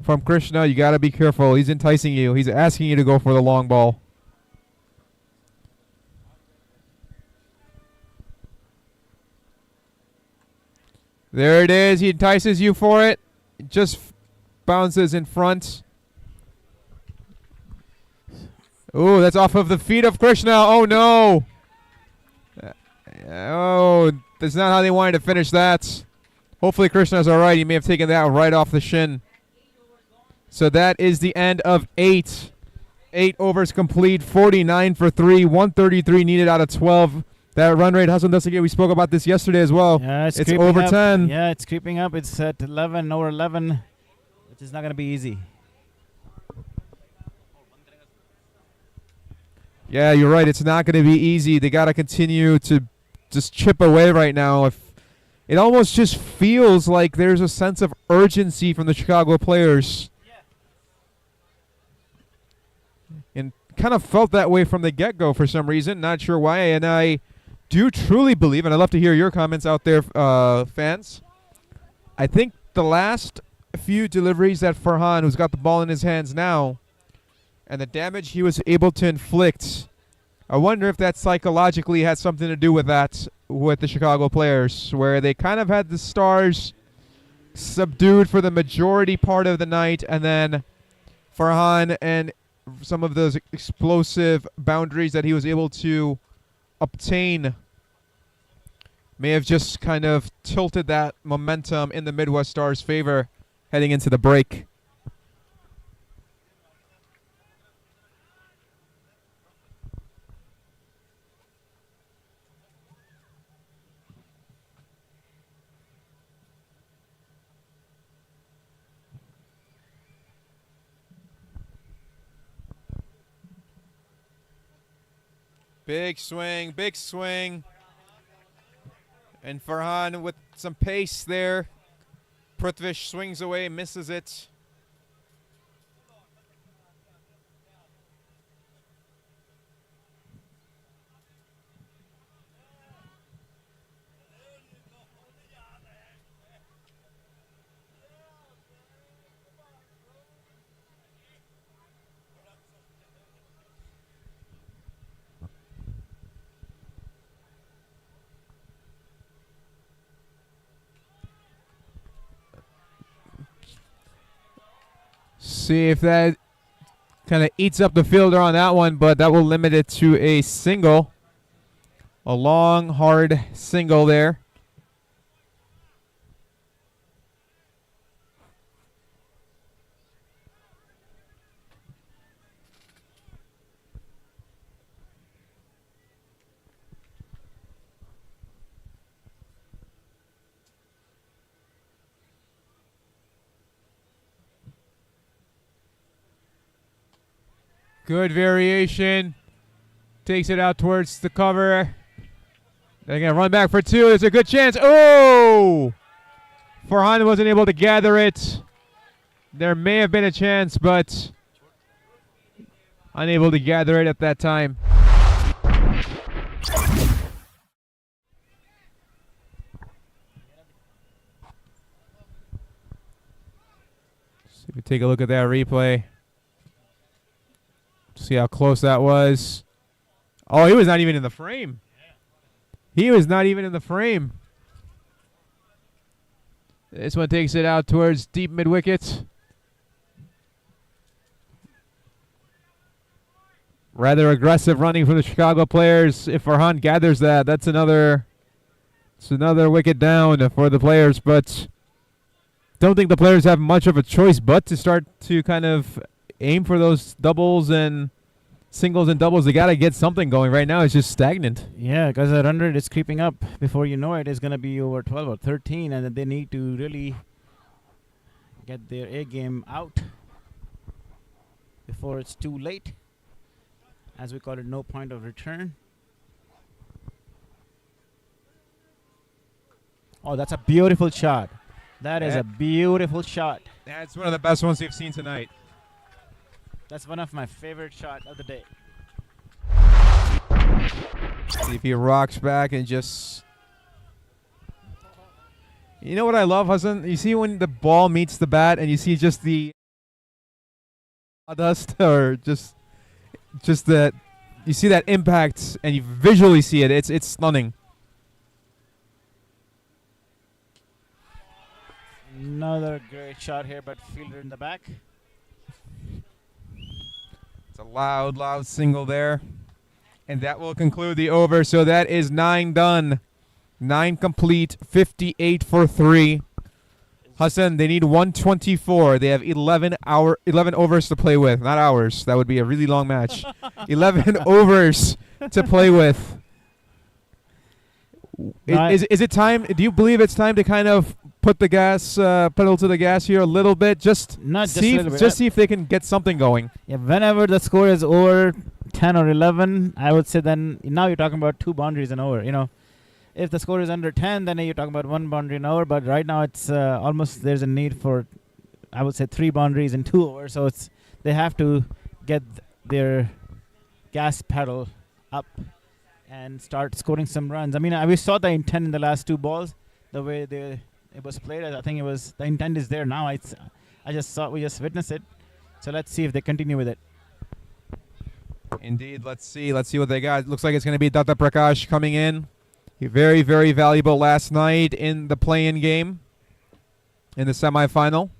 from Krishna, you got to be careful. He's enticing you. He's asking you to go for the long ball. There it is. He entices you for it. It just bounces in front. Oh, that's off of the feet of Krishna. Oh, no. Oh, that's not how they wanted to finish that. Hopefully Krishna's all right. He may have taken that right off the shin. So that is the end of 8. 8 overs complete, 49 for 3, 133 needed out of 12. That run rate, Hassan Dasagir, we spoke about this yesterday as well. Yeah, it's over up. 10. Yeah, it's creeping up. It's at 11, over 11, which is not going to be easy. Yeah, you're right. It's not going to be easy. They got to continue to just chip away right now. If it almost just feels like there's a sense of urgency from the Chicago players. And kind of felt that way from the get-go for some reason. Not sure why. And I do truly believe, and I'd love to hear your comments out there, fans. I think the last few deliveries that Farhan, who's got the ball in his hands now, and the damage he was able to inflict, I wonder if that psychologically has something to do with that, with the Chicago players, where they kind of had the Stars subdued for the majority part of the night, and then Farhan and some of those explosive boundaries that he was able to obtain may have just kind of tilted that momentum in the Midwest Stars' favor heading into the break. Big swing, big swing. And Farhan with some pace there. Prithvish swings away, misses it. See if that kind of eats up the fielder on that one, but that will limit it to a single. A long, hard single there. Good variation. Takes it out towards the cover. They're going to run back for two. There's a good chance. Oh! Farhan wasn't able to gather it. There may have been a chance, but unable to gather it at that time. So we take a look at that replay. See how close that was. Oh, he was not even in the frame. He was not even in the frame. This one takes it out towards deep mid-wicket. Rather aggressive running from the Chicago players. If Farhan gathers that, that's another wicket down for the players. But don't think the players have much of a choice but to start to kind of aim for those doubles and singles and doubles. They got to get something going. Right now it's just stagnant. Yeah, because the run rate is creeping up. Before you know it, it's going to be over 12 or 13, and then they need to really get their A game out before it's too late. As we call it, no point of return. Oh, that's a beautiful shot. That is a beautiful shot. That's one of the best ones we've seen tonight. That's one of my favorite shots of the day. See if he rocks back and just... You know what I love, Hassan? You see when the ball meets the bat and you see just the dust or just that you see that impact and you visually see it. It's stunning. Another great shot here, but fielder in the back. It's a loud single there. And that will conclude the over. So that is 9 done. 9 complete, 58 for 3. Hassan, they need 124. They have 11 overs to play with. Not hours. That would be a really long match. 11 overs to play with. Is it time? Do you believe it's time to kind of put the gas pedal to the gas here a little bit? Just see if they can get something going. Yeah, whenever the score is over 10 or 11, I would say then now you're talking about 2 boundaries an over. You know, if the score is under 10, then you're talking about 1 boundary an over. But right now it's almost there's a need for, I would say, 3 boundaries in 2 overs. So they have to get their gas pedal up and start scoring some runs. I mean, we saw the intent in the last 2 balls, the way it was played. I think the intent is there now. We just witnessed it. So let's see if they continue with it. Indeed, let's see what they got. It looks like it's going to be Datta Prakash coming in. He very, very valuable last night in the play-in game in the semifinal.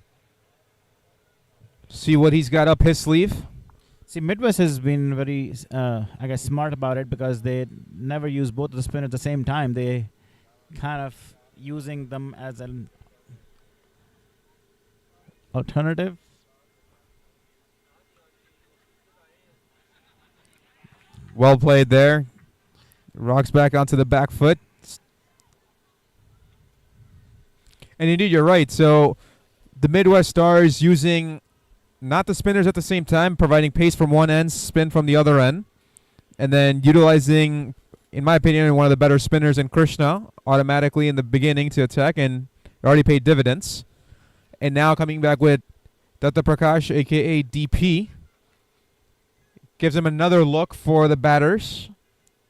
See what he's got up his sleeve. See, Midwest has been very, smart about it because they never use both of the spinners at the same time. They kind of using them as an alternative. Well played there. Rocks back onto the back foot. And indeed, you're right. So the Midwest Stars using not the spinners at the same time, providing pace from one end, spin from the other end, and then utilizing, in my opinion, one of the better spinners in Krishna automatically in the beginning to attack, and it already paid dividends. And now coming back with Datta Prakash, a.k.a. DP, gives him another look for the batters.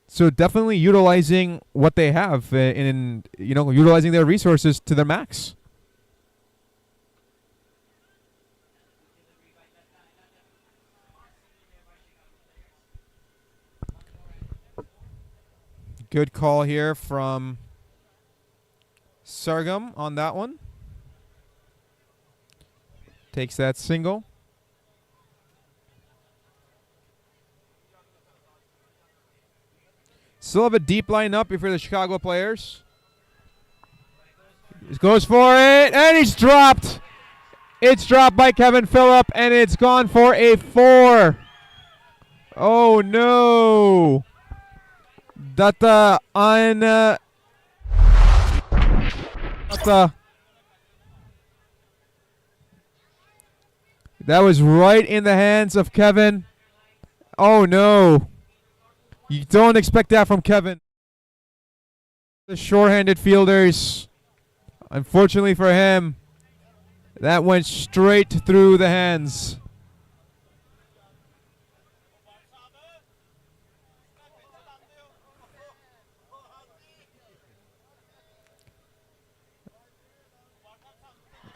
So definitely utilizing what they have utilizing their resources to their max. Good call here from Sargam on that one. Takes that single. Still have a deep line up for the Chicago players. He goes for it, and he's dropped. It's dropped by Kevin Phillip, and it's gone for a 4. Oh, no. Datta on... Datta. That was right in the hands of Kevin. Oh no. You don't expect that from Kevin. The short-handed fielders. Unfortunately for him, that went straight through the hands.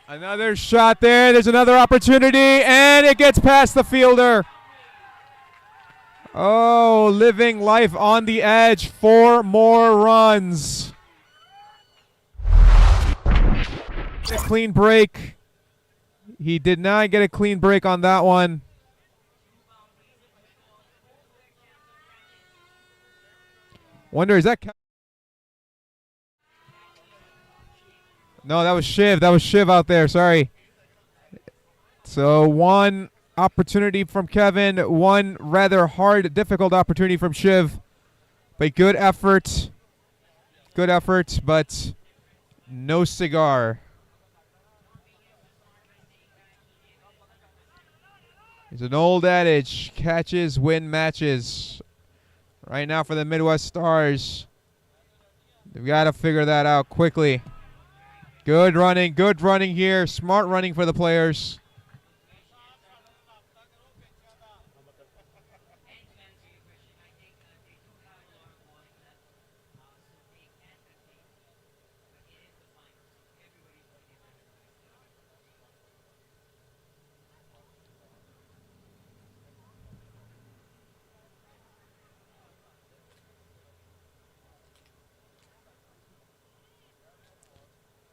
Another shot there. There's another opportunity, and it gets past the fielder. Oh, living life on the edge. 4 more runs. A clean break. He did not get a clean break on that one. Wonder, is that... No, that was Shiv. That was Shiv out there. Sorry. So 1 opportunity from Kevin. 1 rather hard, difficult opportunity from Shiv. But good effort. Good effort, but no cigar. It's an old adage. Catches win matches. Right now for the Midwest Stars, they've got to figure that out quickly. Good running here. Smart running for the players.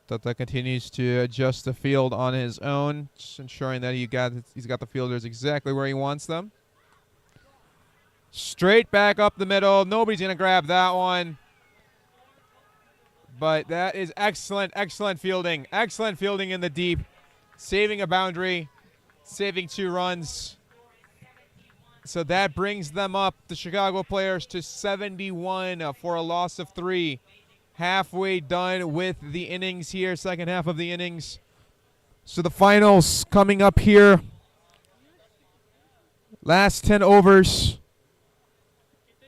Tata continues to adjust the field on his own, just ensuring that he's got the fielders exactly where he wants them. Straight back up the middle. Nobody's going to grab that one. But that is excellent fielding. Excellent fielding in the deep. Saving a boundary. Saving 2 runs. So that brings them up, the Chicago players, to 71 for a loss of 3. Halfway done with the innings here, second half of the innings. So the finals coming up here. Last 10 overs.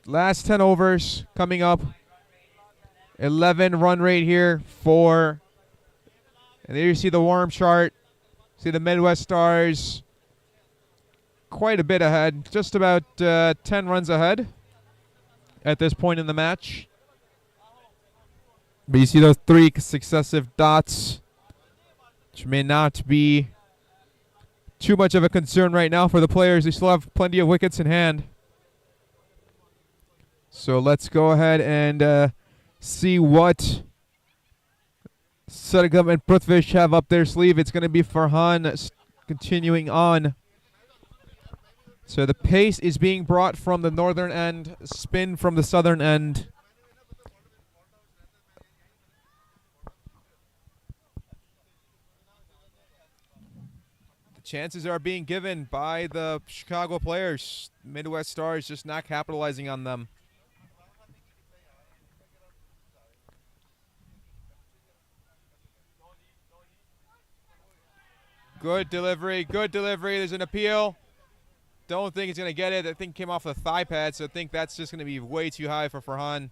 Last 10 overs coming up. 11 run rate here for. And there you see the warm chart. See the Midwest Stars quite a bit ahead. Just about 10 runs ahead at this point in the match. But you see those 3 successive dots, which may not be too much of a concern right now for the players. They still have plenty of wickets in hand. So let's go ahead and see what Sadegam and Prithvish have up their sleeve. It's going to be Farhan continuing on. So the pace is being brought from the northern end, spin from the southern end. Chances are being given by the Chicago players. Midwest Stars just not capitalizing on them. Good delivery, good delivery. There's an appeal. Don't think he's going to get it. I think it came off the thigh pad, so I think that's just going to be way too high for Farhan.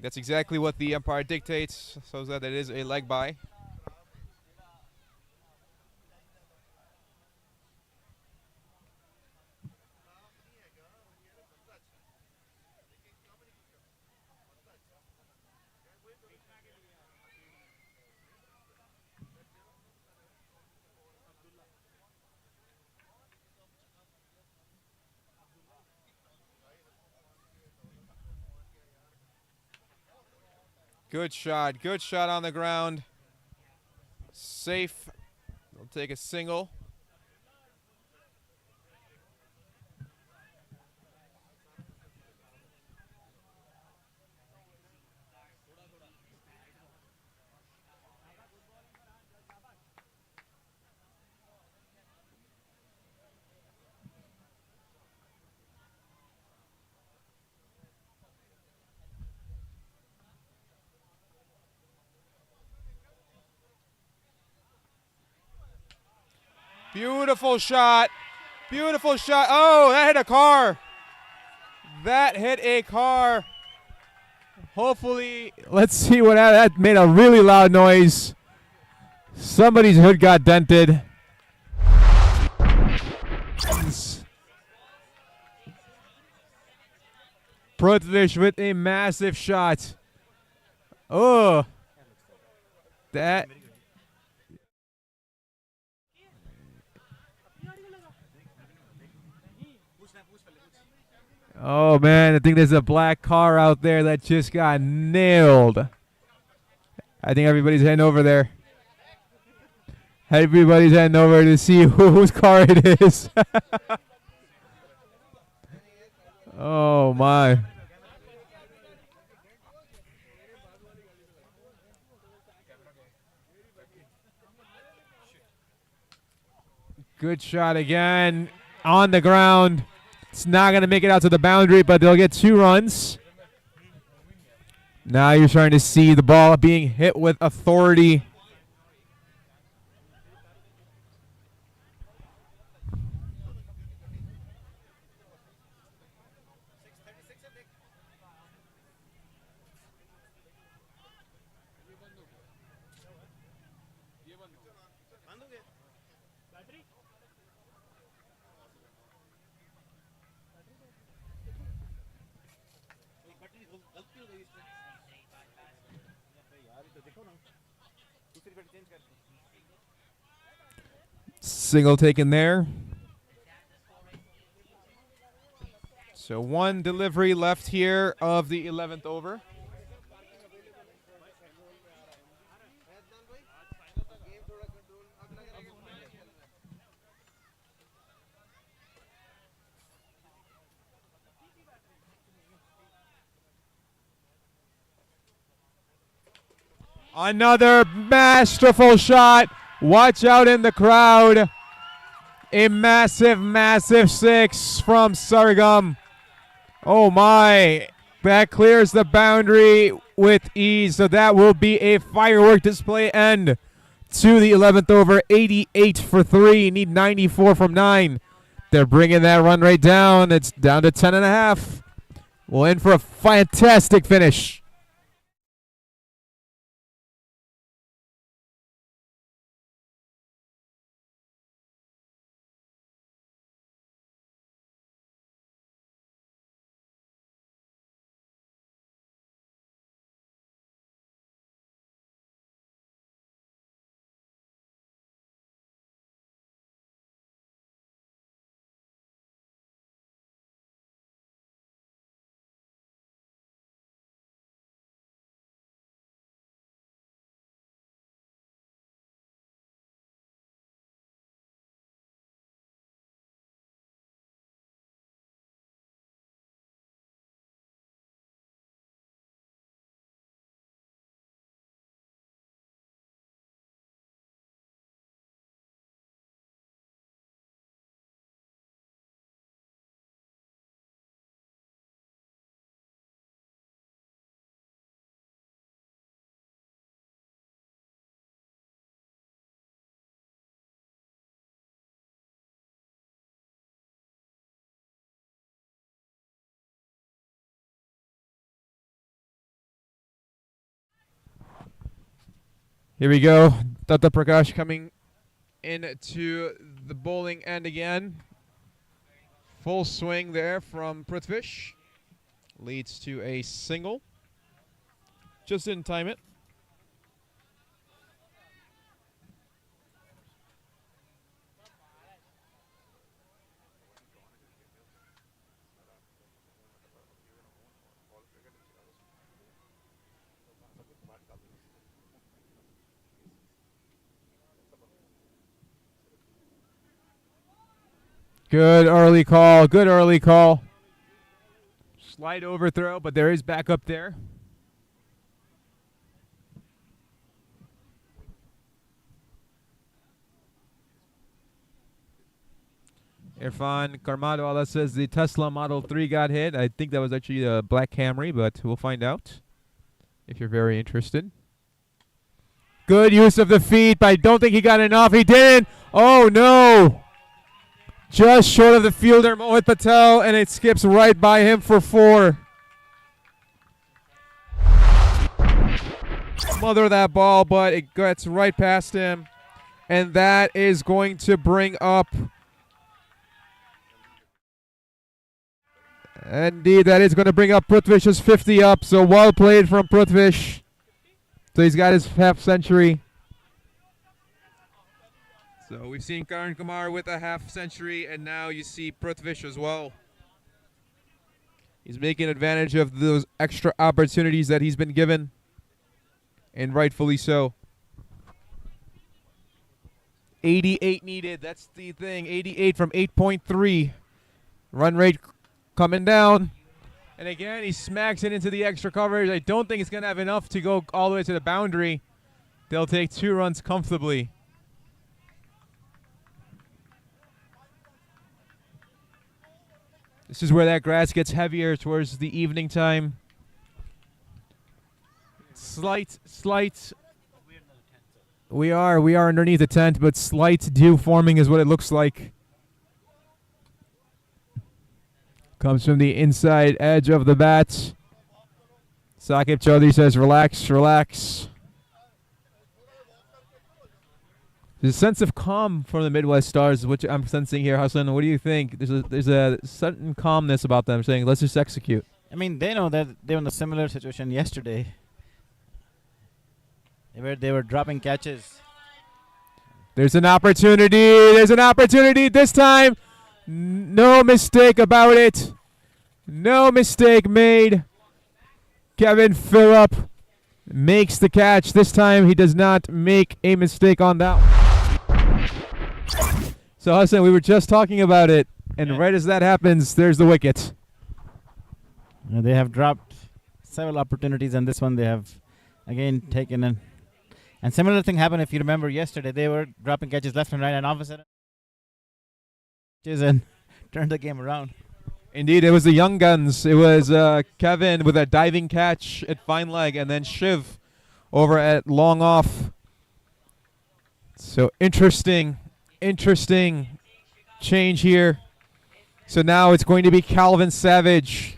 That's exactly what the umpire dictates, so that it is a leg by. Good shot on the ground. Safe. They'll take a single. Beautiful shot. Beautiful shot. Oh, that hit a car. That hit a car. Hopefully, let's see what that made a really loud noise. Somebody's hood got dented. Protvish with a massive shot. Oh, that. Oh man, I think there's a black car out there that just got nailed. I think everybody's heading over there. Everybody's heading over to see whose car it is. Oh my. Good shot again on the ground. It's not going to make it out to the boundary, but they'll get 2 runs. Now you're starting to see the ball being hit with authority. Single taken there. So 1 delivery left here of the 11th over. Another masterful shot. Watch out in the crowd. A massive, massive 6 from Sargam. Oh my. That clears the boundary with ease. So that will be a firework display end to the 11th over. 88 for 3. Need 94 from 9. They're bringing that run rate down. It's down to 10.5. We'll in for a fantastic finish. Here we go. Tata Prakash coming into the bowling end again. Full swing there from Prithvish. Leads to a single. Just didn't time it. Good early call. Good early call. Slight overthrow, but there is backup there. Irfan Karmadwala says the Tesla Model 3 got hit. I think that was actually a black Camry, but we'll find out if you're very interested. Good use of the feet, but I don't think he got enough. He didn't. Oh, no. Just short of the fielder, Mohit Patel, and it skips right by him for 4. Smother that ball, but it gets right past him. And that is going to bring up... Indeed, that is going to bring up Prithvish's 50 up. So well played from Prithvish. So he's got his half century. So we've seen Karan Kumar with a half century, and now you see Prithvish as well. He's making advantage of those extra opportunities that he's been given, and rightfully so. 88 needed, that's the thing. 88 from 8.3. Run rate coming down. And again, he smacks it into the extra coverage. I don't think it's going to have enough to go all the way to the boundary. They'll take 2 runs comfortably. This is where that grass gets heavier towards the evening time. Slight. We are underneath the tent, but slight dew forming is what it looks like. Comes from the inside edge of the bat. Sakib Chaudhary says, relax, relax. There's a sense of calm from the Midwest Stars, which I'm sensing here. Hassan, what do you think? There's a certain calmness about them saying, let's just execute. I mean, they know that they were in a similar situation yesterday. They were dropping catches. There's an opportunity. There's an opportunity this time. No mistake about it. No mistake made. Kevin Phillip makes the catch. This time he does not make a mistake on that one. So Hassan, we were just talking about it, and right as that happens, there's the wicket. They have dropped several opportunities, and this one they have again taken in. And similar thing happened, if you remember yesterday. They were dropping catches left and right, and all of a sudden, and turned the game around. Indeed, it was the young guns. It was Kevin with a diving catch at fine leg, and then Shiv over at long off. So interesting change here. So now it's going to be Calvin Savage.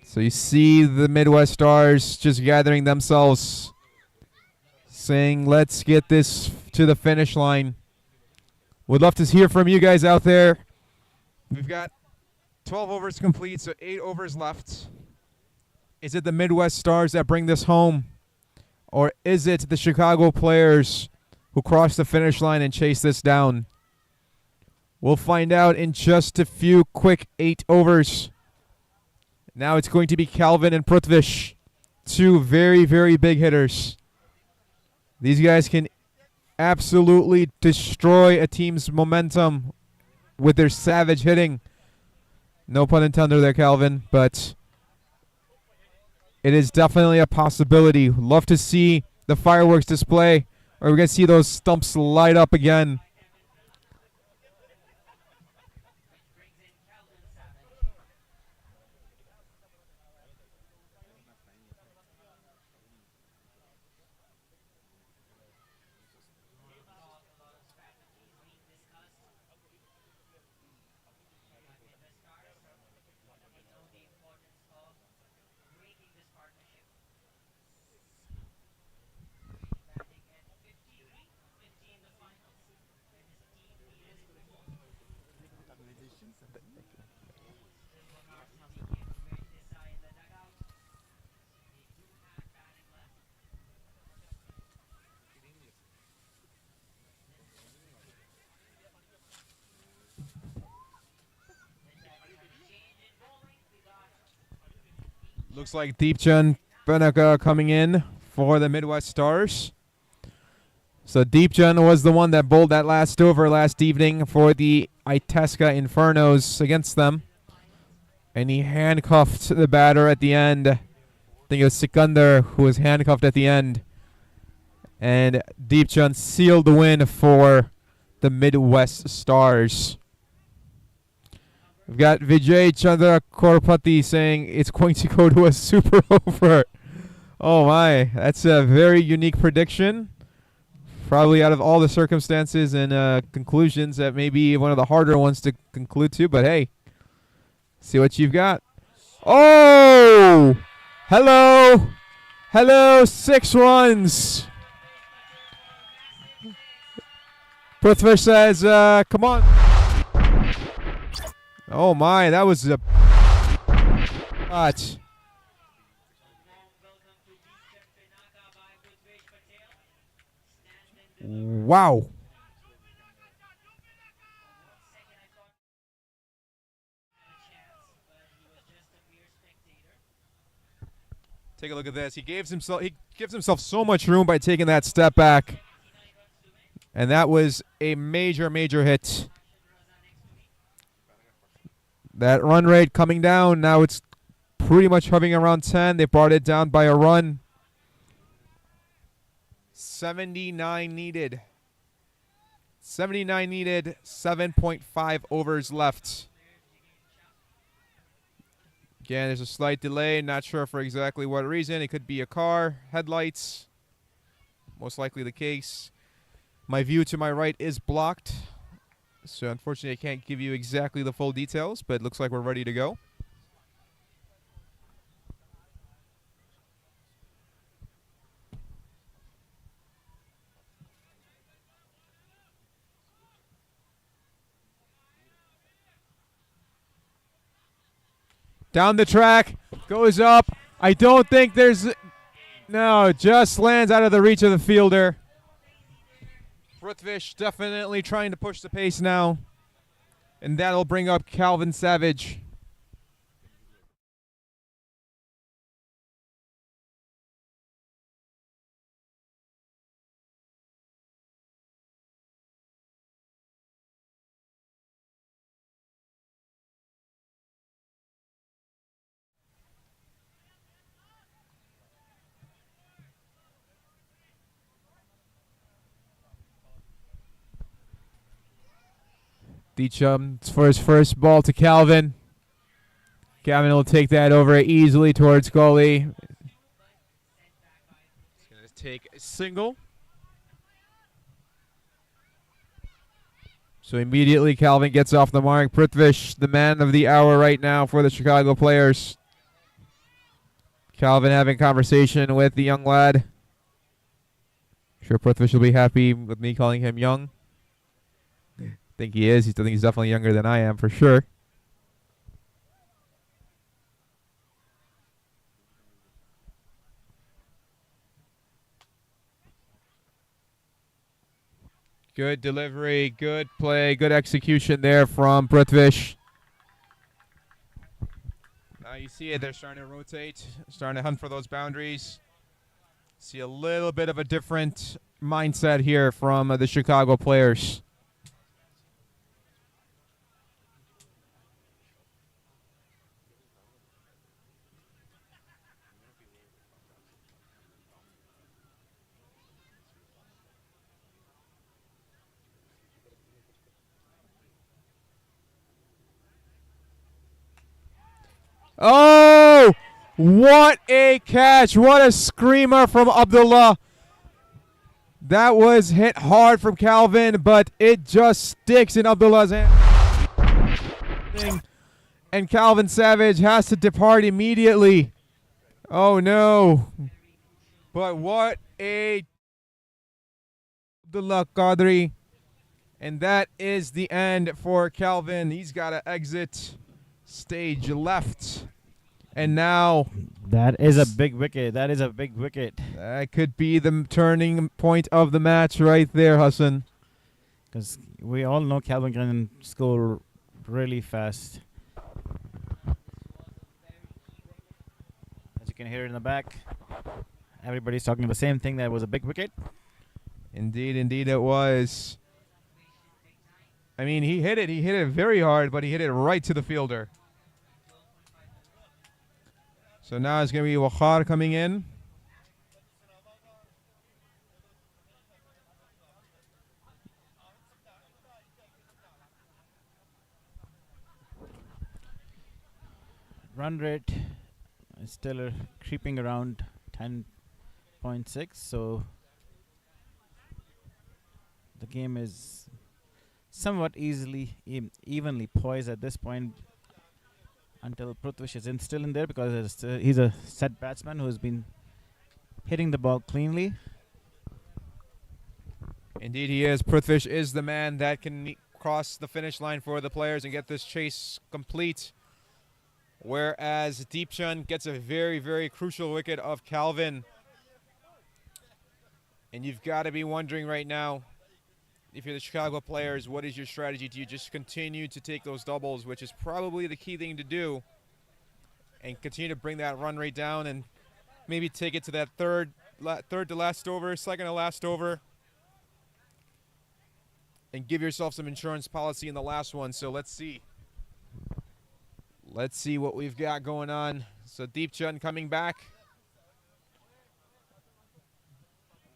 So you see the Midwest Stars just gathering themselves, saying, let's get this to the finish line. Would love to hear from you guys out there. We've got 12 overs complete, so 8 overs left. Is it the Midwest Stars that bring this home? Or is it the Chicago players who cross the finish line and chase this down? We'll find out in just a few quick 8 overs. Now it's going to be Calvin and Prithvish. 2 very, very big hitters. These guys can absolutely destroy a team's momentum with their savage hitting. No pun intended there, Calvin, but it is definitely a possibility. Love to see the fireworks display, or we're going to see those stumps light up again. Looks like Deepchand Banaka coming in for the Midwest Stars. So Deepchand was the one that bowled that last over last evening for the Itasca Infernos against them. And he handcuffed the batter at the end. I think it was Sikandar who was handcuffed at the end. And Deepchand sealed the win for the Midwest Stars. We've got Vijay Chandra Korpati saying it's going to go to a super over. Oh my, that's a very unique prediction. Probably out of all the circumstances and conclusions, that may be one of the harder ones to conclude to. But hey, see what you've got. Oh, hello, 6 runs. Prithvish says, "Come on." Oh my, that was a shot. Wow. Take a look at this. He gives himself so much room by taking that step back. And that was a major hit. That run rate coming down. Now it's pretty much hovering around 10. They brought it down by a run. 79 needed. 79 needed. 7.5 overs left. Again, there's a slight delay. Not sure for exactly what reason. It could be a car, headlights. Most likely the case. My view to my right is blocked. So unfortunately, I can't give you exactly the full details, but it looks like we're ready to go. Down the track, goes up. I don't think there's... No, just lands out of the reach of the fielder. Prithvish definitely trying to push the pace now. And that'll bring up Calvin Savage. Deecham for his first ball to Calvin. Calvin will take that over easily towards goalie. He's going to take a single. So immediately Calvin gets off the mark. Prithvish, the man of the hour right now for the Chicago players. Calvin having conversation with the young lad. Sure Prithvish will be happy with me calling him young. I think he is. I think he's definitely younger than I am for sure. Good delivery, good play, good execution there from Prithvish. Now you see it, they're starting to rotate, starting to hunt for those boundaries. See a little bit of a different mindset here from the Chicago players. Oh, what a catch. What a screamer from Abdullah. That was hit hard from Calvin, but it just sticks in Abdullah's hand. And Calvin Savage has to depart immediately. Oh, no. But what a Abdullah Qadri. And that is the end for Calvin. He's got to exit stage left. And now That is a big wicket. That is a big wicket. that could be the turning point of the match right there, Hassan. Because we all know Calvin can score really fast. As you can hear in the back, everybody's talking the same thing. That was a big wicket. Indeed it was. I mean, he hit it very hard, but he hit it right to the fielder. So now it's going to be Wakhar coming in. Run rate is still creeping around 10.6. So the game is somewhat evenly poised at this point until Prithvish is still in there, because he's a set batsman who's been hitting the ball cleanly. Indeed he is. Prithvish is the man that can cross the finish line for the players and get this chase complete. Whereas Deepchand gets a very, very crucial wicket of Calvin. And you've got to be wondering right now, if you're the Chicago players, what is your strategy? Do you just continue to take those doubles, which is probably the key thing to do, and continue to bring that run rate down and maybe take it to that third to last over, second to last over, and give yourself some insurance policy in the last one? So let's see. Let's see what we've got going on. So Deepchand coming back.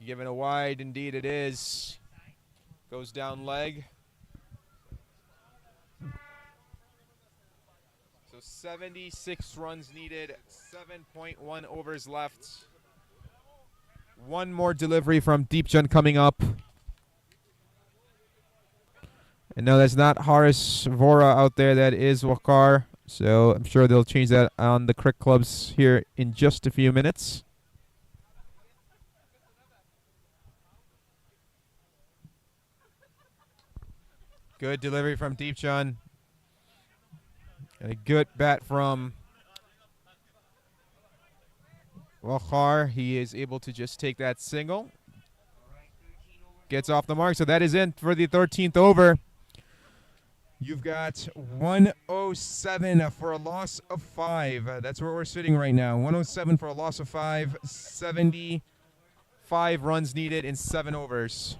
Given a wide, indeed it is. Goes down leg. So 76 runs needed, 7.1 overs left. One more delivery from Deepchand coming up. And no, that's not Haris Vora out there, that is Waqar. So I'm sure they'll change that on the cricket clubs here in just a few minutes. Good delivery from Deepchand. And a good bat from Waqar. He is able to just take that single. Gets off the mark. So that is in for the 13th over. You've got 107 for a loss of 5. That's where we're sitting right now. 107 for a loss of 5. 75 runs needed in 7 overs.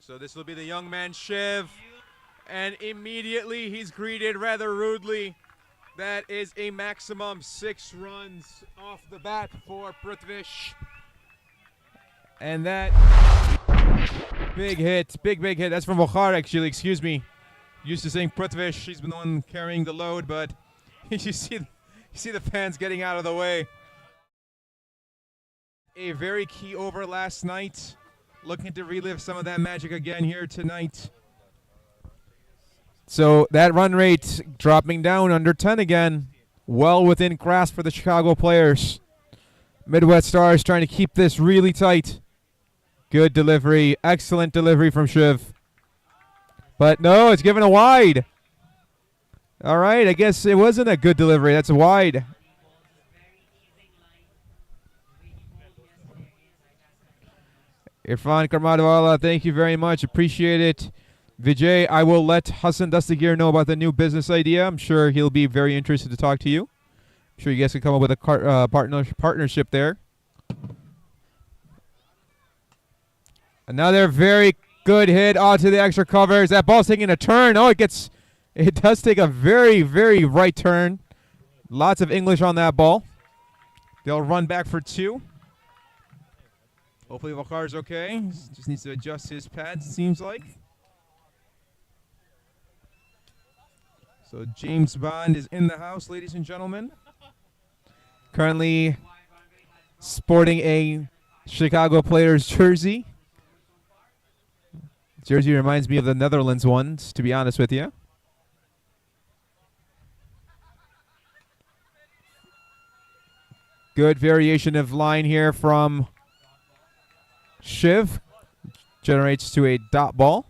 So this will be the young man Shiv, and immediately he's greeted rather rudely. That is a maximum 6 runs off the bat for Prithvish. And that big hit, big hit. That's from Waqar actually, excuse me. Used to saying Prithvish, he's been the one carrying the load, but you see the fans getting out of the way. A very key over last night. Looking to relive some of that magic again here tonight. So that run rate dropping down under 10 again. Well within grasp for the Chicago players. Midwest Stars trying to keep this really tight. Good delivery. Excellent delivery from Shiv. But no, it's given a wide. All right, I guess it wasn't a good delivery. That's a wide. Irfan Karmadwala, thank you very much. Appreciate it. Vijay, I will let Hassan Dastagir know about the new business idea. I'm sure he'll be very interested to talk to you. I'm sure you guys can come up with a partnership there. Another very Good hit onto the extra covers. That ball's taking a turn. Oh, it does take a very, very right turn. Lots of English on that ball. They'll run back for 2. Hopefully Vakar's okay. Just needs to adjust his pads, it seems like. So James Bond is in the house, ladies and gentlemen. Currently sporting a Chicago Players jersey. Jersey reminds me of the Netherlands ones, to be honest with you. Good variation of line here from Shiv. Generates to a dot ball.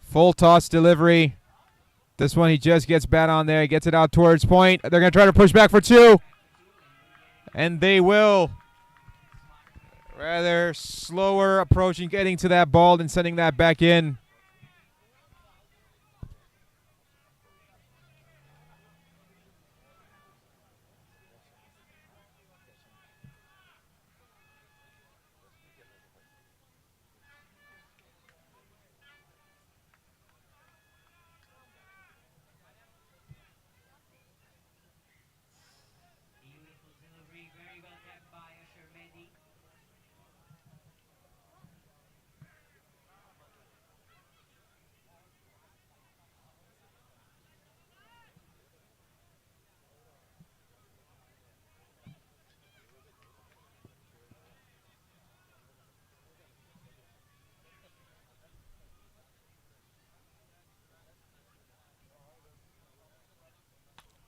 Full toss delivery. This one he just gets bat on there. He gets it out towards point. They're going to try to push back for 2. And they will. Rather slower approaching, getting to that ball and sending that back in. Beautiful delivery, very well kept by Shermedi.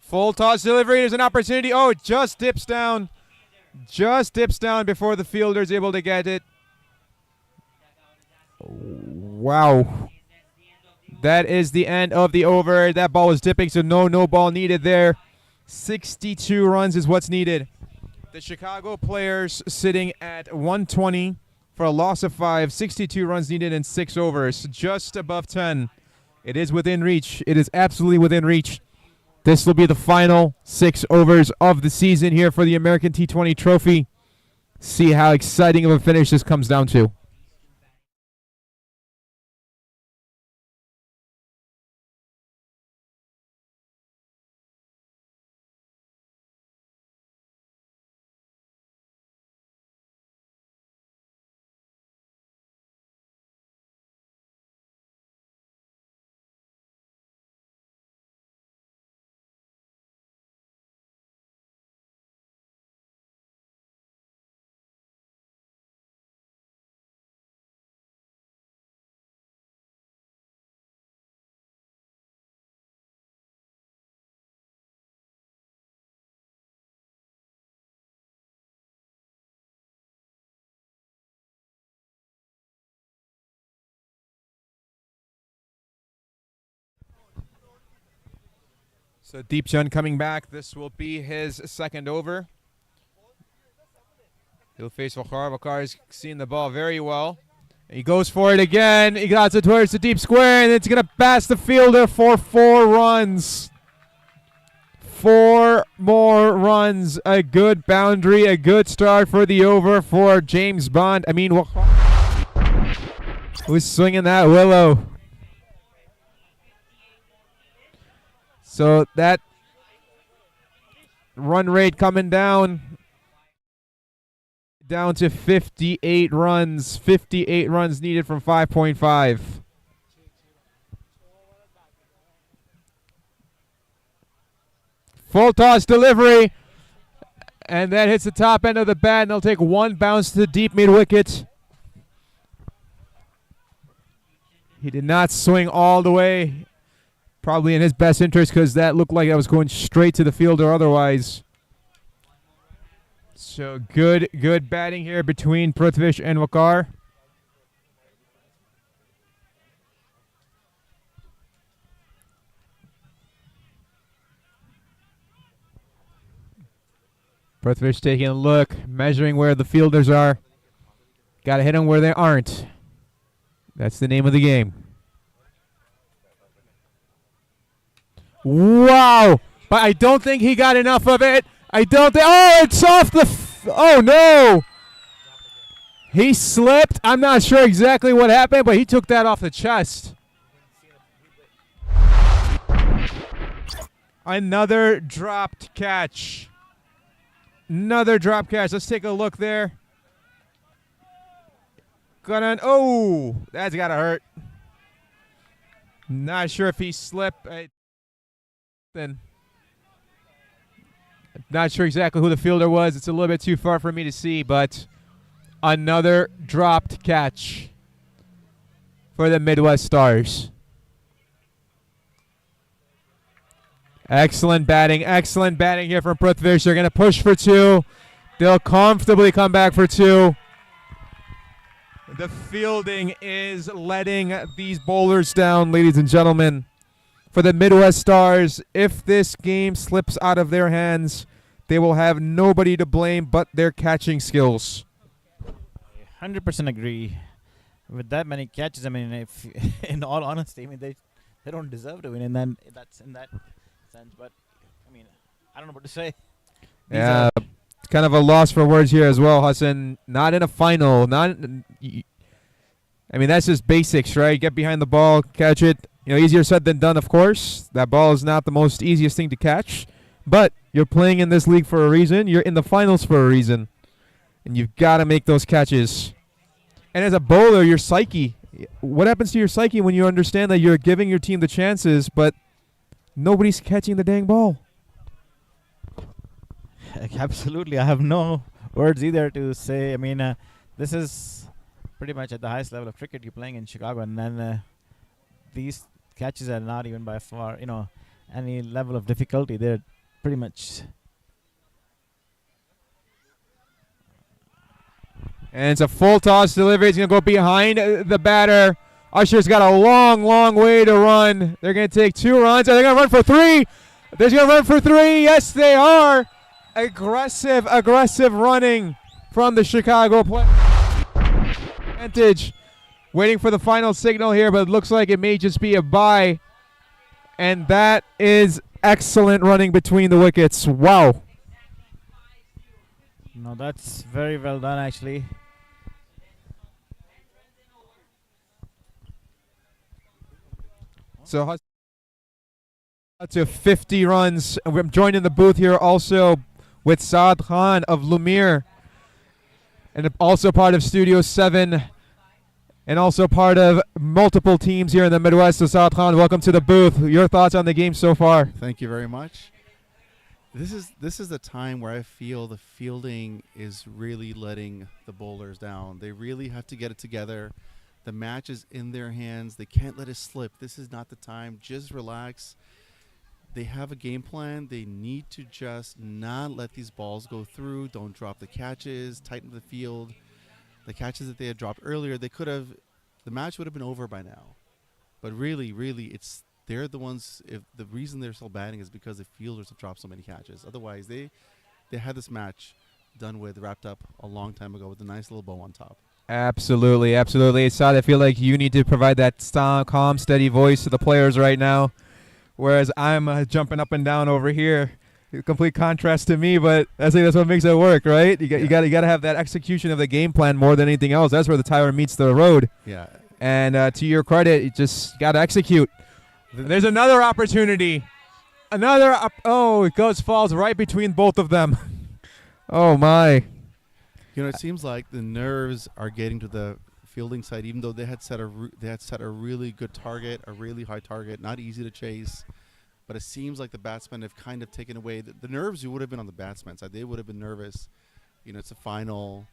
Full toss delivery. There's an opportunity. Oh, it just dips down. Just dips down before the fielder is able to get it. Wow. That is the end of the over. That ball was dipping, so no ball needed there. 62 runs is what's needed. The Chicago Players sitting at 120 for a loss of 5. 62 runs needed in 6 overs. Just above 10. It is within reach. It is absolutely within reach. This will be the final 6 overs of the season here for the American T20 Trophy. See how exciting of a finish this comes down to. So Deep Chun coming back. This will be his second over. He'll face Vakar. Vakar is seeing the ball very well. He goes for it again. He got it towards the deep square, and it's going to pass the fielder for 4 runs. 4 more runs. A good boundary, a good start for the over for James Bond. I mean, who's swinging that willow? So that run rate coming down to 58 runs. 58 runs needed from 5.5. Full toss delivery. And that hits the top end of the bat, and they'll take 1 bounce to the deep mid wicket. He did not swing all the way. Probably in his best interest because that looked like that was going straight to the fielder otherwise. So good batting here between Prithvish and Vakar. Prithvish taking a look, measuring where the fielders are. Got to hit them where they aren't. That's the name of the game. Wow. But I don't think he got enough of it. I don't think. Oh, it's off the. Oh, no. He slipped. I'm not sure exactly what happened, but he took that off the chest. Another dropped catch. Another drop catch. Let's take a look there. Oh, that's got to hurt. Not sure if he slipped. Then. Not sure exactly who the fielder was. It's a little bit too far for me to see, but another dropped catch for the Midwest Stars. Excellent batting here from Prithvish. They're going to push for two. They'll comfortably come back for two. The fielding is letting these bowlers down, ladies and gentlemen. For the Midwest Stars, if this game slips out of their hands, they will have nobody to blame but their catching skills. 100% agree. With that many catches, I mean, if in all honesty, I mean they don't deserve to win in that sense. But I mean, I don't know what to say. Yeah, it's kind of a loss for words here as well, Hassan. Not in a final. I mean, that's just basics, right? Get behind the ball, catch it. You know, easier said than done, of course. That ball is not the most easiest thing to catch. But you're playing in this league for a reason. You're in the finals for a reason. And you've got to make those catches. And as a bowler, your psyche. What happens to your psyche when you understand that you're giving your team the chances, but nobody's catching the dang ball? Absolutely. I have no words either to say. I mean, this is pretty much at the highest level of cricket you're playing in Chicago. And then these catches are not even by far, any level of difficulty. They're pretty much. And it's a full toss delivery. It's going to go behind the batter. Usher's got a long, long way to run. They're going to take 2 runs. Are they going to run for 3? They're going to run for 3. Yes, they are. Aggressive running from the Chicago play. Advantage. Waiting for the final signal here, but it looks like it may just be a bye. And that is excellent running between the wickets. Wow. No, that's very well done, actually. So to 50 runs. I'm joined in the booth here also with Saad Khan of Lumiere, and also part of Studio 7, and also part of multiple teams here in the Midwest. So Saad Khan, welcome to the booth. Your thoughts on the game so far? Thank you very much. This is the time where I feel the fielding is really letting the bowlers down. They really have to get it together. The match is in their hands. They can't let it slip. This is not the time. Just relax. They have a game plan. They need to just not let these balls go through. Don't drop the catches. Tighten the field. The catches that they had dropped earlier, the match would have been over by now. But really, they're the ones. If the reason they're still batting is because the fielders have dropped so many catches. Otherwise, they had this match wrapped up a long time ago with a nice little bow on top. Absolutely. Saad, I feel like you need to provide that calm, steady voice to the players right now, whereas I'm jumping up and down over here. Complete contrast to me, but I think that's what makes it work, right? You got to have that execution of the game plan more than anything else. That's where the tire meets the road. Yeah. And to your credit, you just got to execute. There's another opportunity. It falls right between both of them. Oh my. It seems like the nerves are getting to the fielding side, even though they had set a really good target, a really high target, not easy to chase. But it seems like the batsmen have kind of taken away the nerves. You would have been on the batsman side. They would have been nervous. It's a final.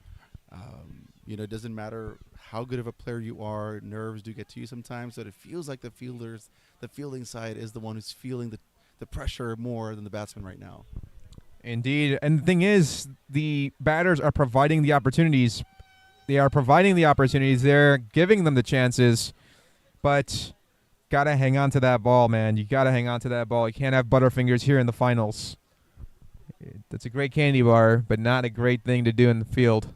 It doesn't matter how good of a player you are. Nerves do get to you sometimes. So it feels like the fielding side is the one who's feeling the pressure more than the batsman right now. Indeed. And the thing is, the batters are providing the opportunities. They're giving them the chances. But got to hang on to that ball, man. You got to hang on to that ball. You can't have butterfingers here in the finals. That's a great candy bar, but not a great thing to do in the field.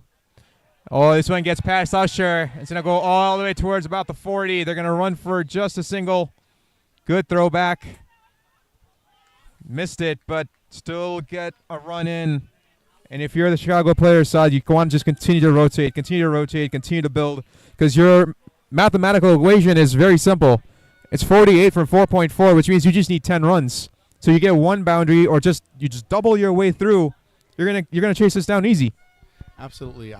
Oh, this one gets past Usher. It's going to go all the way towards about the 40. They're going to run for just a single. Good throwback. Missed it, but still get a run in. And if you're the Chicago Players side, you want to just continue to rotate, continue to build, because your mathematical equation is very simple. It's 48 from 4.4, which means you just need 10 runs. So you get one boundary, or you just double your way through. You're gonna chase this down easy. Absolutely.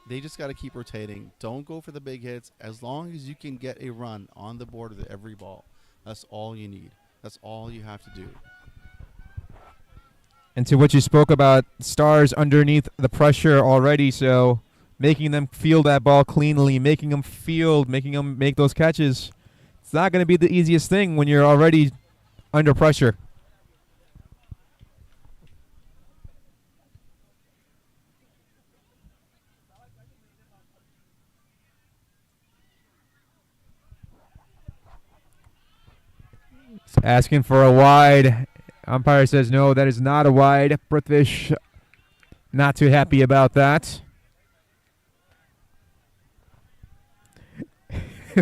They just got to keep rotating. Don't go for the big hits. As long as you can get a run on the board with every ball, that's all you need. That's all you have to do. And to what you spoke about, Stars underneath the pressure already, so making them feel that ball cleanly, making them make those catches. It's not going to be the easiest thing when you're already under pressure. It's asking for a wide. Umpire says no, that is not a wide. Prithvish not too happy about that.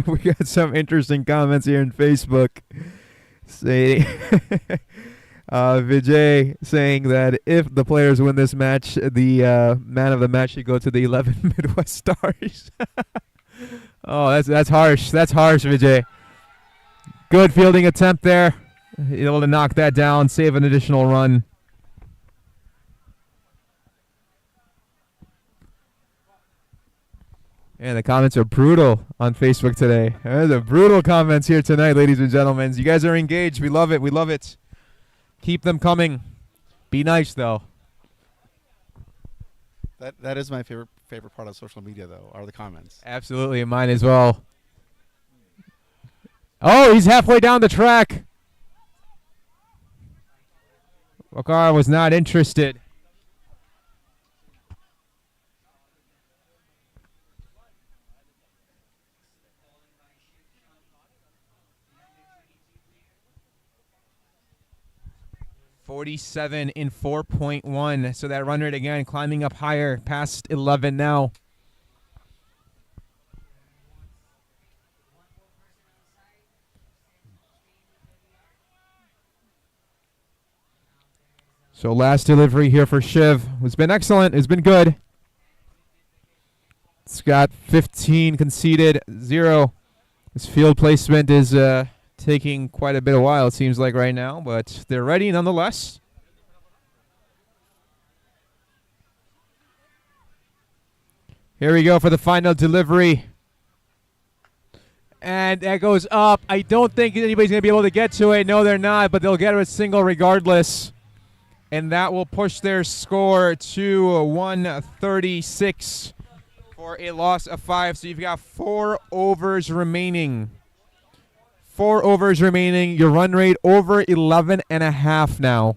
We got some interesting comments here in Facebook. Say Vijay saying that if the Players win this match, the man of the match should go to the 11 Midwest Stars. Oh, that's harsh. That's harsh, Vijay. Good fielding attempt there. Able to knock that down, save an additional run. And the comments are brutal on Facebook today. The brutal comments here tonight, ladies and gentlemen. You guys are engaged. We love it. We love it. Keep them coming. Be nice, though. That is my favorite part of social media, though, are the comments. Absolutely, mine as well. Oh, he's halfway down the track. Wakar was not interested. .47 in 4.1. So that run rate again climbing up higher, past 11 now. So last delivery here for Shiv. It's been excellent. It's been good. It's got 15 conceded, 0. This field placement is taking quite a bit of while, it seems like right now, but they're ready nonetheless. Here we go for the final delivery. And that goes up. I don't think anybody's going to be able to get to it. No, they're not, but they'll get a single regardless. And that will push their score to 136 for a loss of 5. So you've got 4 overs remaining. 4 overs remaining. Your run rate over 11.5 now.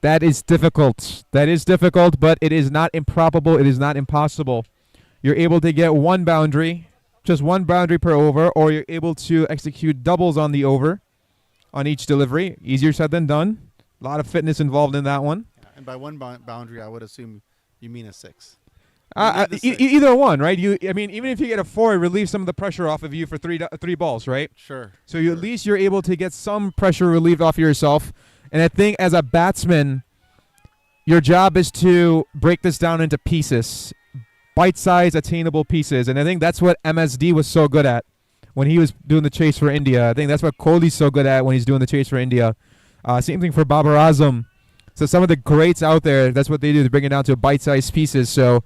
That is difficult. That is difficult, but it is not improbable. It is not impossible. You're able to get one boundary, just one boundary per over, or you're able to execute doubles on the over on each delivery. Easier said than done. A lot of fitness involved in that one. And by one boundary, I would assume you mean a 6. Either one, right? I mean, even if you get a 4, it relieves some of the pressure off of you for three balls, right? Sure. So at least you're able to get some pressure relieved off of yourself. And I think as a batsman, your job is to break this down into pieces, bite-sized, attainable pieces. And I think that's what MSD was so good at when he was doing the chase for India. I think that's what Kohli's so good at when he's doing the chase for India. Same thing for Babar Azam. So some of the greats out there, that's what they do. They bring it down to bite-sized pieces. So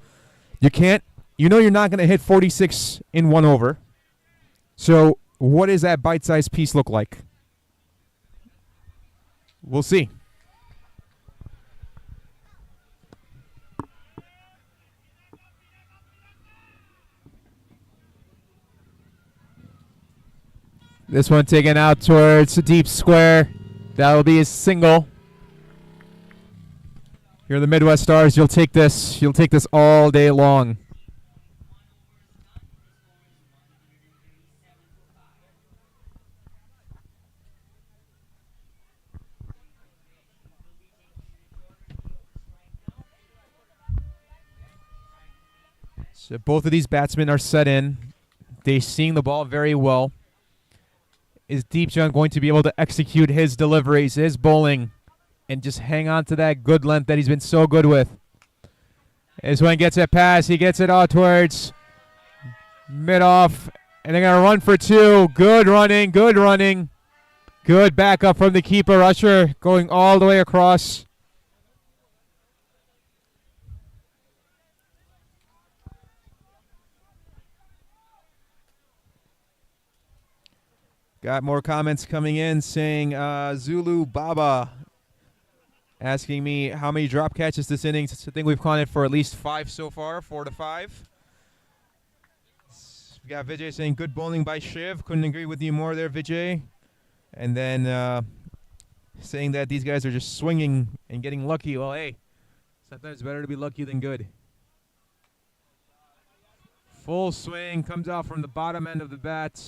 you're not going to hit 46 in 1 over. So what does that bite-sized piece look like? We'll see. This one taken out towards the deep square. That will be a single. You're the Midwest Stars. You'll take this. You'll take this all day long. So both of these batsmen are set in. They're seeing the ball very well. Is Deepchand going to be able to execute his deliveries, his bowling, and just hang on to that good length that he's been so good with? This one gets it past. He gets it out towards mid-off. And they're going to run for two. Good running, good running. Good backup from the keeper. Usher going all the way across. Got more comments coming in saying Zulu Baba asking me how many drop catches this innings. I think we've counted for at least 5 so far, 4 to 5. We got Vijay saying good bowling by Shiv. Couldn't agree with you more there, Vijay. And then saying that these guys are just swinging and getting lucky. Well, hey, sometimes it's better to be lucky than good. Full swing comes out from the bottom end of the bat.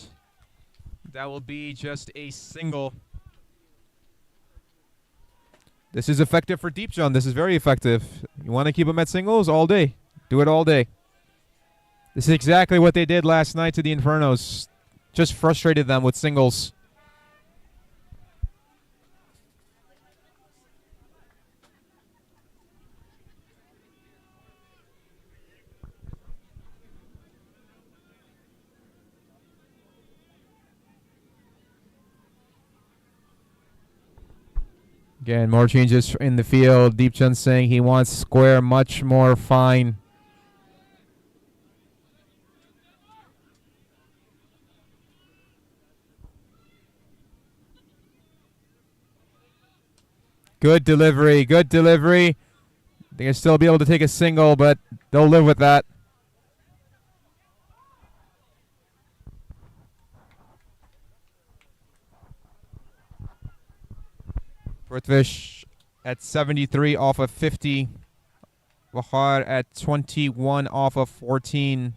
That will be just a single. This is effective for Deepchand. This is very effective. You want to keep him at singles all day. Do it all day. This is exactly what they did last night to the Infernos. Just frustrated them with singles. Again, more changes in the field. Deepchand saying he wants square much more fine. Good delivery, good delivery. They'll still be able to take a single, but they'll live with that. Prithvish at 73 off of 50. Wahar at 21 off of 14.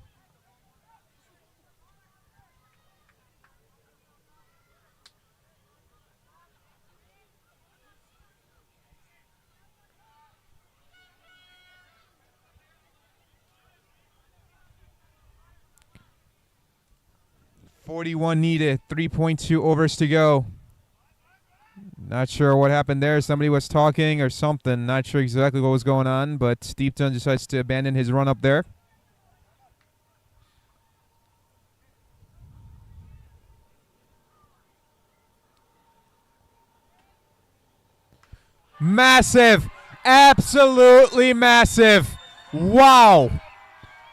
.41 needed, 3.2 overs to go. Not sure what happened there. Somebody was talking or something. Not sure exactly what was going on, but Deepchand decides to abandon his run up there. Massive. Absolutely massive. Wow.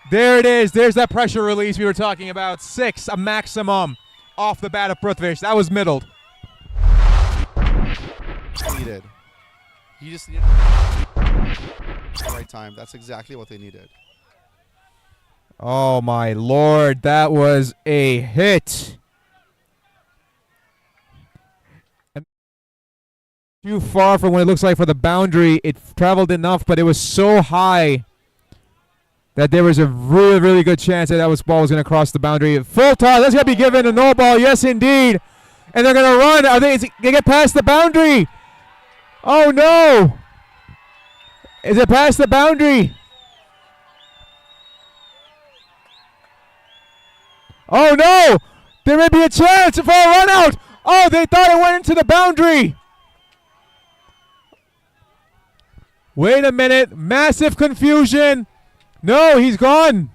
There it is. There's that pressure release we were talking about. 6, a maximum off the bat of Prithvish. That was middled. Needed. He just needed the right time. That's exactly what they needed. Oh my lord, that was a hit. Too far from what it looks like for the boundary. It traveled enough, but it was so high that there was a really, really good chance that ball was going to cross the boundary. Full toss. That's going to be given a no ball. Yes, indeed. And they're going to run. Are they get past the boundary? Oh, no. Is it past the boundary? Oh, no. There may be a chance for a run out. Oh, they thought it went into the boundary. Wait a minute. Massive confusion. No, he's gone.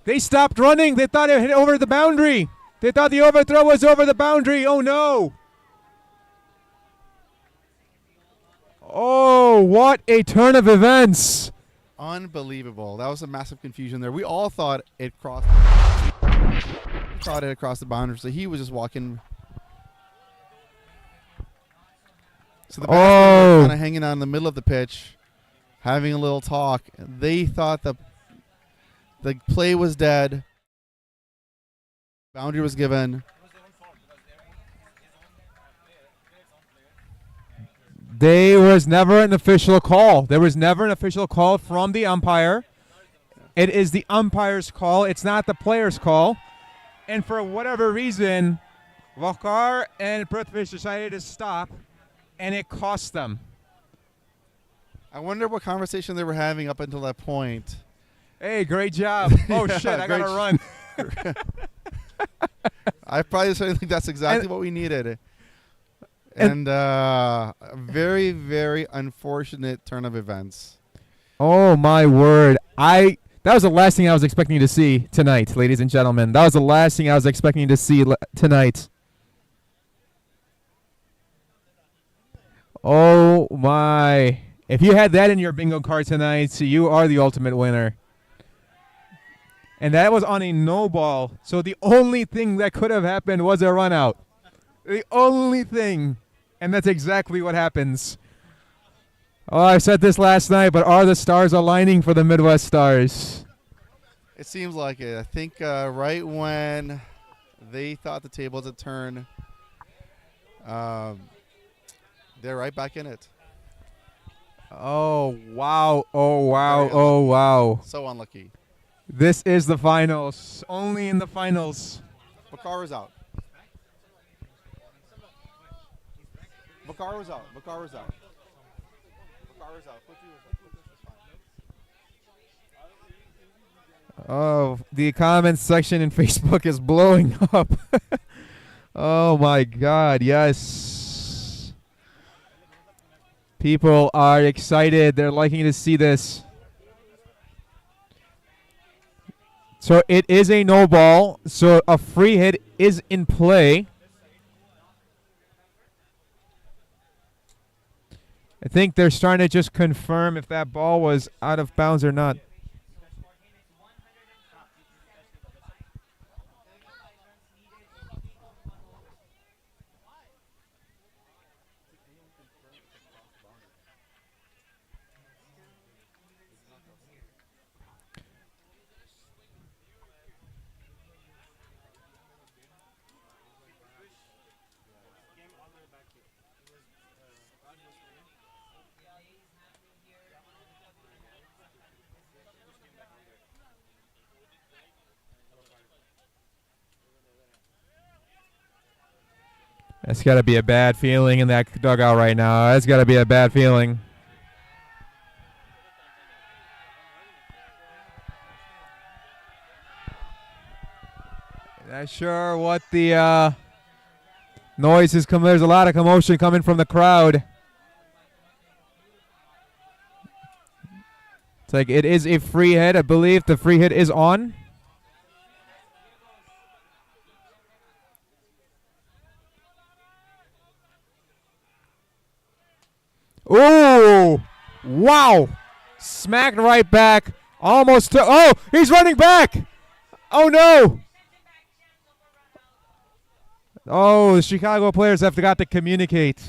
They stopped running. They thought it hit over the boundary. They thought the overthrow was over the boundary. Oh, no. Oh, what a turn of events. Unbelievable. That was a massive confusion there. We all thought it crossed. Thought it had crossed the boundary, so he was just walking. So the batsmen were kind of hanging out in the middle of the pitch, having a little talk. They thought the play was dead. Boundary was given. There was never an official call. There was never an official call from the umpire. It is the umpire's call. It's not the player's call. And for whatever reason, Vakar and Prithvish decided to stop, and it cost them. I wonder what conversation they were having up until that point. Hey, great job. Oh, Yeah, shit, I got to great run. I probably certainly think that's exactly And- what we needed. and- And a very, very unfortunate turn of events. Oh, my word. That was the last thing I was expecting to see tonight, ladies and gentlemen. That was the last thing I was expecting to see tonight. Oh, my. If you had that in your bingo card tonight, you are the ultimate winner. And that was on a no ball. So the only thing that could have happened was a run out. The only thing. And that's exactly what happens. Oh, I said this last night, but are the stars aligning for the Midwest Stars? It seems like it. I think right when they thought the tables had turned, they're right back in it. Oh, wow. Oh, wow. Very Oh, unlucky. wow. So unlucky. This is the finals. Only in the finals. Bakara's out. Bakara's out. Bakara's out. Bakara's out. Put you is fine. Oh, the comments section in Facebook is blowing up. Oh, my God. Yes. People are excited. They're liking to see this. So it is a no ball. So a free hit is in play. I think they're starting to just confirm if that ball was out of bounds or not. That's got to be a bad feeling in that dugout right now. That's got to be a bad feeling. Not sure what the noise is coming. There's a lot of commotion coming from the crowd. It's like it is a free hit. I believe the free hit is on. Oh, wow. Smacked right back. Almost to, oh, he's running back. Oh, no. Oh, the Chicago players have got to communicate.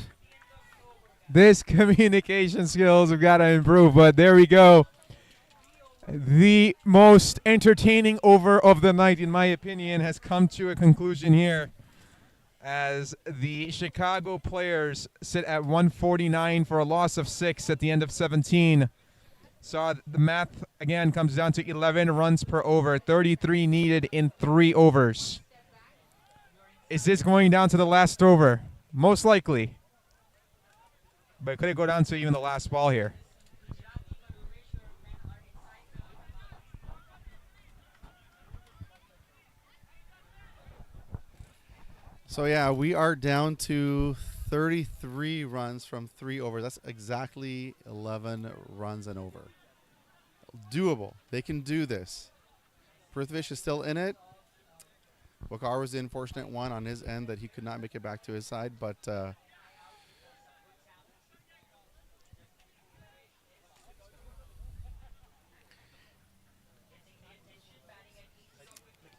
This communication skills have got to improve, but there we go. The most entertaining over of the night, in my opinion, has come to a conclusion here as the Chicago players sit at 149 for a loss of 6 at the end of 17. So the math, again, comes down to 11 runs per over, 33 needed in 3 overs. Is this going down to the last over? Most likely. But could it go down to even the last ball here? So yeah, we are down to 33 runs from 3 overs. That's exactly 11 runs and over. Doable. They can do this. Prithvish is still in it. Wakar was the unfortunate one on his end that he could not make it back to his side, but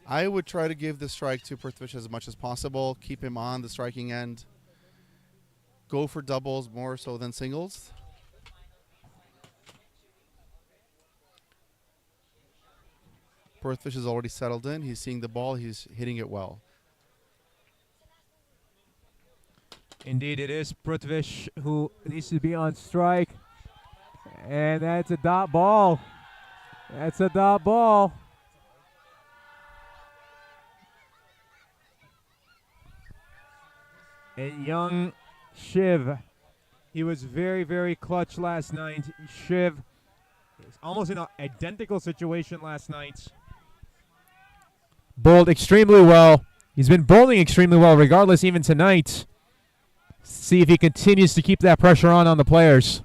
I would try to give the strike to Prithvish as much as possible. Keep him on the striking end. Go for doubles more so than singles. Prithvish is already settled in. He's seeing the ball. He's hitting it well. Indeed, it is Prithvish who needs to be on strike. And that's a dot ball. That's a dot ball. And young Shiv, he was very, very clutch last night. Shiv It's almost an identical situation last night. Bowled extremely well. He's been bowling extremely well regardless even tonight. See if he continues to keep that pressure on the players.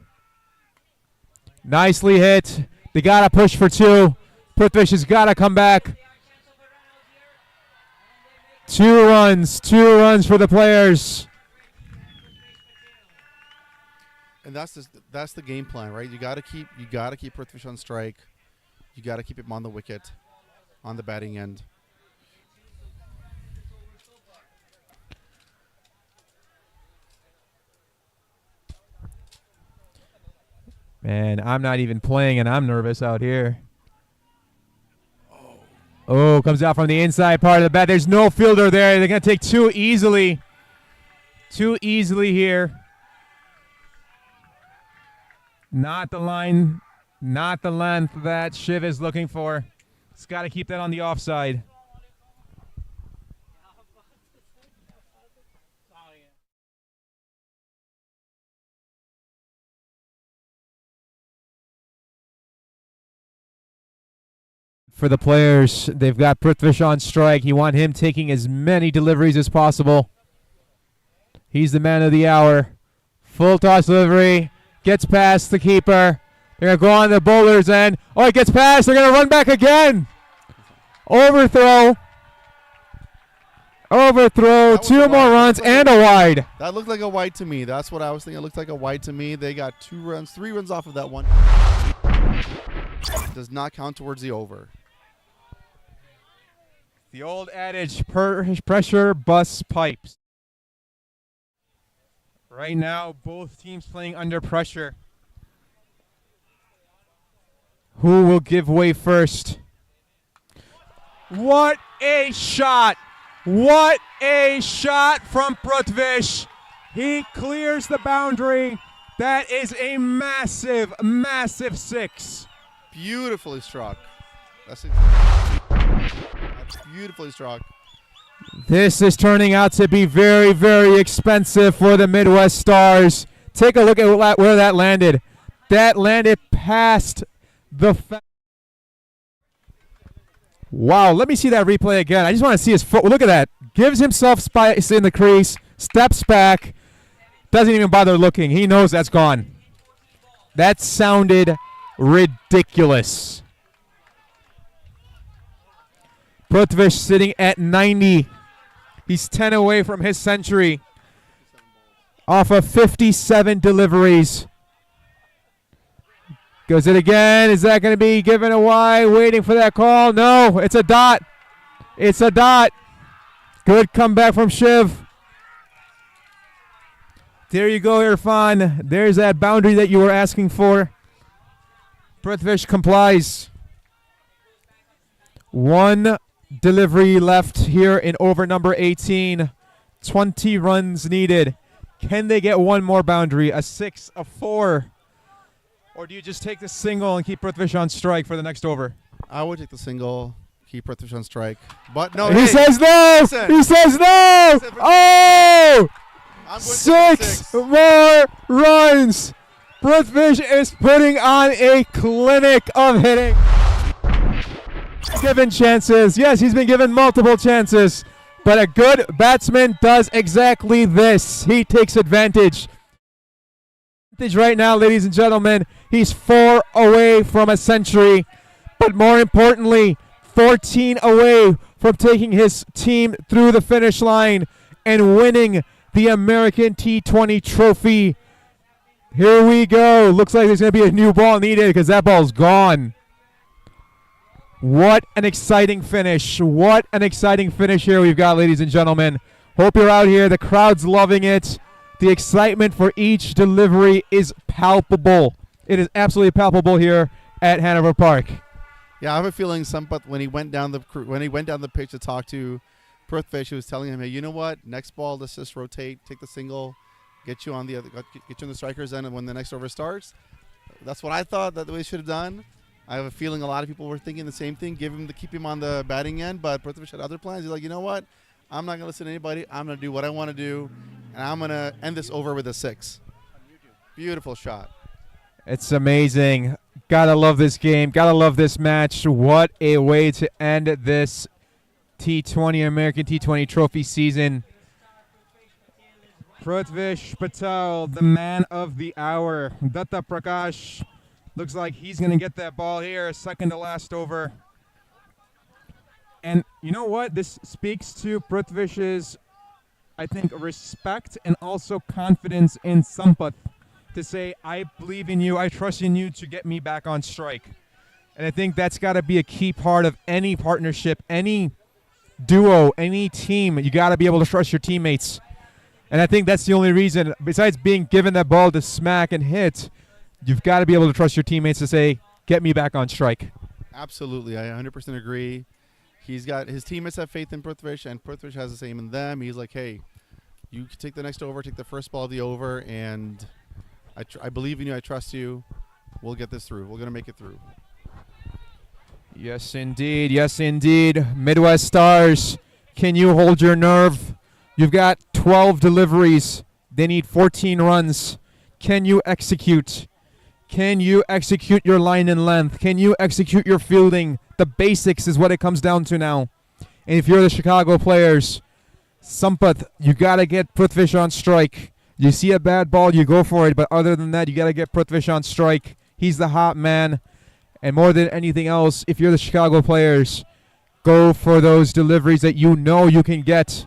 Nicely hit. They got to push for 2. Prithvish has got to come back. 2 runs. 2 runs for the players. And that's the game plan, right? You got to keep Prithvish on strike. You got to keep him on the wicket, on the batting end. Man, I'm not even playing, and I'm nervous out here. Oh, comes out from the inside part of the bat. There's no fielder there. They're going to take 2 easily. 2 easily here. Not the line, not the length that Shiv is looking for. It's got to keep that on the offside. For the players, they've got Prithvish on strike. You want him taking as many deliveries as possible. He's the man of the hour. Full toss delivery. Gets past the keeper. They're going to go on the bowler's end. Oh, it gets past. They're going to run back again. Overthrow. Overthrow. 2 more runs and a wide. That looked like a wide to me. That's what I was thinking. It looked like a wide to me. They got 2 runs, 3 runs off of that one. Does not count towards the over. The old adage, pressure busts pipes. Right now, both teams playing under pressure. Who will give way first? What a shot! What a shot from Prithvish! He clears the boundary. That is a massive, massive 6. Beautifully struck. That's beautifully struck. This is turning out to be very, very expensive for the Midwest Stars. Take a look at where that landed. That landed past the... Wow, let me see that replay again. I just want to see his foot. Look at that. Gives himself space in the crease, steps back, doesn't even bother looking. He knows that's gone. That sounded ridiculous. Prithvish sitting at 90. He's 10 away from his century. Off of 57 deliveries. Goes it again. Is that going to be given away? Waiting for that call. No, it's a dot. It's a dot. Good comeback from Shiv. There you go, Irfan. There's that boundary that you were asking for. Prithvish complies. 1 delivery left here in over number 18. 20 runs needed. Can they get 1 more boundary? A 6, a 4? Or do you just take the single and keep Prithvish on strike for the next over? I would take the single, keep Prithvish on strike. But no, he says no! Listen. He says no! Oh! I'm going 6 more runs! Prithvish is putting on a clinic of hitting. Given chances. Yes, he's been given multiple chances. But a good batsman does exactly this. He takes advantage. Right now, ladies and gentlemen, he's 4 away from a century. But more importantly, 14 away from taking his team through the finish line and winning the American T20 trophy. Here we go. Looks like there's going to be a new ball needed because that ball's gone. What an exciting finish. What an exciting finish here we've got, ladies and gentlemen. Hope you're out here. The crowd's loving it. The excitement for each delivery is palpable. It is absolutely palpable here at Hanover Park. Yeah, I have a feeling but when he went down the pitch to talk to Prithvish, he was telling him, "Hey, you know what? Next ball, let's just rotate, take the single, get you on the strikers end, and when the next over starts." That's what I thought that we should have done. I have a feeling a lot of people were thinking the same thing. Keep him on the batting end, but Prithvish had other plans. He's like, you know what? I'm not going to listen to anybody. I'm going to do what I want to do, and I'm going to end this over with a 6. Beautiful shot. It's amazing. Gotta love this game. Gotta love this match. What a way to end this T20 American T20 Trophy season. Prithvish Patel, the man of the hour. Datta Prakash looks like he's going to get that ball here, second to last over. And you know what? This speaks to Prithvish's, I think, respect and also confidence in Sampath to say, I believe in you, I trust in you to get me back on strike. And I think that's got to be a key part of any partnership, any duo, any team. You got to be able to trust your teammates. And I think that's the only reason, besides being given that ball to smack and hit, you've got to be able to trust your teammates to say, get me back on strike. Absolutely. I 100% agree. He's got his teammates have faith in Prithvish, and Prithvish has the same in them. He's like, hey, you can take the next over, take the first ball of the over, and I believe in you. I trust you. We'll get this through. We're going to make it through. Yes, indeed. Yes, indeed. Midwest Stars, can you hold your nerve? You've got 12 deliveries. They need 14 runs. Can you execute? Can you execute your line and length? Can you execute your fielding? The basics is what it comes down to now. And if you're the Chicago players, Sampath, you got to get Prithvish on strike. You see a bad ball, you go for it. But other than that, you got to get Prithvish on strike. He's the hot man. And more than anything else, if you're the Chicago players, go for those deliveries that you know you can get.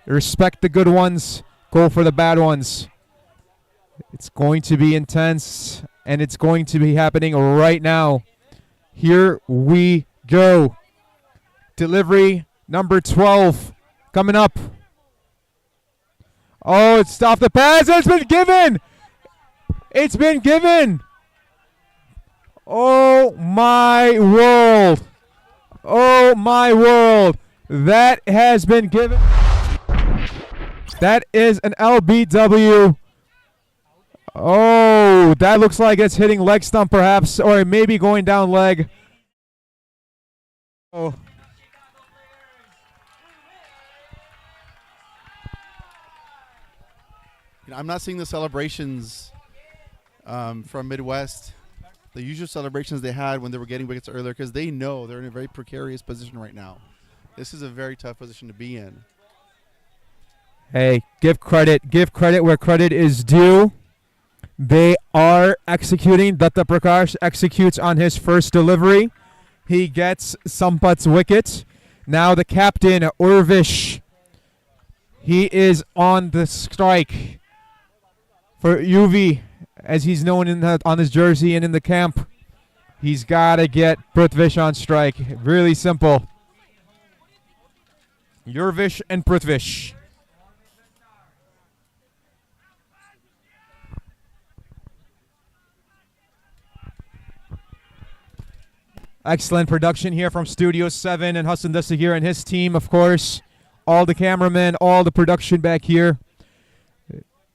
Respect the good ones. Go for the bad ones. It's going to be intense, and it's going to be happening right now. Here we go. Delivery number 12 coming up. Oh, it's off the pass. It's been given. It's been given. Oh, my world. Oh, my world. That has been given. That is an LBW. Oh, that looks like it's hitting leg stump perhaps, or maybe going down leg. Oh. I'm not seeing the celebrations from Midwest, the usual celebrations they had when they were getting wickets earlier, because they know they're in a very precarious position right now. This is a very tough position to be in. Hey, give credit where credit is due. They are executing. Datta Prakash executes on his first delivery. He gets Sampath's wicket. Now the captain, Urvish, he is on the strike for UV, as he's known on his jersey and in the camp. He's got to get Prithvish on strike. Really simple. Urvish and Prithvish. Excellent production here from Studio 7 and Hassan Dasagir and his team, of course. All the cameramen, all the production back here.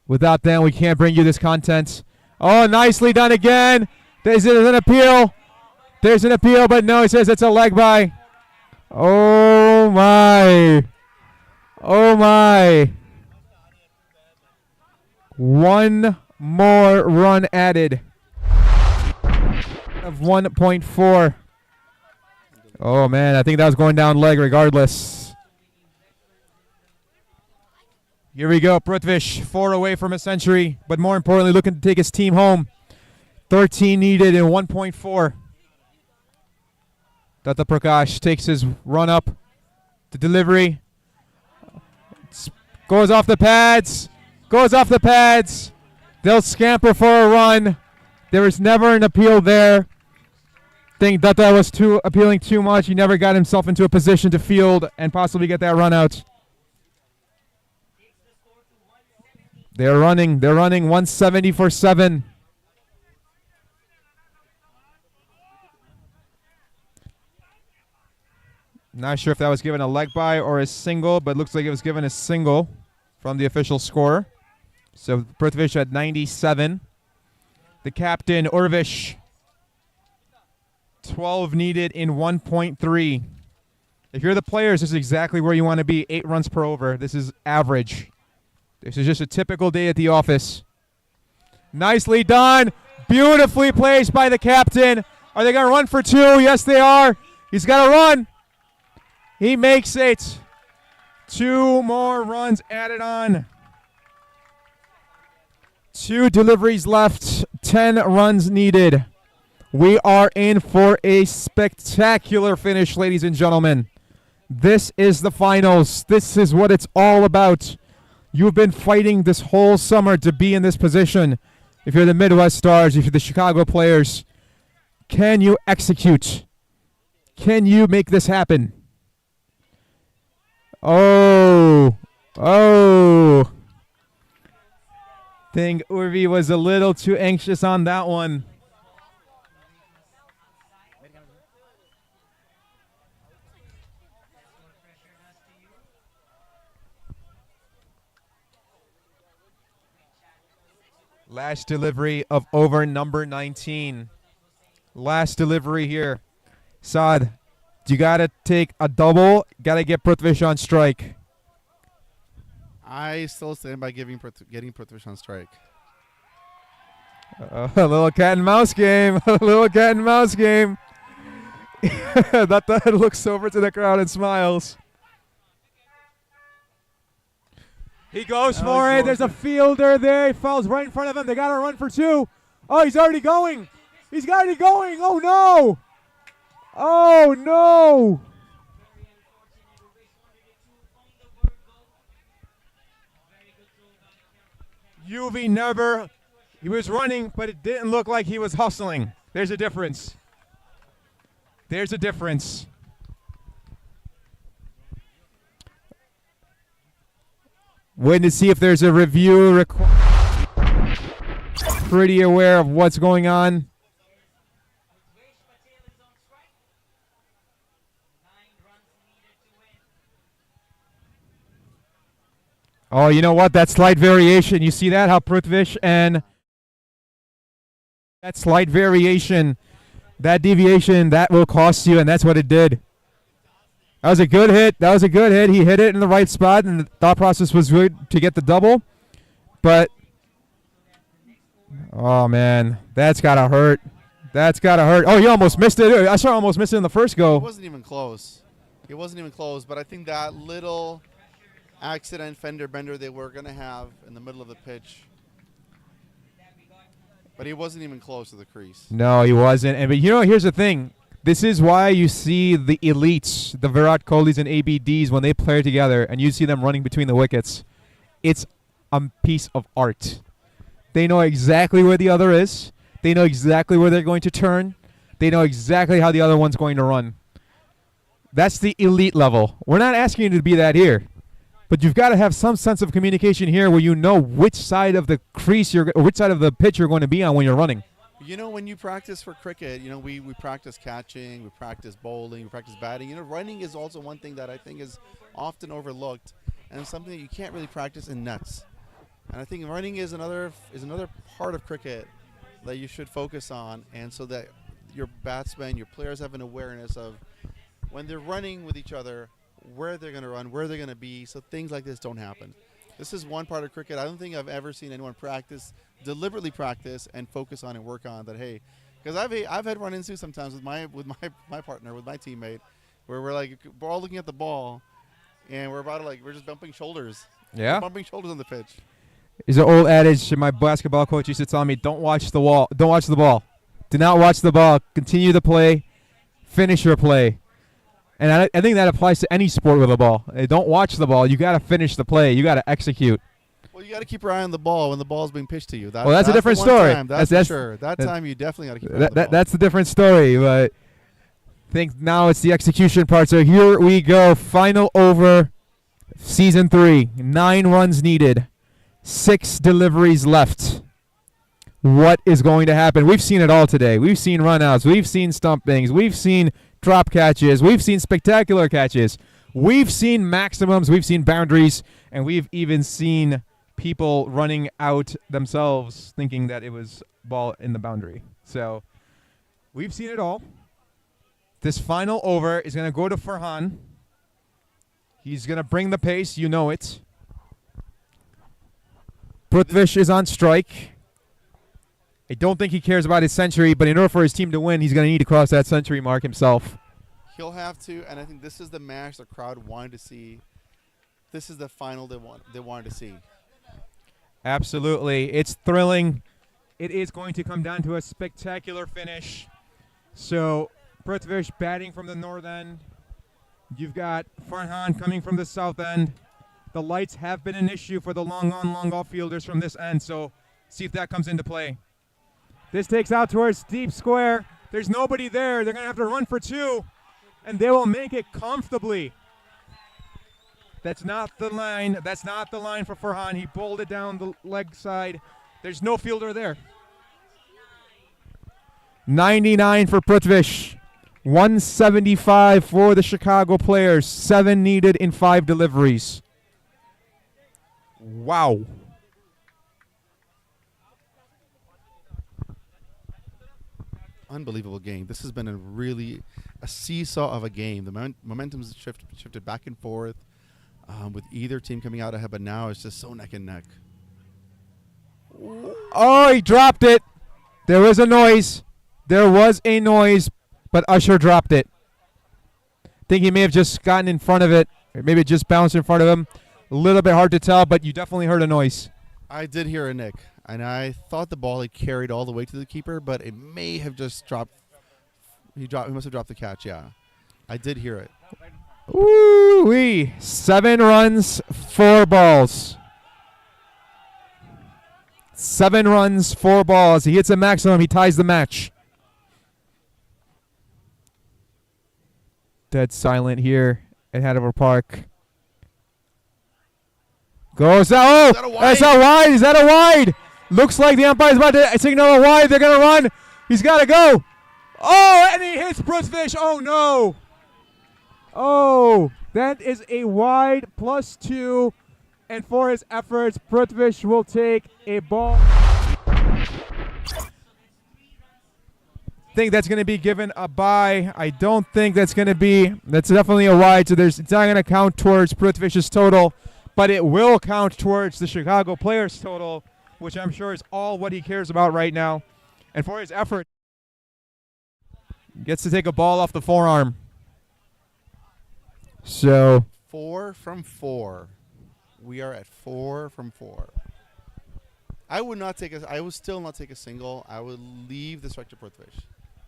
Without them, we can't bring you this content. Oh, nicely done again. There's an appeal. There's an appeal, but no, he says it's a leg by. Oh, my. Oh, my. One more run added of 1.4. Oh, man, I think that was going down leg regardless. Here we go, Prithvish, 4 away from a century, but more importantly, looking to take his team home. 13 needed in 1.4. Datta Prakash takes his run up. The delivery. Goes off the pads. Goes off the pads. They'll scamper for a run. There was never an appeal there. Think Datta was appealing too much. He never got himself into a position to field and possibly get that run out. They're running 170 for 7. Not sure if that was given a leg by or a single, but looks like it was given a single from the official score. So Prithvish at 97. The captain, Urvish, 12 needed in 1.3. If you're the players, this is exactly where you want to be. 8 runs per over. This is average. This is just a typical day at the office. Nicely done. Beautifully placed by the captain. Are they going to run for 2? Yes, they are. He's got to run. He makes it. 2 more runs added on. 2 deliveries left. 10 runs needed. We are in for a spectacular finish, ladies and gentlemen. This is the finals. This is what it's all about. You've been fighting this whole summer to be in this position. If you're the Midwest Stars, if you're the Chicago players, can you execute? Can you make this happen? Oh. Think Urvi was a little too anxious on that one. Last delivery of over number 19. Last delivery here. Saad, you got to take a double. Got to get Prithvish on strike. I still stand by getting Prithvish on strike. A little cat and mouse game. A little cat and mouse game. That looks over to the crowd and smiles. He goes for it. There's a fielder there. He falls right in front of him. They got to run for 2. Oh, he's already going. He's already going. Oh, no. Oh, no. UV never. He was running, but it didn't look like he was hustling. There's a difference. There's a difference. Waiting to see if there's a review. Pretty aware of what's going on. Oh, you know what? That slight variation. You see that? How Prithvish and that slight variation, that deviation, that will cost you, and that's what it did. That was a good hit. That was a good hit. He hit it in the right spot, and the thought process was good to get the double. But, oh, man, that's got to hurt. That's got to hurt. Oh, he almost missed it. I saw almost missed it in the first go. It wasn't even close. It wasn't even close, but I think that little accident fender bender they were going to have in the middle of the pitch. But he wasn't even close to the crease. No, he wasn't. But, you know, here's the thing. This is why you see the elites, the Virat Kohlis and ABDs, when they play together and you see them running between the wickets. It's a piece of art. They know exactly where the other is. They know exactly where they're going to turn. They know exactly how the other one's going to run. That's the elite level. We're not asking you to be that here. But you've got to have some sense of communication here where you know which side of the crease or which side of the pitch you're going to be on when you're running. You know, when you practice for cricket, you know, we practice catching, we practice bowling, we practice batting. You know, running is also one thing that I think is often overlooked and it's something that you can't really practice in nets. And I think running is another part of cricket that you should focus on, and so that your batsmen, your players have an awareness of when they're running with each other, where they're going to run, where they're going to be, so things like this don't happen. This is one part of cricket I don't think I've ever seen anyone deliberately practice and focus on and work on that. Hey, because I've had run-ins too sometimes with my partner, with my teammate, where we're all looking at the ball, and we're just bumping shoulders. Yeah, we're bumping shoulders on the pitch. There's an old adage my basketball coach used to tell me: don't watch the wall, don't watch the ball, do not watch the ball. Continue the play, finish your play. And I think that applies to any sport with a ball. Don't watch the ball. You got to finish the play. You got to execute. Well, you got to keep your eye on the ball when the ball is being pitched to you. That's a different story. That's for sure. That time you definitely got to keep your eye on the ball. That's a different story. But I think now it's the execution part. So here we go. Final over, season 3. 9 runs needed. 6 deliveries left. What is going to happen? We've seen it all today. We've seen runouts. We've seen stumpings. We've seen drop catches. We've seen spectacular catches. We've seen maximums. We've seen boundaries. And we've even seen people running out themselves thinking that it was ball in the boundary. So we've seen it all. This final over is going to go to Farhan. He's going to bring the pace. You know it. Prithvish is on strike. I don't think he cares about his century, but in order for his team to win, he's going to need to cross that century mark himself. He'll have to, and I think this is the match the crowd wanted to see. This is the final they wanted to see. Absolutely. It's thrilling. It is going to come down to a spectacular finish. So, Prithvish batting from the north end. You've got Farhan coming from the south end. The lights have been an issue for the long on, long off fielders from this end, so see if that comes into play. This takes out towards deep square. There's nobody there. They're going to have to run for two, and they will make it comfortably. That's not the line. That's not the line for Farhan. He bowled it down the leg side. There's no fielder there. 99 for Prithvish. 175 for the Chicago players. 7 needed in 5 deliveries. Wow. Unbelievable game. This has been a seesaw of a game. The momentum's shifted back and forth with either team coming out ahead, but now it's just so neck and neck. Oh, he dropped it. There was a noise. There was a noise, but Usher dropped it. I think he may have just gotten in front of it, or maybe it just bounced in front of him. A little bit hard to tell, but you definitely heard a noise. I did hear a nick, and I thought the ball had carried all the way to the keeper, but it may have just dropped. He must have dropped the catch, yeah. I did hear it. Ooh-wee. 7 runs, 4 balls. 7 runs, 4 balls. He hits a maximum. He ties the match. Dead silent here at Hanover Park. Goes out. Oh, that's a wide. Is that a wide? Looks like the umpire's about to signal a wide. They're going to run. He's got to go. Oh, and he hits Prithvish. Oh, no. Oh, that is a wide +2. And for his efforts, Prithvish will take a ball. Think that's going to be given a bye. I don't think that's going to be. That's definitely a wide. So it's not going to count towards Prithvish's total, but it will count towards the Chicago players' total, which I'm sure is all what he cares about right now. And for his effort, gets to take a ball off the forearm. So 4 from 4. We are at 4 from 4. I would still not take a single. I would leave the strike to Prithvish.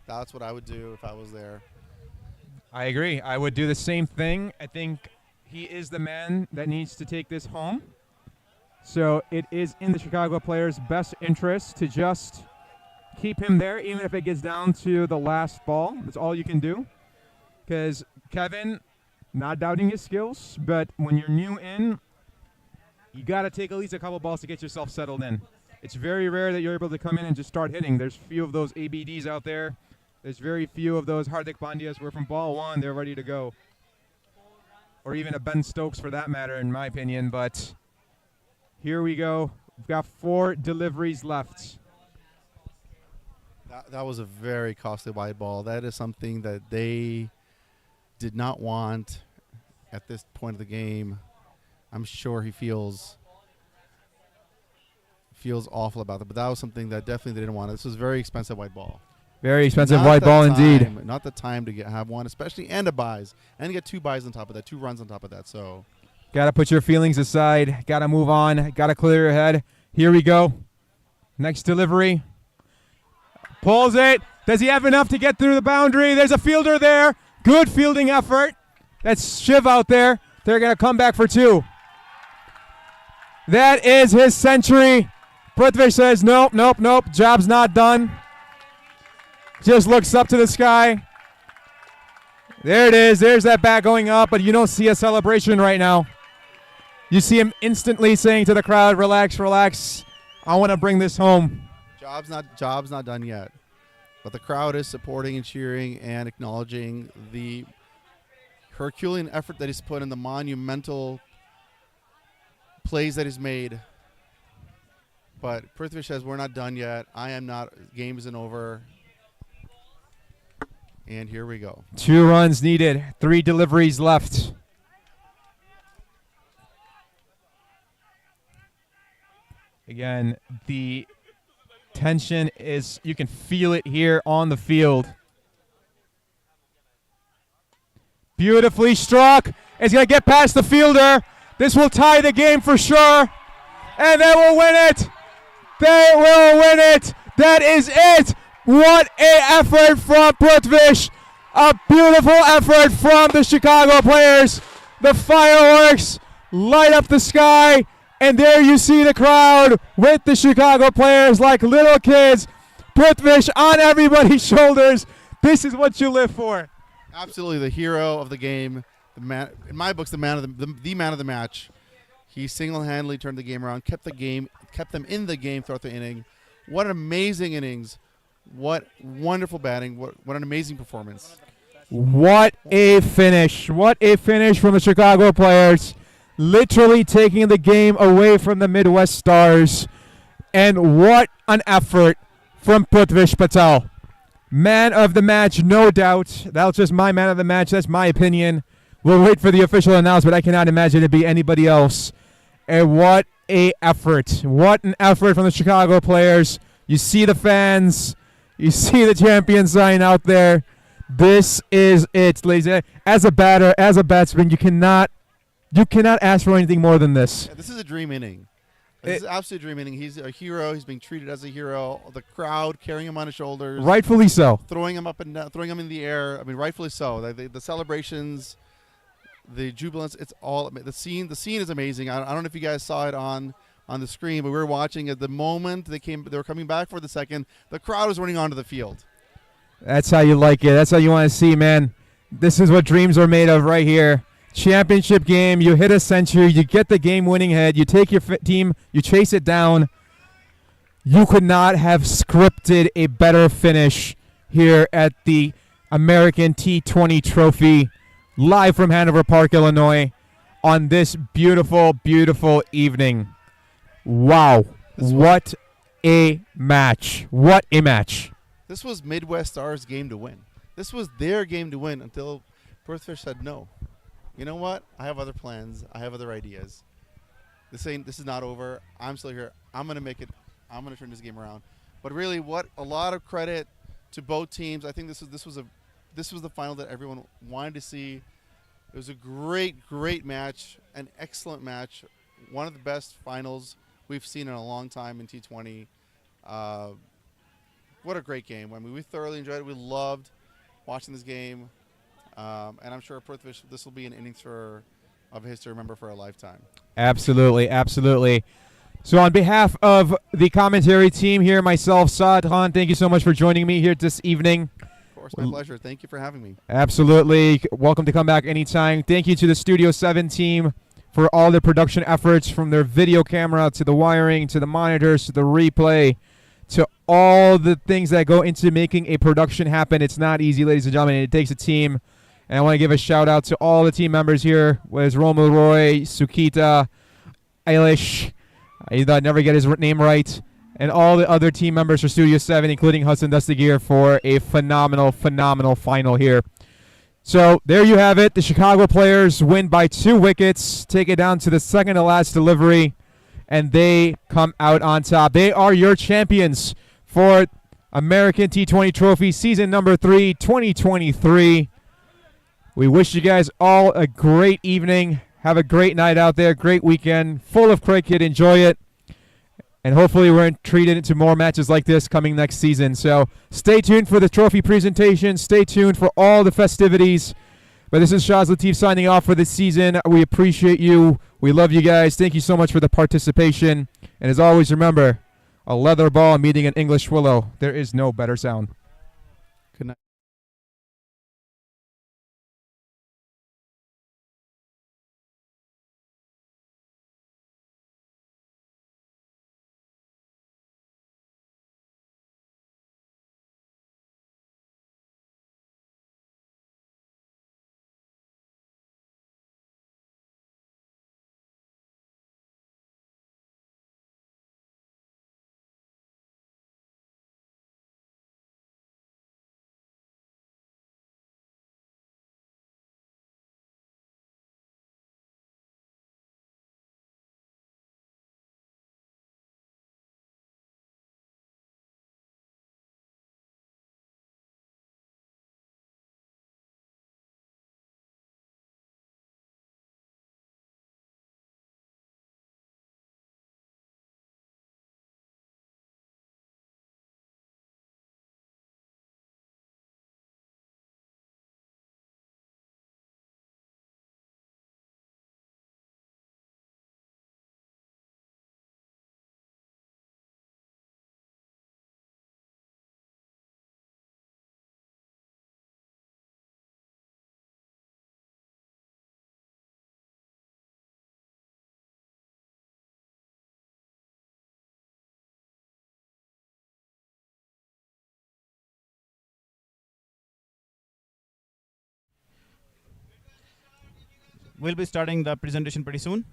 That's what I would do if I was there. I agree. I would do the same thing. I think he is the man that needs to take this home. So it is in the Chicago players' best interest to just keep him there, even if it gets down to the last ball. That's all you can do. Because Kevin, not doubting his skills, but when you're new in, you got to take at least a couple balls to get yourself settled in. It's very rare that you're able to come in and just start hitting. There's few of those ABDs out there. There's very few of those Hardik Pandyas where from ball 1, they're ready to go. Or even a Ben Stokes for that matter, in my opinion. But here we go. We've got 4 deliveries left. That was a very costly wide ball. That is something that they did not want at this point of the game. I'm sure he feels awful about that, but that was something that definitely they didn't want. This was a very expensive white ball. Very expensive white ball indeed. Not the time to have one, especially and a buys, and get 2 buys on top of that, 2 runs on top of that. So, gotta put your feelings aside. Gotta move on. Gotta clear your head. Here we go. Next delivery. Pulls it. Does he have enough to get through the boundary? There's a fielder there. Good fielding effort. That's Shiv out there. They're gonna come back for 2. That is his century. Prithvish says, nope, nope, nope. Job's not done. Just looks up to the sky. There it is. There's that bat going up, but you don't see a celebration right now. You see him instantly saying to the crowd, relax, relax. I want to bring this home. Job's not done yet. But the crowd is supporting and cheering and acknowledging the Herculean effort that he's put in, the monumental plays that he's made. But Prithvish says, we're not done yet. I am not. Game isn't over. And here we go. 2 runs needed. 3 deliveries left. Again, the tension is, you can feel it here on the field. Beautifully struck. It's going to get past the fielder. This will tie the game for sure. And they will win it. They will win it. That is it. What a effort from Prithvish. A beautiful effort from the Chicago players. The fireworks light up the sky. And there you see the crowd with the Chicago players like little kids. Prithvish on everybody's shoulders. This is what you live for. Absolutely the hero of the game. The man, in my books, the man of the man of the match. He single-handedly turned the game around, kept them in the game throughout the inning. What an amazing innings. What wonderful batting. What an amazing performance. What a finish. What a finish from the Chicago players. Literally taking the game away from the Midwest Stars. And what an effort from Prithvish Patel. Man of the match, no doubt. That's just my man of the match. That's my opinion. We'll wait for the official announcement. I cannot imagine it be anybody else. And what a effort. What an effort from the Chicago players. You see the fans. You see the champion sign out there. This is it, ladies and gentlemen. As a batter, as a batsman, you cannot ask for anything more than this. Yeah, this is a dream inning. This is absolute dream inning. He's a hero. He's being treated as a hero. The crowd carrying him on his shoulders. Rightfully so. Throwing him up and down, throwing him in the air. I mean, rightfully so. The celebrations, the jubilance, it's all the scene. The scene is amazing. I don't know if you guys saw it on the screen, but we were watching at the moment they were coming back for the second. The crowd was running onto the field. That's how you like it. That's how you want to see, man. This is what dreams are made of right here. Championship game. You hit a century. You get the game-winning head. You take your team. You chase it down. You could not have scripted a better finish here at the American T20 Trophy, live from Hanover Park, Illinois, on this beautiful, beautiful evening. Wow. What a match. What a match. This was Midwest Stars' game to win. This was their game to win until Prithvish said no. You know what? I have other plans. I have other ideas. This is not over. I'm still here. I'm gonna make it. I'm gonna turn this game around. But really, what a lot of credit to both teams. I think this was the final that everyone wanted to see. It was a great match, an excellent match, one of the best finals we've seen in a long time in T20. What a great game. I mean, we thoroughly enjoyed it. We loved watching this game. And I'm sure Prithvish, this will be an innings of his to remember for a lifetime. Absolutely, absolutely. So on behalf of the commentary team here, myself, Saad Khan, thank you so much for joining me here this evening. Of course, my pleasure. Thank you for having me. Absolutely. Welcome to come back anytime. Thank you to the Studio 7 team for all their production efforts, from their video camera to the wiring to the monitors to the replay to all the things that go into making a production happen. It's not easy, ladies and gentlemen. It takes a team. And I want to give a shout out to all the team members here. Was Romel Roy, Sukita, Eilish, I never get his name right, and all the other team members for Studio 7, including Hudson Dustigir, for a phenomenal, phenomenal final here. So there you have it. The Chicago players win by 2 wickets, take it down to the second to last delivery, and they come out on top. They are your champions for American T20 Trophy Season number 3, 2023. We wish you guys all a great evening. Have a great night out there. Great weekend. Full of cricket. Enjoy it. And hopefully we're treated to more matches like this coming next season. So stay tuned for the trophy presentation. Stay tuned for all the festivities. But this is Shaz Latif signing off for this season. We appreciate you. We love you guys. Thank you so much for the participation. And as always, remember, a leather ball meeting an English willow. There is no better sound. Good night. we'll be starting the presentation pretty soon.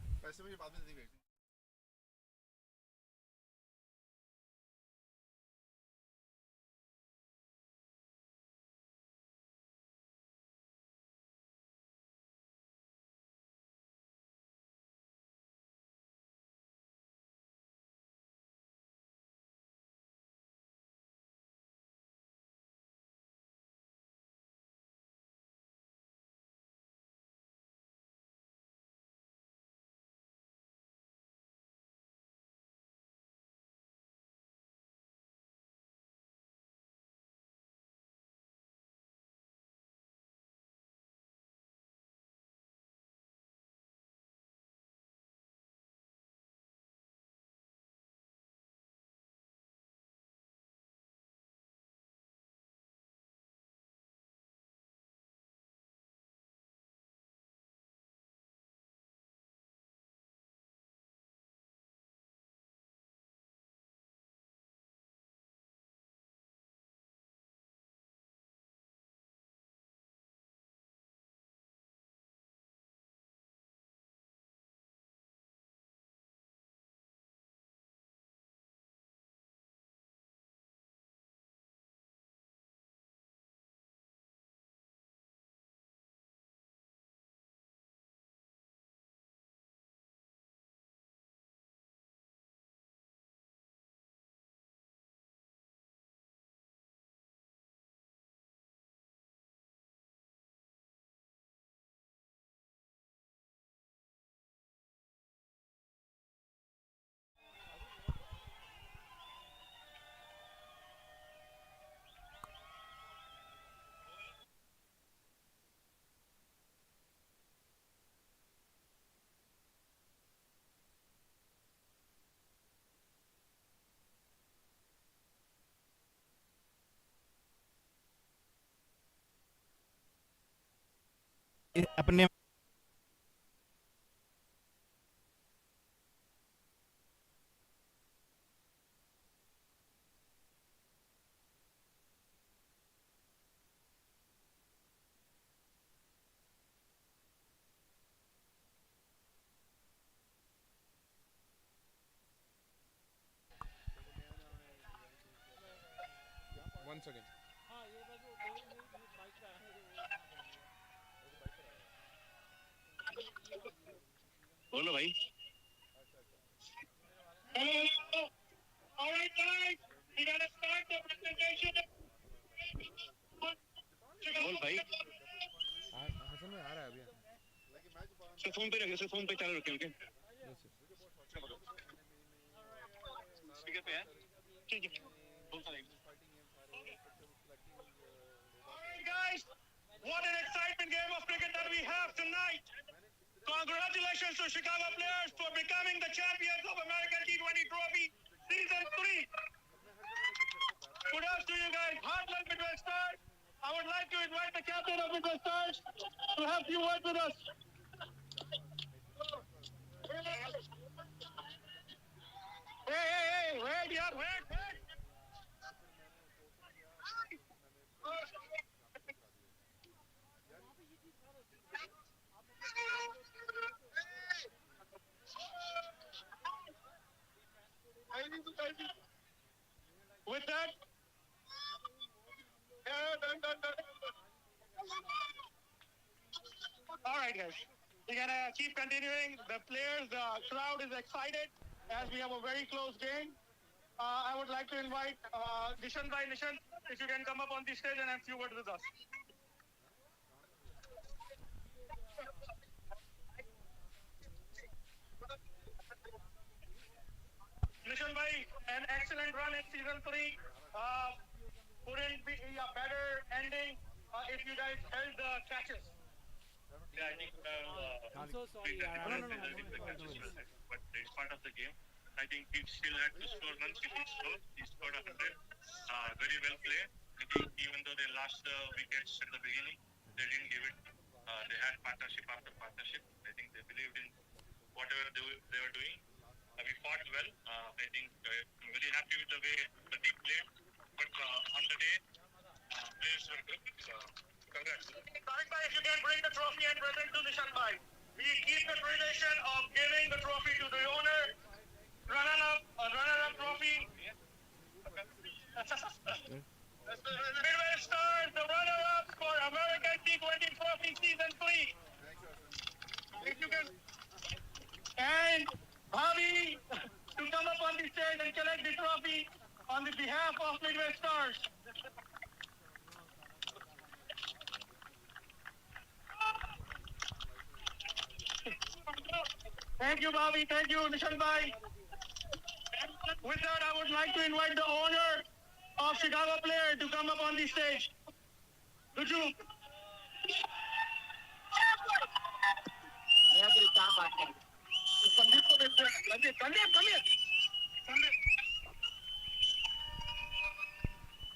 अपने One second. बोलो भाई Hello. All right, guys. We gotta start the presentation. बोल भाई हसन में आ रहा है अभी सिर्फ फोन पे चालू रखें ओके स्पीकर पे है ठीक है बोलता रहेगा All right, guys. What an exciting game of cricket that we have tonight. Congratulations to Chicago players for becoming the champions of American T20 Trophy Season 3. Kudos to you guys. Hard luck, Midwest Stars. I would like to invite the captain of Midwest Stars to have a few words with us. Hey, wait, yeah, wait. With that, all right, guys. We're gonna keep continuing. The players, the crowd is excited as we have a very close game. I would like to invite Nishan by Nishan, if you can come up on the stage and have a few words with us. Nishan bhai, an excellent run in season 3. Couldn't be a better ending if you guys held the catches. Yeah, I think I'm so sorry. but it's part of the game. I think he still had to score runs. He scored 100. Very well played. I think even though they lost the wickets at the beginning, they didn't give it. They had partnership after partnership. I think they believed in whatever they were doing. We fought well. I think I'm very happy with the way the team played. But on the day, players were good. Congrats. Tariq bhai, if you can bring the trophy and present to Nishan bhai. we keep the tradition of giving the trophy to the owner. Runner-up trophy. Midwest Stars, the runner-ups for American T20 Trophy Season 3. If you can. And Bobby to come up on the stage and collect the trophy on the behalf of Midwest Stars. Thank you, Bobby. Thank you, Nishan Bhai. With that, I would like to invite the owner of Chicago Player to come up on the stage. Guju.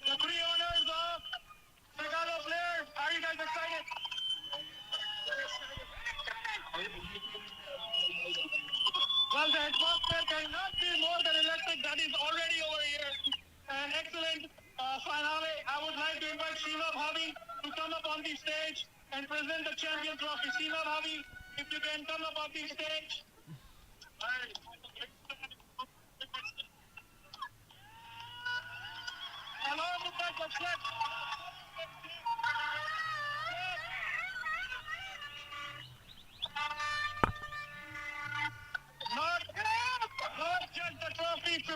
The three owners of Chicago Player, are you guys excited? Well, the atmosphere cannot be more than electric. That is already over here. An excellent finale. I would like to invite Shiva Bhavi to come up on the stage and present the champion trophy. Shiva Bhavi, if you can come up on the stage. Along with that, let's let not just the trophy, $15,000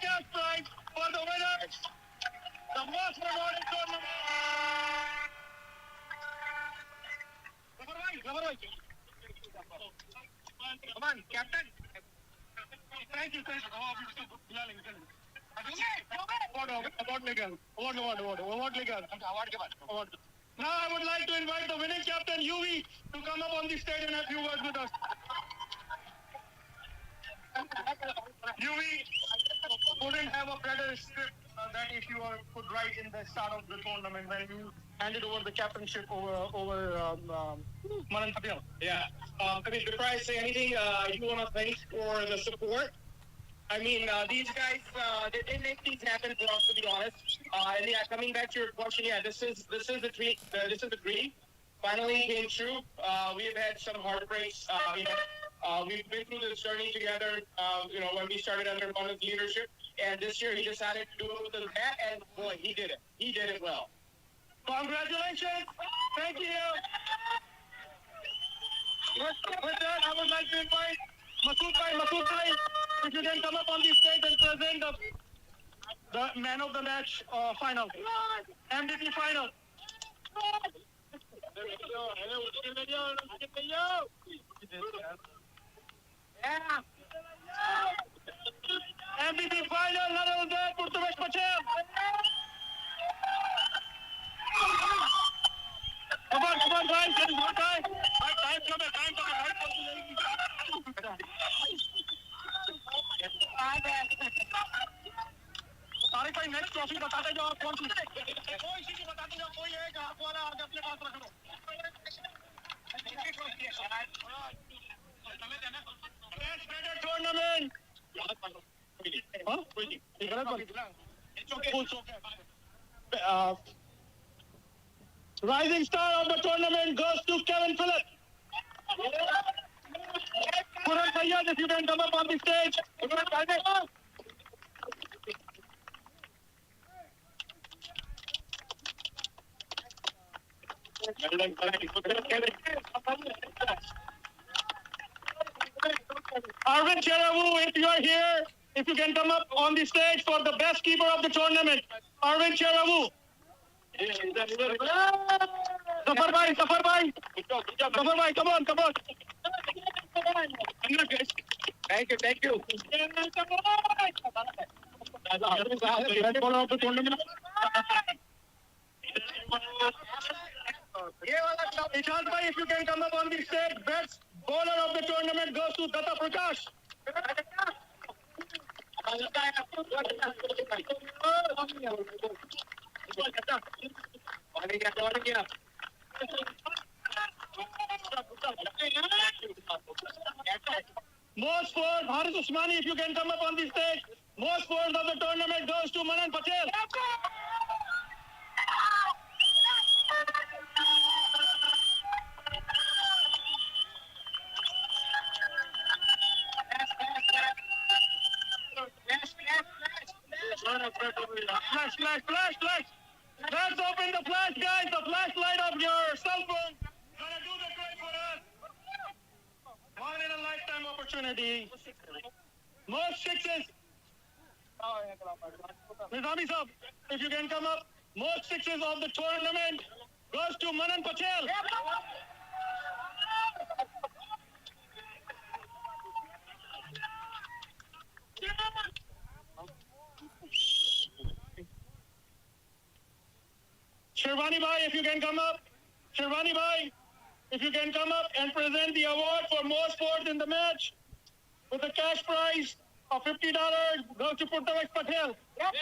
cash prize for the winners. The most rewarding tournament. Come on, Captain. Thank you. Now I would like to invite the winning captain, UV, to come up on the stage and have a few words with us. UV couldn't have a better script that if you could write in the start of the tournament when you handed over the captainship over Manan Patel. Yeah. I mean, before I say anything, I do want to thank for the support. I mean, these guys, they make things happen for us, to be honest. And yeah, coming back to your question, yeah, this is the dream. This is the dream. Finally came true. We have had some heartbreaks. We've been through this journey together. When we started under Manan's leadership, and this year he decided to do it with his hat, and boy, he did it. He did it well. Congratulations. Thank you. With that, I would like to invite Masood Bhai, if you can come up on the stage and present the man of the match final. MVP final. Yeah. MVP final, none other than Purtumesh Patel. Come on, guys, there is no time. Time coming. Tariq भाई next trophy बताते जाओ आप कौन सी कोई सी बताते जाओ कोई एक हाथ वाला आगे अपने पास रख लो tournament. Huh? It's okay. Rising star of the tournament goes to Kevin Phillips. Puran Sayyad, if you can come up on the stage. Arvind Cheravu, if you are here, if you can come up on the stage for the best keeper of the tournament. Arvind Cheravu. Zafar bhai, come on. Thank you. Ishant bhai, if you can come up on the stage, best bowler of the tournament goes to Datta Prakash. Most scores, Haris Usmani, if you can come up on the stage. Most scores of the tournament goes to Manan Patel. Flash. Let's open the flash, guys. The flashlight of your cell phone. Gonna do the trick for us. One in a lifetime opportunity. Most sixes. Nizami Sab, if you can come up. Most sixes of the tournament goes to Manan Patel. Sherwani Bhai, if you can come up. Sherwani Bhai, if you can come up and present the award for most sports in the match with a cash prize of $50 goes to Purtavesh Patel. Yes,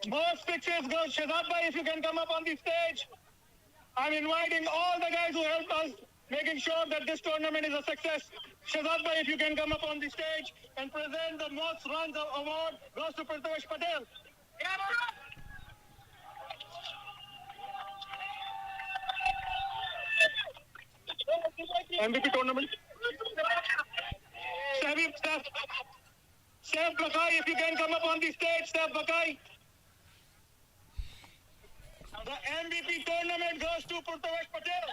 most sixes goes Shazad Bhai, if you can come up on the stage. I'm inviting all the guys who helped us making sure that this tournament is a success. Shazad Bhai, if you can come up on the stage and present the most runs award goes to Purtavesh Patel. MVP tournament. Steph Bakai, if you can come up on the stage, Steph Bakai. The MVP tournament goes to Purtavesh Patel.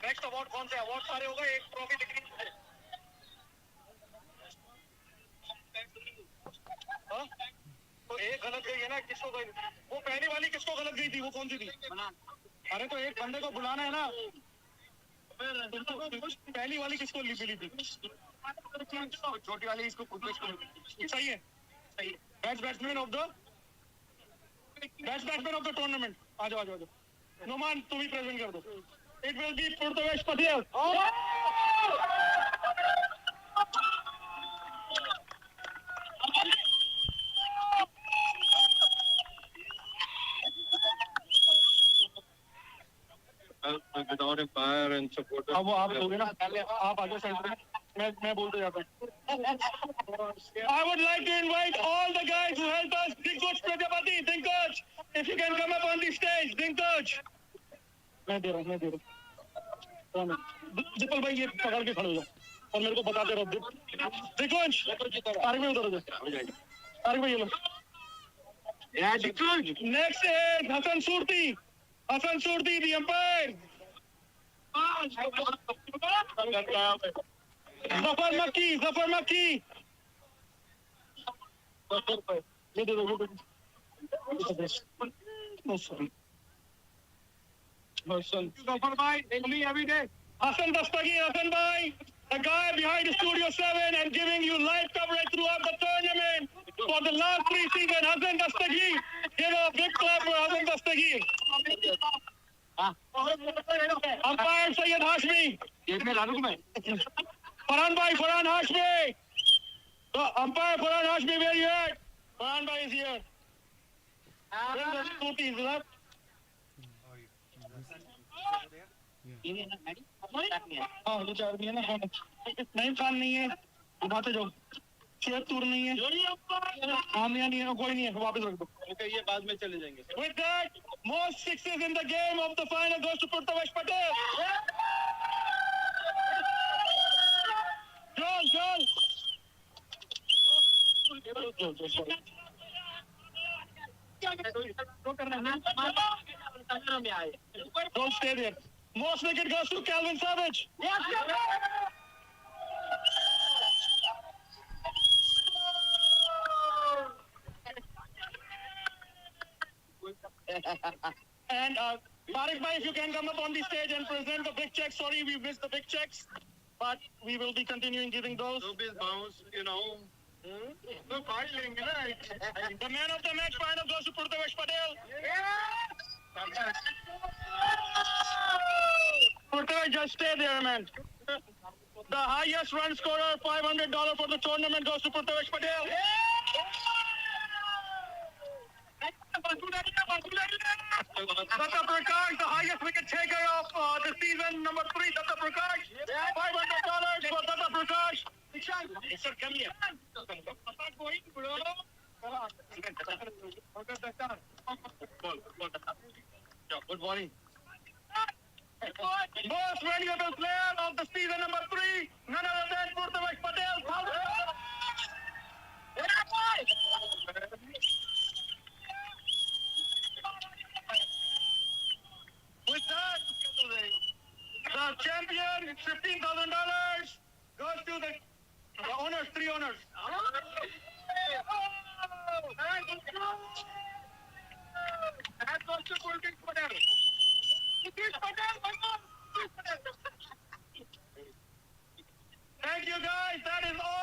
Next award कौन से award सारे होगा एक trophy दिखनी है हाँ? तो एक गलत गई है ना किसको गई वो पहली वाली किसको गलत गई थी वो कौन सी थी अरे तो एक बंदे को बुलाना है ना पहली वाली किसको मिली थी छोटी वाली इसको सही है बैट्समैन ऑफ द टूर्नामेंट आ जाओ नुमान तुम ही प्रेजेंट कर दो It will be Purtavesh Patel. Without a fire and support. अब वो आप लोगे ना आप आगे सेंटर मैं बोलते जाता हूँ I would like to invite all the guys who helped us. Dinkaj Prajapati, Dinkaj, if you can come up on the stage, Dinkaj. मैं दे रहा हूँ दीपल भाई ये पकड़ के खड़े हो जाओ और मेरे को बताते रहो दिग्गज तारिक में उधर हो जाओ तारिक भाई ये लो नेक्स्ट है हसन सूरती द अंपायर जफर मक्की ये दे दो Gopal bhai, me every day. Hasan bhai, the guy behind Studio 7 and giving you live coverage throughout the tournament for the last 3 seasons. Hasan Dastagir, give a big clap for Hasan Dastagir. Umpire Syed Hashmi. Farhan Hashmi. The umpire Farhan Hashmi, where you at? Farhan bhai is here. Bring the scooties left. हाँ दो चार भी है ना नहीं खान नहीं है उठाते जाओ शेयर टूर नहीं है आमिया नहीं है कोई नहीं है वापस रख दो ओके ये बाद में चले जाएंगे with that most sixes in the game of the final goes to Purtavesh Patel don't stay there most wicket goes to Calvin Savage and Tariq bhai, if you can come up on the stage and present the big checks. Sorry we missed the big checks but we will be continuing giving those Bounce, you know. The man of the match final goes to Purtavesh Patel. Purtavesh, just stay there, man. The highest run scorer, $500 for the tournament goes to Purtavesh Patel. Datta Prakash, the highest wicket taker of the season, number 3, Datta Prakash. $500 for Datta Prakash. Sir, come here. Good morning. Most valuable player of the season number 3, none other than Purtavak Patel. With that, the champion, $15,000, goes to the owners, 3 owners. That goes to Purtavak Patel. Thank you guys, that is all.